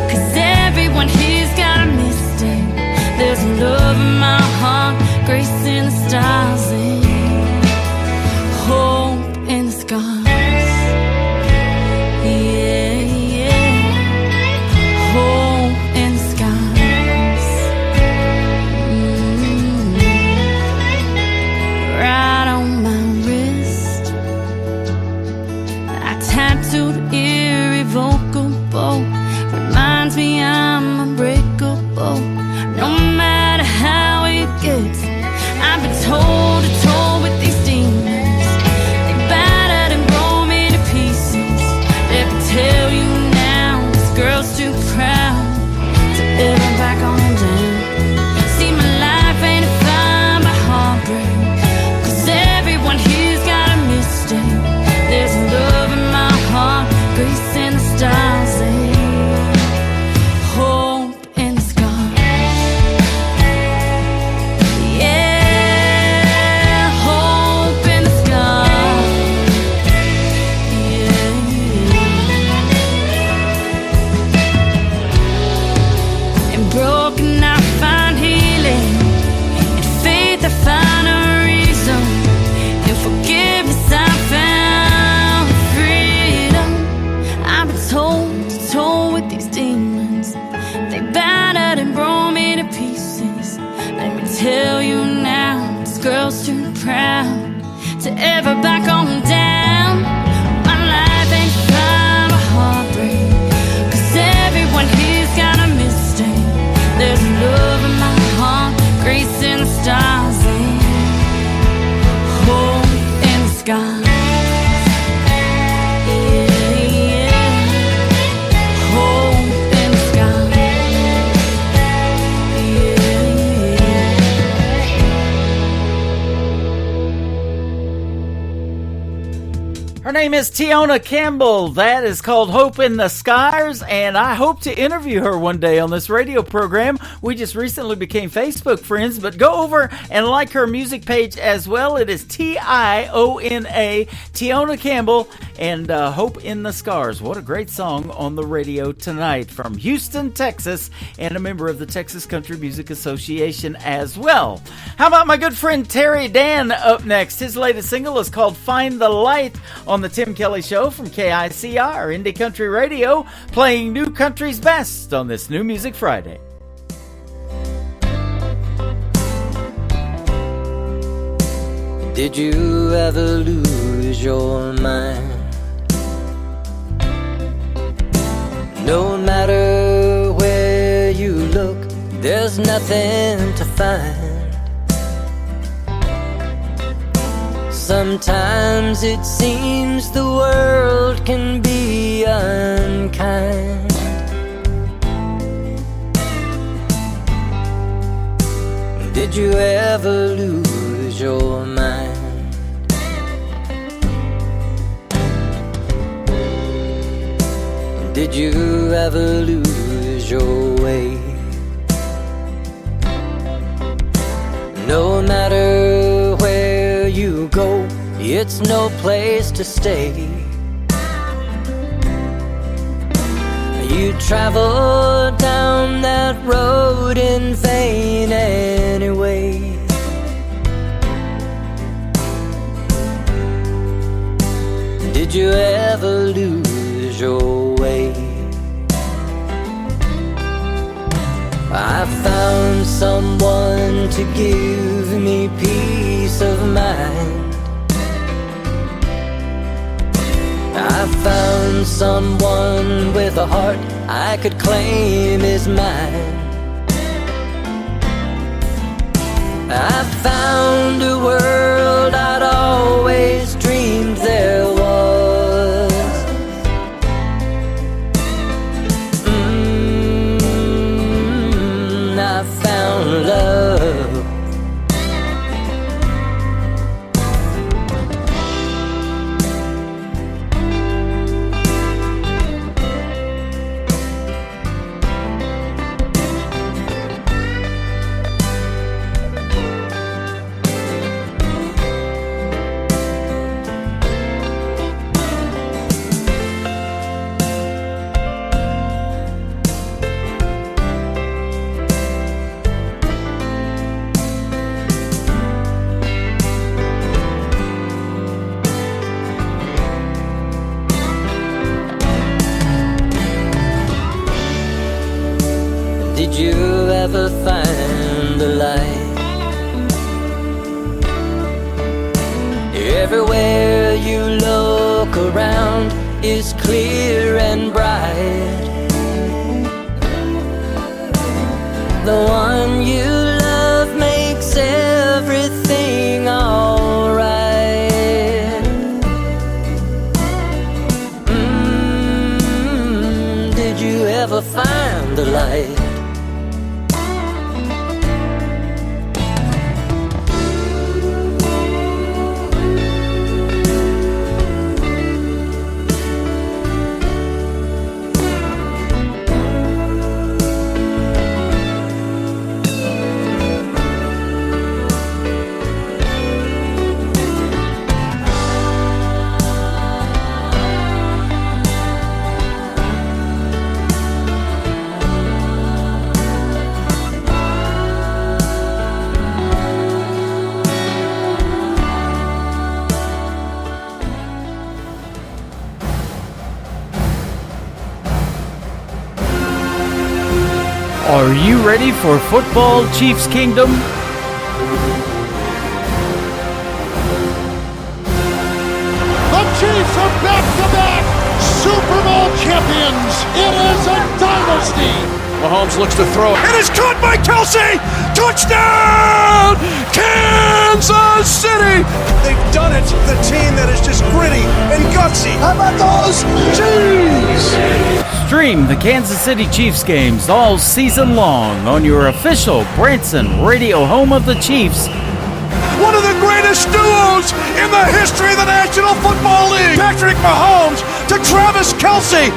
[SPEAKER 21] 'cause everyone here's got a mistake. There's love in my heart, grace in the stars, and hope in the skies. Yeah, yeah. toe to toe with these demons. They battered and broke me to pieces. Let me tell you now, this girl's too proud to ever back on down. My life ain't kind of heartbreak, 'cause everyone here's got a mistake. There's love in my heart, grace in the stars, and hope in the sky.
[SPEAKER 3] Her name is Tiona Campbell. That is called Hope in the Skies, and I hope to interview her one day on this radio program. We just recently became Facebook friends, but go over and like her music page as well. It is Tiona, Tiona Campbell, and Hope in the Scars. What a great song on the radio tonight from Houston, Texas, and a member of the Texas Country Music Association as well. How about my good friend Terry Dan up next? His latest single is called Find the Light on the Tim Kelly Show from KICR, Indie Country Radio, playing New Country's best on this New Music Friday.
[SPEAKER 2] Did you ever lose your mind? No matter where you look, there's nothing to find. Sometimes it seems the world can be unkind. Did you ever lose your mind? Did you ever lose your way? No matter where you go, it's no place to stay. You travel down that road in vain anyway. Did you ever lose your way? I found someone to give me peace of mind. I found someone with a heart I could claim is mine. I found a world I'd always dreamed there was. I found love. Did you ever find the light? Everywhere you look around is clear and bright. The one you love makes everything alright. Did you ever find the light?
[SPEAKER 3] Are you ready for Football Chiefs Kingdom?
[SPEAKER 6] The Chiefs are back-to-back Super Bowl champions. It is a dynasty.
[SPEAKER 1] Mahomes looks to throw. It is caught by Kelsey. Touchdown, Kansas City. They've done it. The team that is just gritty and gutsy.
[SPEAKER 6] How about those Chiefs?
[SPEAKER 3] Stream the Kansas City Chiefs games all season long on your official Branson radio home of the Chiefs.
[SPEAKER 1] One of the greatest duos in the history of the National Football League. Patrick Mahomes to Travis Kelsey.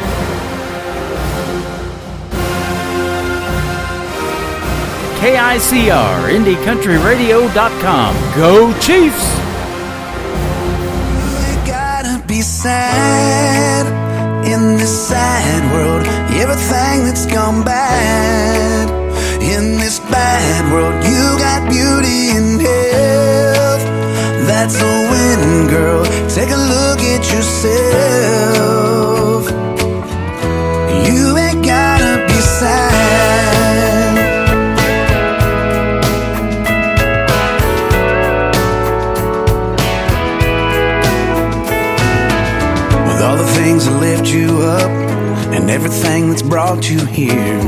[SPEAKER 3] KICR, IndieCountryRadio.com. Go Chiefs!
[SPEAKER 4] You gotta be sad in this sad world. Everything that's gone bad in this bad world. You got beauty and health. That's a win, girl. Take a look at yourself. You ain't gotta be sad. All the things that lift you up and everything that's brought you here,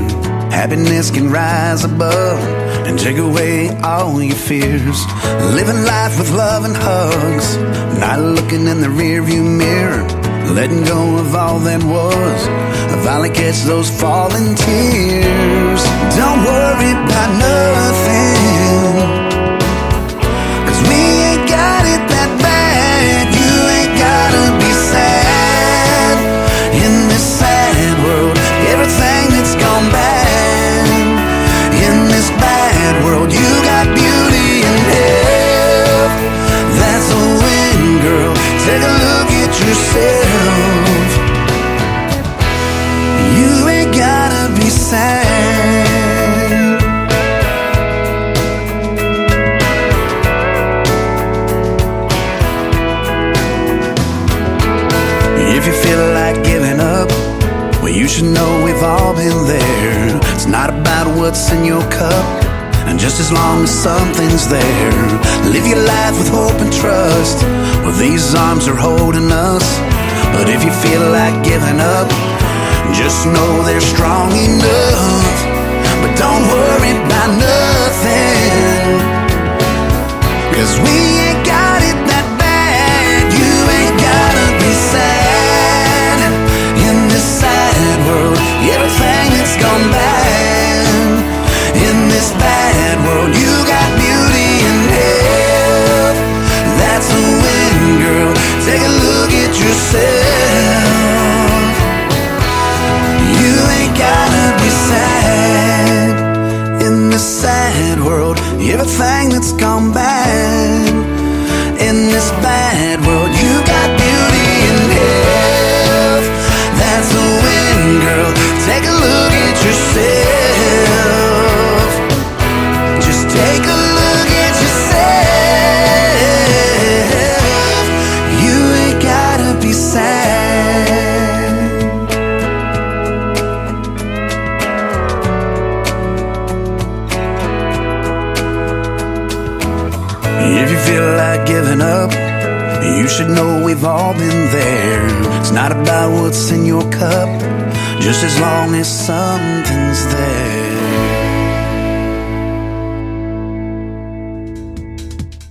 [SPEAKER 4] happiness can rise above and take away all your fears. Living life with love and hugs, not looking in the rearview mirror, letting go of all that was. I'll finally catch those falling tears. Don't worry about nothing, 'cause we ain't got it that bad. You ain't gotta be sad in this sad world. Everything that's gone bad in this bad world. You got beauty and health. That's a win, girl. Take a look at yourself. You ain't gotta be sad. If you feel like giving up, well, you should know we've all been there. It's not about what's in your cup, and just as long as something's there, live your life with hope and trust. Well, these arms are holding us. But if you feel like giving up, just know they're strong enough. But don't worry about nothing, 'cause we ain't got it that bad. You ain't gotta be sad in this sad world. Everything that's gone bad in this bad world. You got beauty and health. That's a win, girl. Take a look at yourself. You ain't gotta be sad in this sad world. Everything that's gone bad in this bad world. You got beauty and health. That's a win, girl. Take a look at yourself. Just take a look at yourself. You ain't gotta be sad. If you feel like giving up, you should know we've all been there. It's not about what's in your cup, just as long as something's there.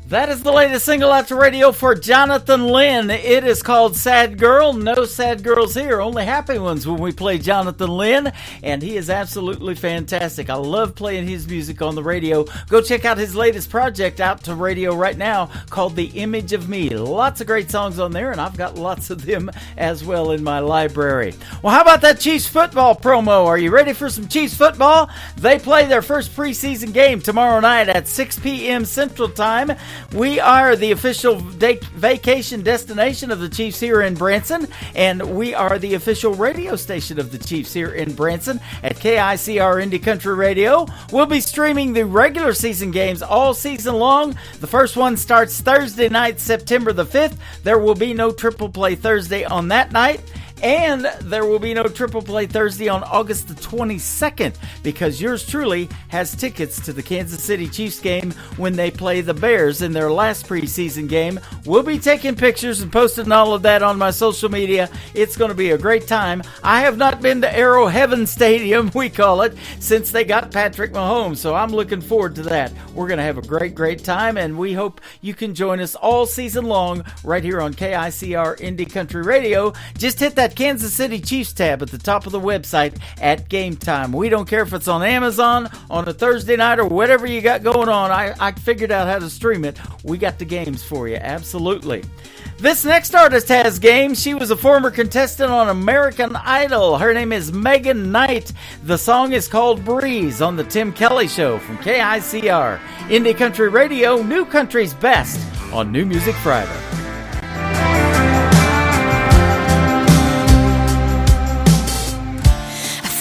[SPEAKER 3] That is the latest single out to radio for Jonathan Lynn. It is called Sad Girl. No sad girls here, only happy ones when we play Jonathan Lynn, and he is absolutely fantastic. I love playing his music on the radio. Go check out his latest project out to radio right now called The Image of Me. Lots of great songs on there, and I've got lots of them as well in my library. Well, how about that Chiefs football promo? Are you ready for some Chiefs football? They play their first preseason game tomorrow night at 6 p.m. Central Time. We are the official vacation destination of the Chiefs here in Branson, and we are the official radio station of the Chiefs here in Branson at KICR Indie Country Radio. We'll be streaming the regular season games all season long. The first one starts Thursday night, September the 5th. There will be no triple play Thursday on that night. And there will be no Triple Play Thursday on August the 22nd because yours truly has tickets to the Kansas City Chiefs game when they play the Bears in their last preseason game. We'll be taking pictures and posting all of that on my social media. It's going to be a great time. I have not been to Arrow Heaven Stadium, we call it, since they got Patrick Mahomes, so I'm looking forward to that. We're going to have a great, great time, and we hope you can join us all season long right here on KICR Indie Country Radio. Just hit that Kansas City Chiefs tab at the top of the website at Game Time. We don't care if it's on Amazon, on a Thursday night, or whatever you got going on. I figured out how to stream it. We got the games for you, absolutely. This next artist has games. She was a former contestant on American Idol. Her name is Megan Knight. The song is called Breeze on the Tim Kelly Show from KICR Indie Country Radio, New Country's Best on New Music Friday.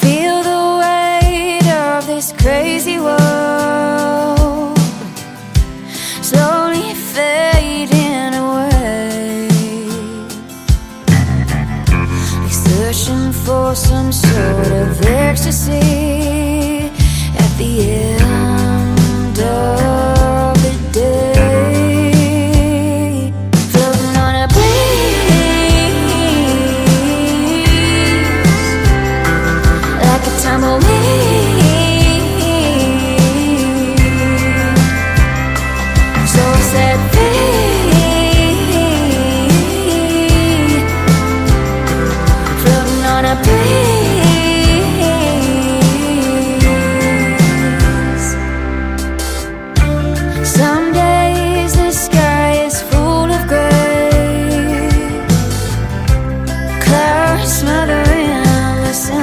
[SPEAKER 21] Feel the weight of this crazy world slowly fading away, like searching for some sort of ecstasy at the end of the day, floating on a breeze like a tumbleweed. So set free, floating on a breeze. Some days the sky is full of gray, clouds smothering the sun.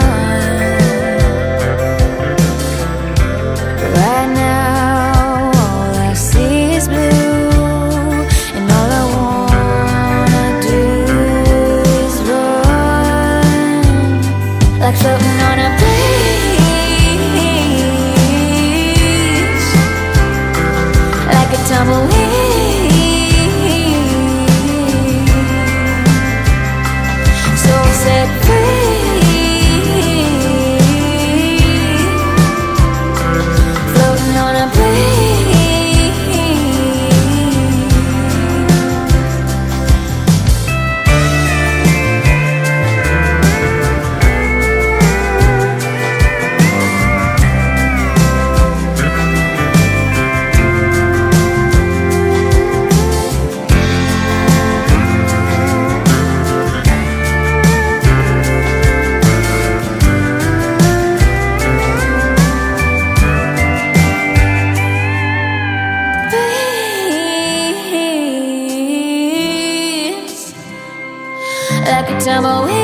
[SPEAKER 21] Right now, all I see is blue, and all I wanna do is run, like floating on a breeze, like a tumbleweed. So set free, floating on a breeze. Breeze, like a tumbleweed.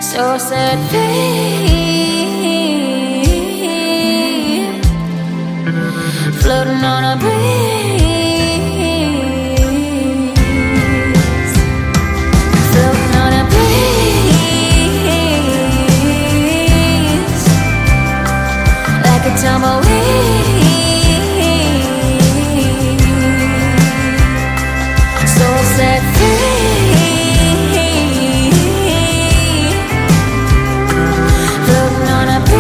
[SPEAKER 21] So set free, floating on a breeze, floating on a breeze, like a tumbleweed. So set free, floating on a breeze.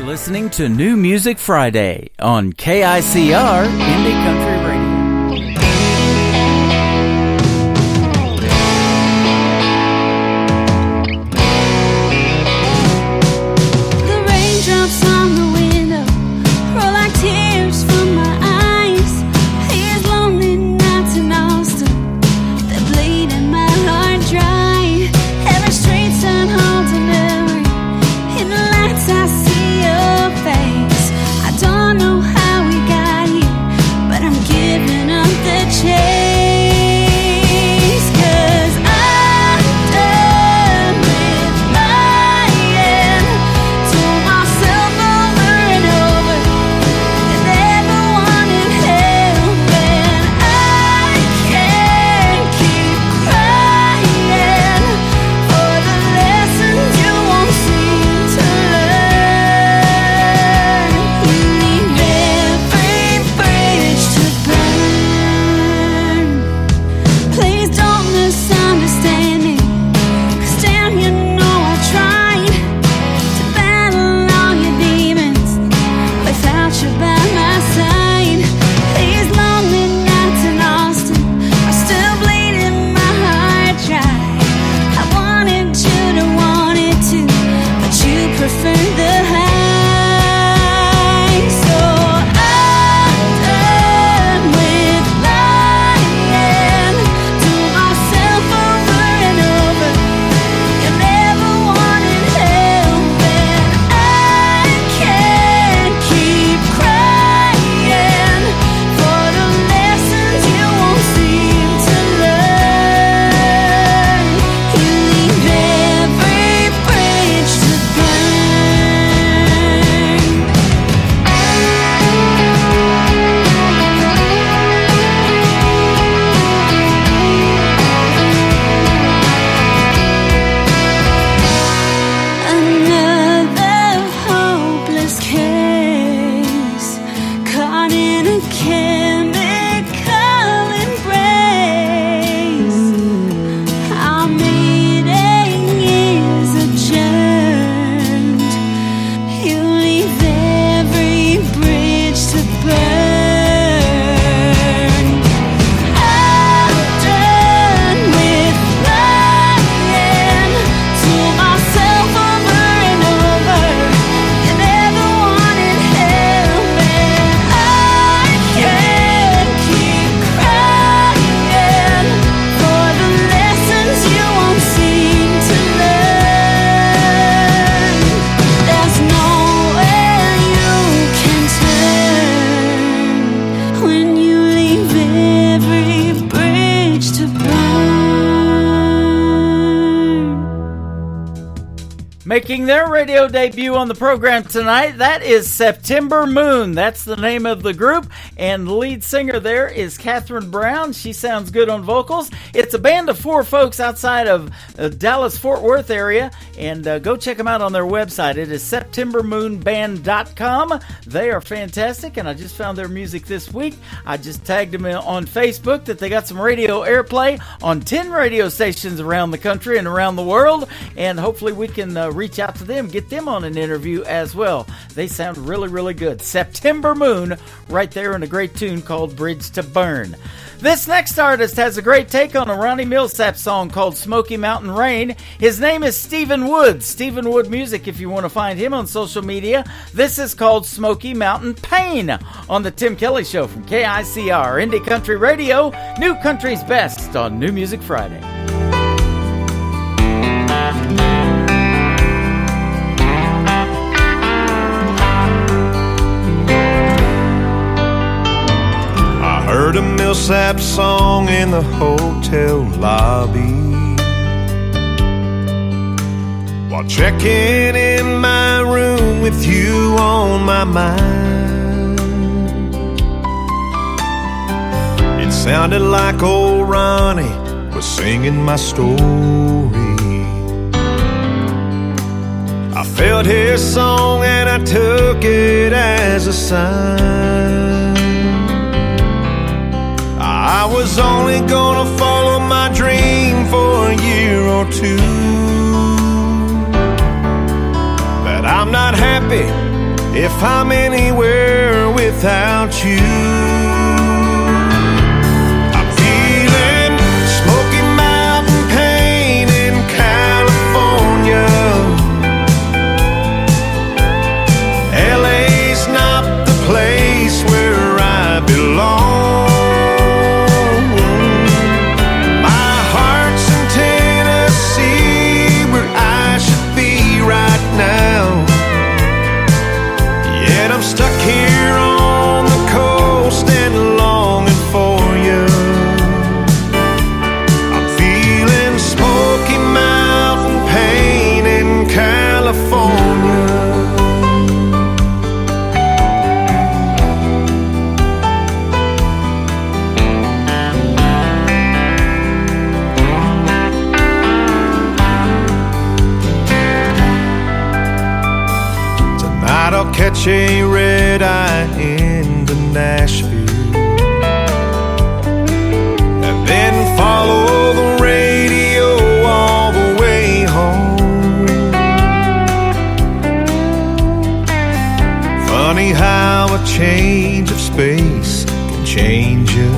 [SPEAKER 3] Listening to New Music Friday on KICR Indie Country Radio.
[SPEAKER 21] The raindrops on the window chemical embrace. Our meeting is adjourned. You leave every bridge to burn. I'm done with lying to myself over and over. You never wanted help, and I can't keep crying for the lessons you won't seem to learn. There's nowhere you can turn when you leave every bridge to burn.
[SPEAKER 3] Making their radio debut on the program tonight, that is September Moon. That's the name of the group, and the lead singer there is Catherine Brown. She sounds good on vocals. It's a band of 4 folks outside of Dallas-Fort Worth area, and go check them out on their website. It is SeptemberMoonBand.com. They are fantastic, and I just found their music this week. I just tagged them on Facebook that they got some radio airplay on 10 radio stations around the country and around the world, and hopefully we can reach out to them, get them on an interview as well. They sound really, really good. September Moon, right there in a great tune called Bridge to Burn. This next artist has a great take on a Ronnie Millsap song called Smoky Mountain Rain. His name is Stephen Wood. Stephen Wood Music, if you want to find him on social media. This is called Smoky Mountain Pain on the Tim Kelly Show from KICR, Indie Country Radio, New Country's Best on New Music Friday.
[SPEAKER 9] Heard a Millsap song in the hotel lobby while checking in my room with you on my mind. It sounded like old Ronnie was singing my story. I felt his song and I took it as a sign. I was only gonna follow my dream for a year or two, but I'm not happy if I'm anywhere without you. I'm feeling Smoky Mountain pain in California. LA's not the place where I belong. I'm stuck here on the coast and longing for you. I'm feeling Smoky Mountain pain in California. Tonight I'll catch a red eye into Nashville and then follow the radio all the way home. Funny how a change of space can change you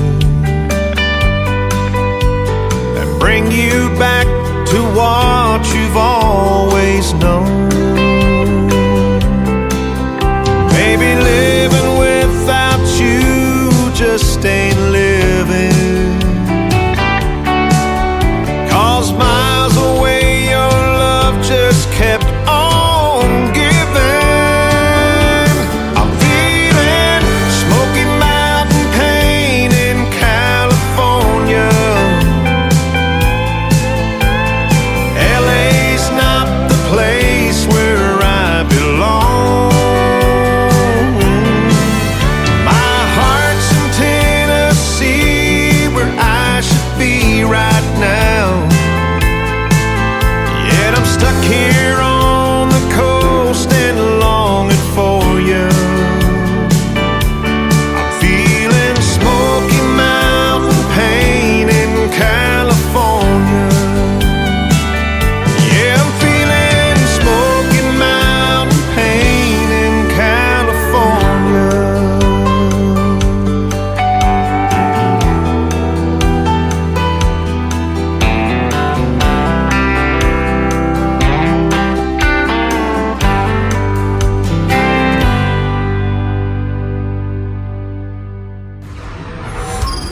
[SPEAKER 9] and bring you back to what you've always known. Maybe living without you just ain't living, 'cause miles away your love just kept on giving. I'm feeling Smoky Mountain pain in California. LA's not the place where I belong.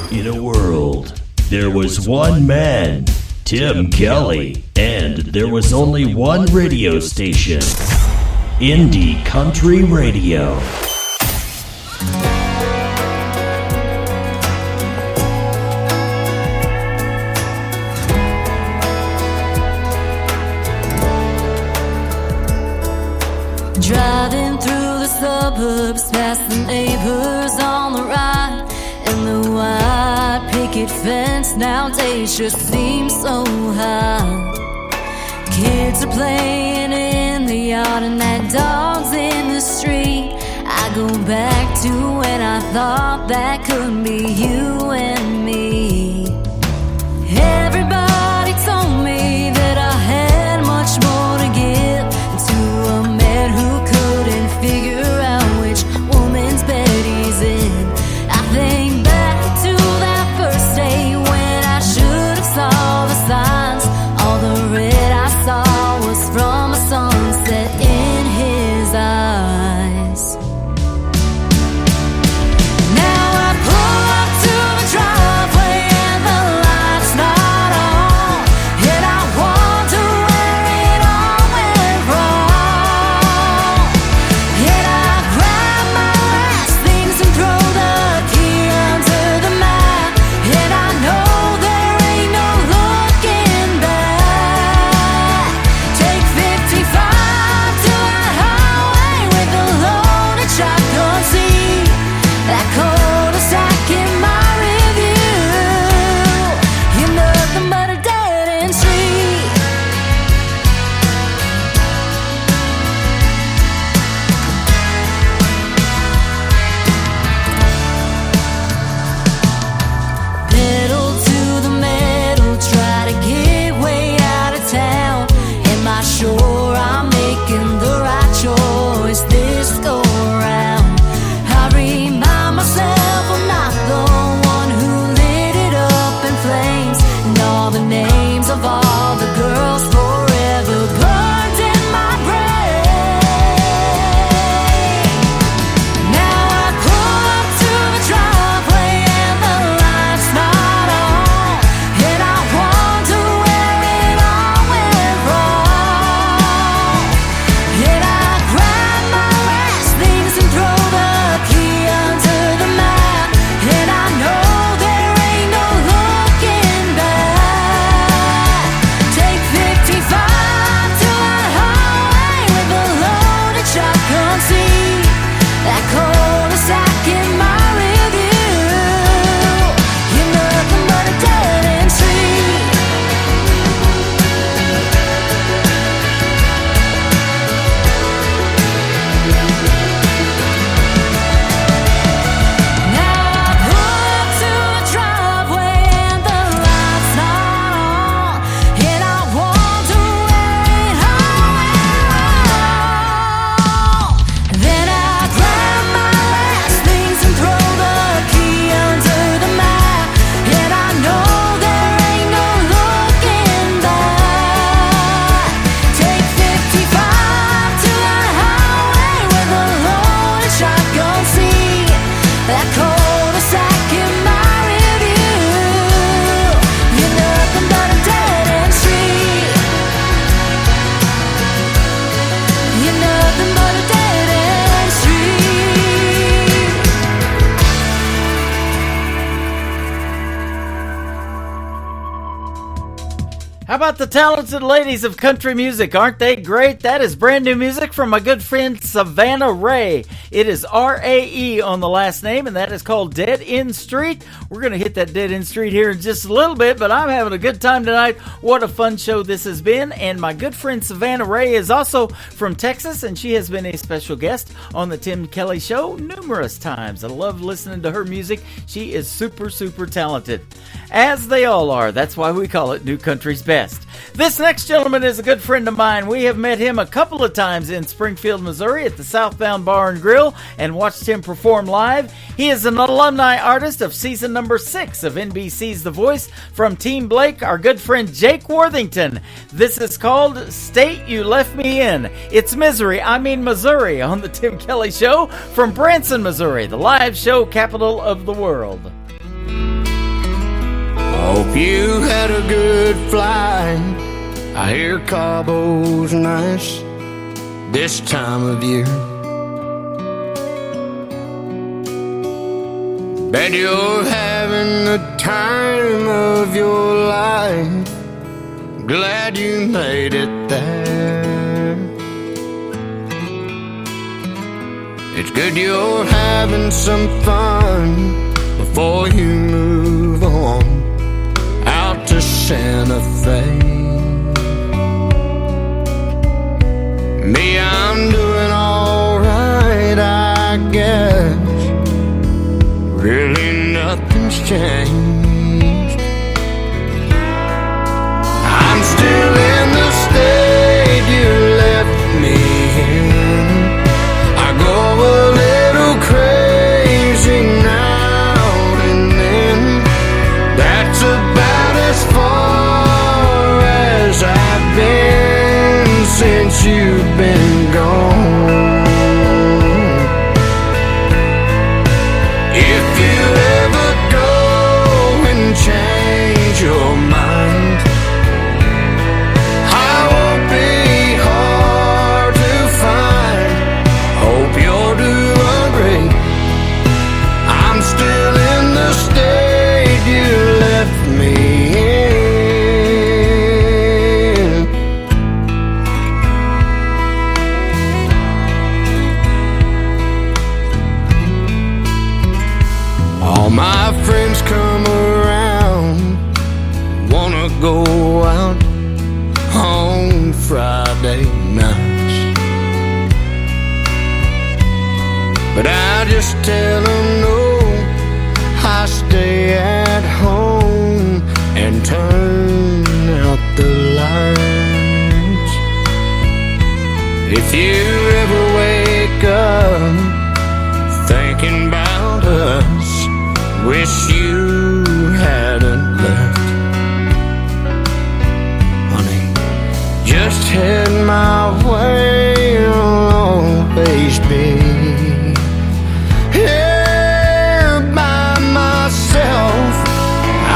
[SPEAKER 13] In a world, there was one man, Tim Kelly, and there was only one radio station, Indie Country Radio.
[SPEAKER 21] Driving through the suburbs, past the neighbors on the right, and the white picket fence nowadays just seems so high. Kids are playing in the yard and that dog's in the street. I go back to when I thought that could be you and me. Everybody told me that I had much more to give to a man who couldn't figure out which woman's bed he's in. I think back to that first day when I should have saw the signs. All the red I saw was from a sunset in his eyes. Now I pull up to the driveway and the light's not on, and I wonder where it all went wrong. And I grab my last things and throw the key under the mat, and I know there ain't no looking back. Take 55 to that highway with a loaded shotgun seat. That cul-de-sac in my review, you're nothing but a dead-end street. Pedal to the metal, try to get way out of town. Am I sure I'm making the right choice this go around? I remind myself I'm not the one who lit it up in flames, and all the names of all the girls forever burned in my brain. Now I pull up to the driveway and the light's not on, and I wonder where it all went wrong. And I grab my last things and throw the key under the mat, and I know there ain't no looking back. Take 55 to that highway with a loaded shotgun seat. That cul-de-sac in my review, you're nothing but a dead-end street. Now I pull up to the driveway and the light's not on, and I wonder where it all went wrong. Then I grab my last things and throw the key under the mat, and I know there ain't no looking back. Take 55 to that highway with a loaded shotgun seat. That cul-de-sac in my review, you're nothing but a dead-end street. You're nothing but a dead-end street.
[SPEAKER 3] How about the talented ladies of country music? Aren't they great? That is brand new music from my good friend Savannah Ray. It is R-A-E on the last name, and that is called Dead End Street. We're going to hit that Dead End Street here in just a little bit, but I'm having a good time tonight. What a fun show this has been. And my good friend Savannah Ray is also from Texas, and she has been a special guest on the Tim Kelly Show numerous times. I love listening to her music. She is super, super talented. As they all are. That's why we call it New Country's Best. This next gentleman is a good friend of mine. We have met him a couple of times in Springfield, Missouri at the Southbound Bar and Grill and watched him perform live. He is an alumni artist of season number 6 of NBC's The Voice. From Team Blake, our good friend Jake Worthington. This is called State You Left Me In. It's Missouri on the Tim Kelly Show from Branson, Missouri, the live show capital of the world.
[SPEAKER 8] Hope you had a good flight. I hear Cabo's nice this time of year. Bet you're having the time of your life. Glad you made it there. It's good you're having some fun before you move on out to Santa Fe. Me, I'm doing alright, I guess. Really nothing's changed. I'm still in the state you left me in. I go a little crazy now and then. That's about as far as I've been since you've been gone. If you ever go and change your mind, I won't be hard to find. Hope you're doing great. I'm still in the state you left me in. All my friends come around, wanna go out on Friday nights, but I just tell them no, I stay at home and turn out the lights. If you ever wake up thinking about us, wish you hadn't left, honey, just head my way, I'll always be here by myself.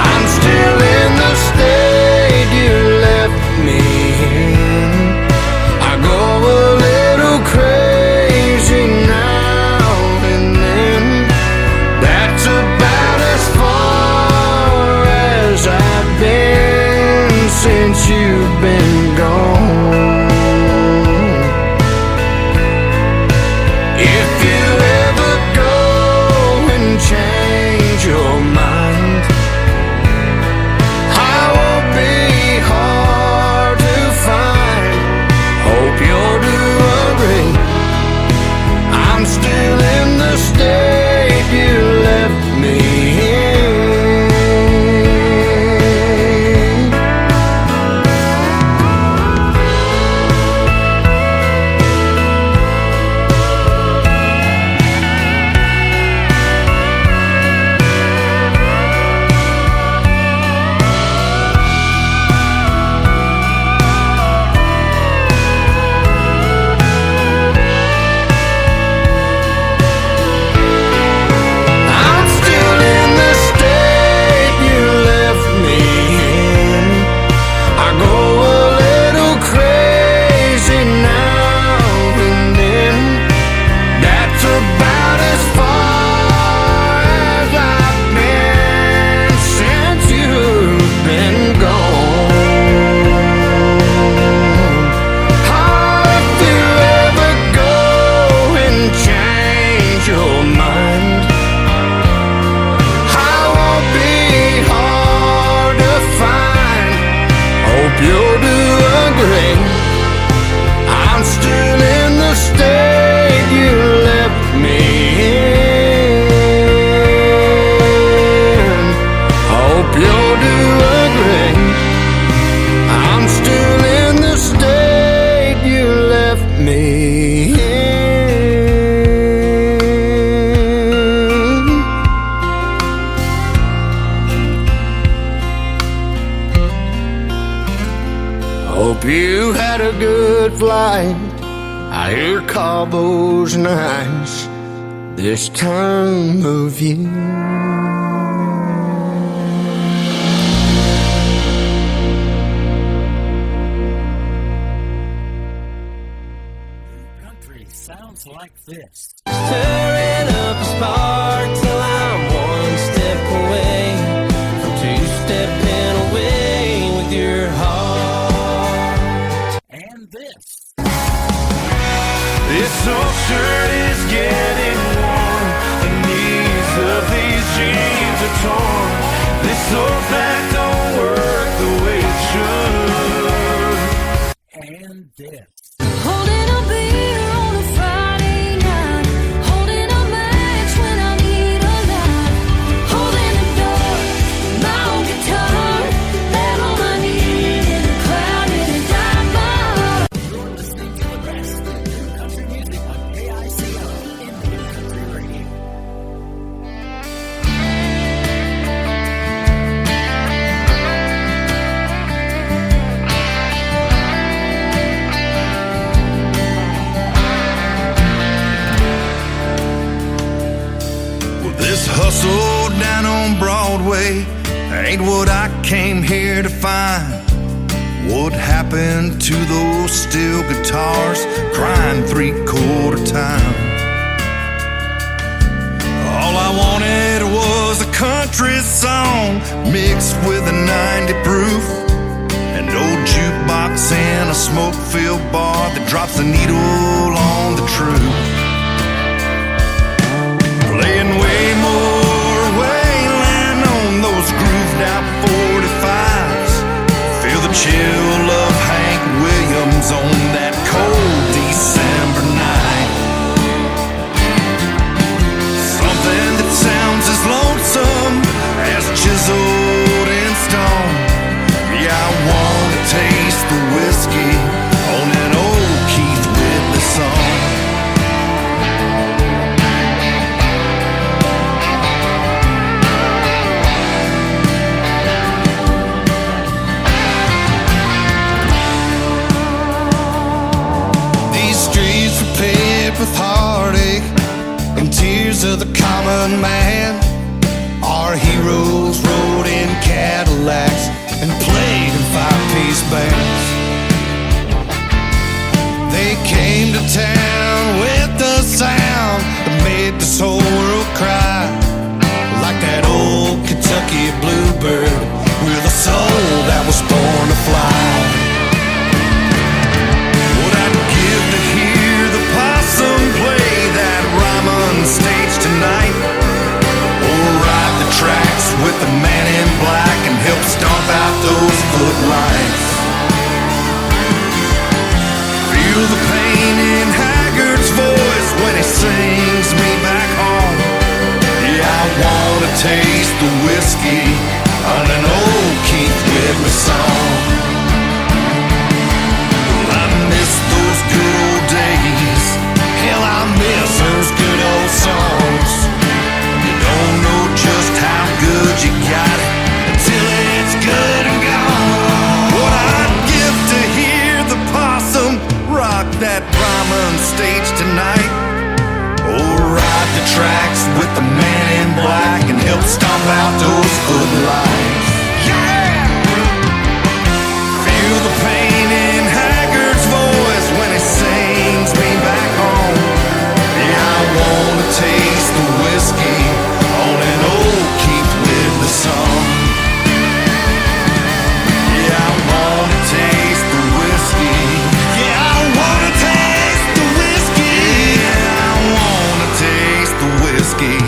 [SPEAKER 8] I'm still in the state you left me in. I go a little crazy now and then. That's about as far as I've been since you've been gone. If you ever go and change your mind, I won't be hard to find. Hope you're doing great. I'm still in the state you left me in. I'm still in the state you left me in. I go a little crazy now and then. That's about as far as I've been since you've been gone. Oh, if you ever go and change your mind, I won't be hard to find. Hope you're doing great. I'm still in the state you left me in. Hope you're doing great. I'm still in the state you left me in. Hope you had a good flight. I hear Cabo's nice this time of year.
[SPEAKER 9] jeans are torn. This sore back don't work the way it should.
[SPEAKER 3] And this.
[SPEAKER 21] Holding a beer on a Friday night, holding a match when I need a light, holding the door, my own guitar, and all I need is a cloud and a diamond.
[SPEAKER 3] You're listening to the best in country music on KICR Indian Country Radio.
[SPEAKER 8] This hustle down on Broadway ain't what I came here to find. What happened to those steel guitars crying 3/4 time? All I wanted was a country song mixed with a 90 proof, an old jukebox and a smoke-filled bar that drops the needle on the truth. Playing way more Wayland on those grooved out 45s. Feel the chill of Hank Williams on that cold December night. Something that sounds as lonesome as chiseled in stone. Yeah, I want to taste the whiskey on an old Keith Whitley song. With heartache and tears of the common man, our heroes rode in Cadillacs and played in 5-piece bands. They came to town with the sound that made this whole world cry, like that old Kentucky bluebird with a soul that was born to fly. What I'd give to hear the possum play that Ryman stage tonight, or ride the tracks with the man in black and help stomp out those footlights. Feel the pain in Haggard's voice when he sings me back home. Yeah, I wanna taste the whiskey on an old Keith Whitley song. I miss those good old days. Hell, I miss those good old songs. You don't know just how good you got it until it's good and gone. What I'd give to hear the possum rock that Ryman stage tonight, or ride the tracks with the man in black and help stomp out those footlights. Yeah! Feel the pain in Haggard's voice when he sings me back home. Yeah, I wanna taste the whiskey on an old Keith Whitley song. Yeah, I wanna taste the whiskey. Yeah, I wanna taste the whiskey. Yeah, I wanna taste the whiskey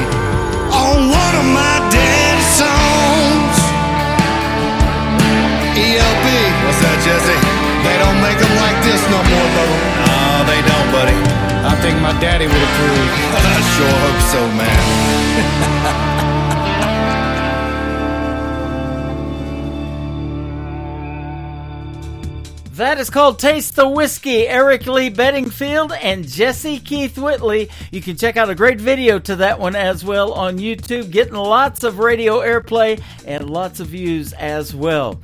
[SPEAKER 8] on one of my daddy's songs. ELP, what's that, Jesse? They don't make them like this no more, brother. No, they don't, buddy. I think my daddy would approve. I sure hope so, man.
[SPEAKER 3] That is called Taste the Whiskey. Eric Lee Bedingfield and Jesse Keith Whitley. You can check out a great video to that one as well on YouTube. Getting lots of radio airplay and lots of views as well.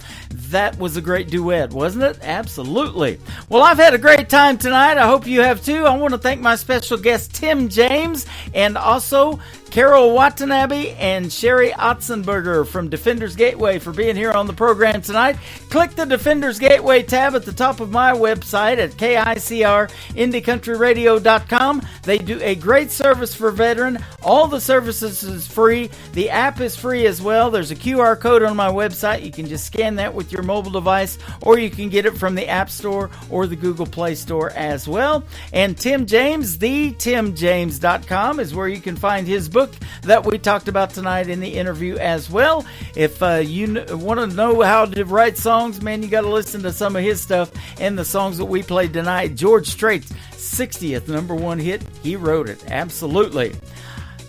[SPEAKER 3] That was a great duet, wasn't it? Absolutely. Well, I've had a great time tonight. I hope you have too. I want to thank my special guest, Tim James, and also Carol Watanabe and Sherry Otzenberger from Defenders Gateway for being here on the program tonight. Click the Defenders Gateway tab at the top of my website at KICRIndieCountryRadio.com. They do a great service for veteran. All the services is free. The app is free as well. There's a QR code on my website. You can just scan that with your mobile device, or you can get it from the App Store or the Google Play Store as well. And Tim James, thetimjames.com is where you can find his book, book that we talked about tonight in the interview as well. If you want to know how to write songs, man, you got to listen to some of his stuff and the songs that we played tonight. George Strait's 60th #1 hit, he wrote it. Absolutely.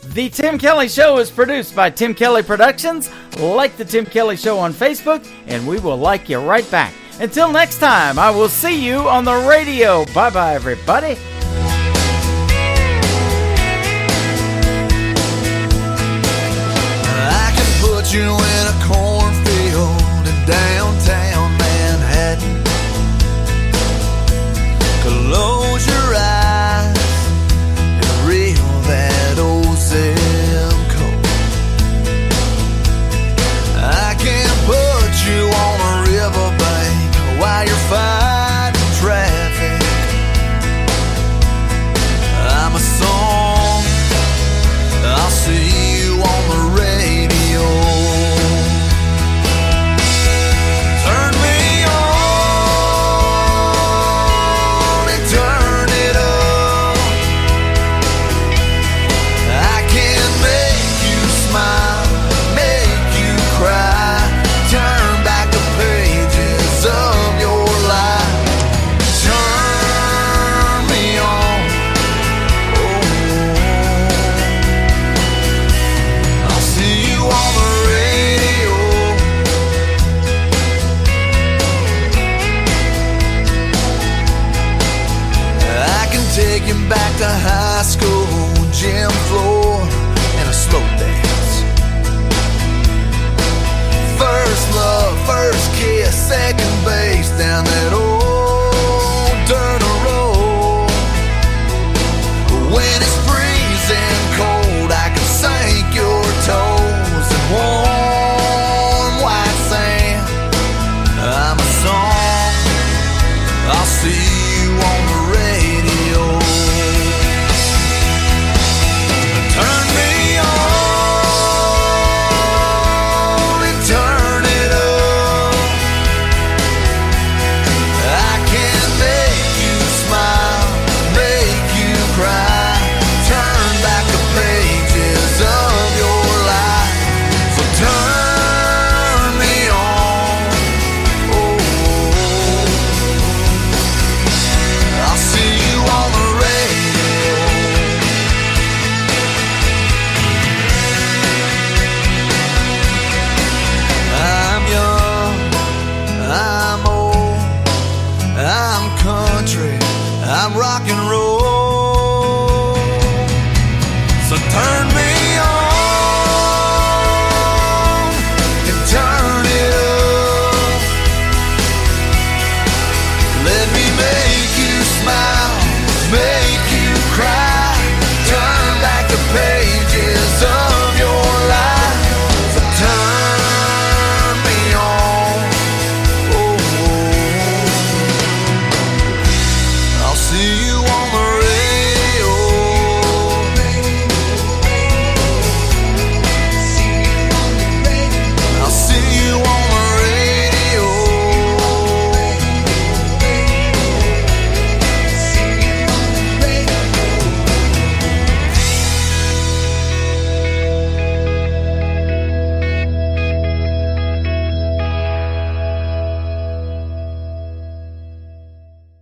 [SPEAKER 3] The Tim Kelly Show is produced by Tim Kelly Productions. Like the Tim Kelly Show on Facebook, and we will like you right back. Until next time, I will see you on the radio. Bye-bye, everybody.
[SPEAKER 8] I can put you in a cornfield in downtown Manhattan. Close your eyes and reel that old zip code. I can put you on a riverbank while you're fighting traffic. I'm a song, I'll see you on the radio. Turn me on and turn it up. I can make you smile, make you cry, turn back the pages of your life. Turn me on, I'll see you on the radio. I can take you back to high school, gym floor, and a slow dance. First love, first kiss, second base down that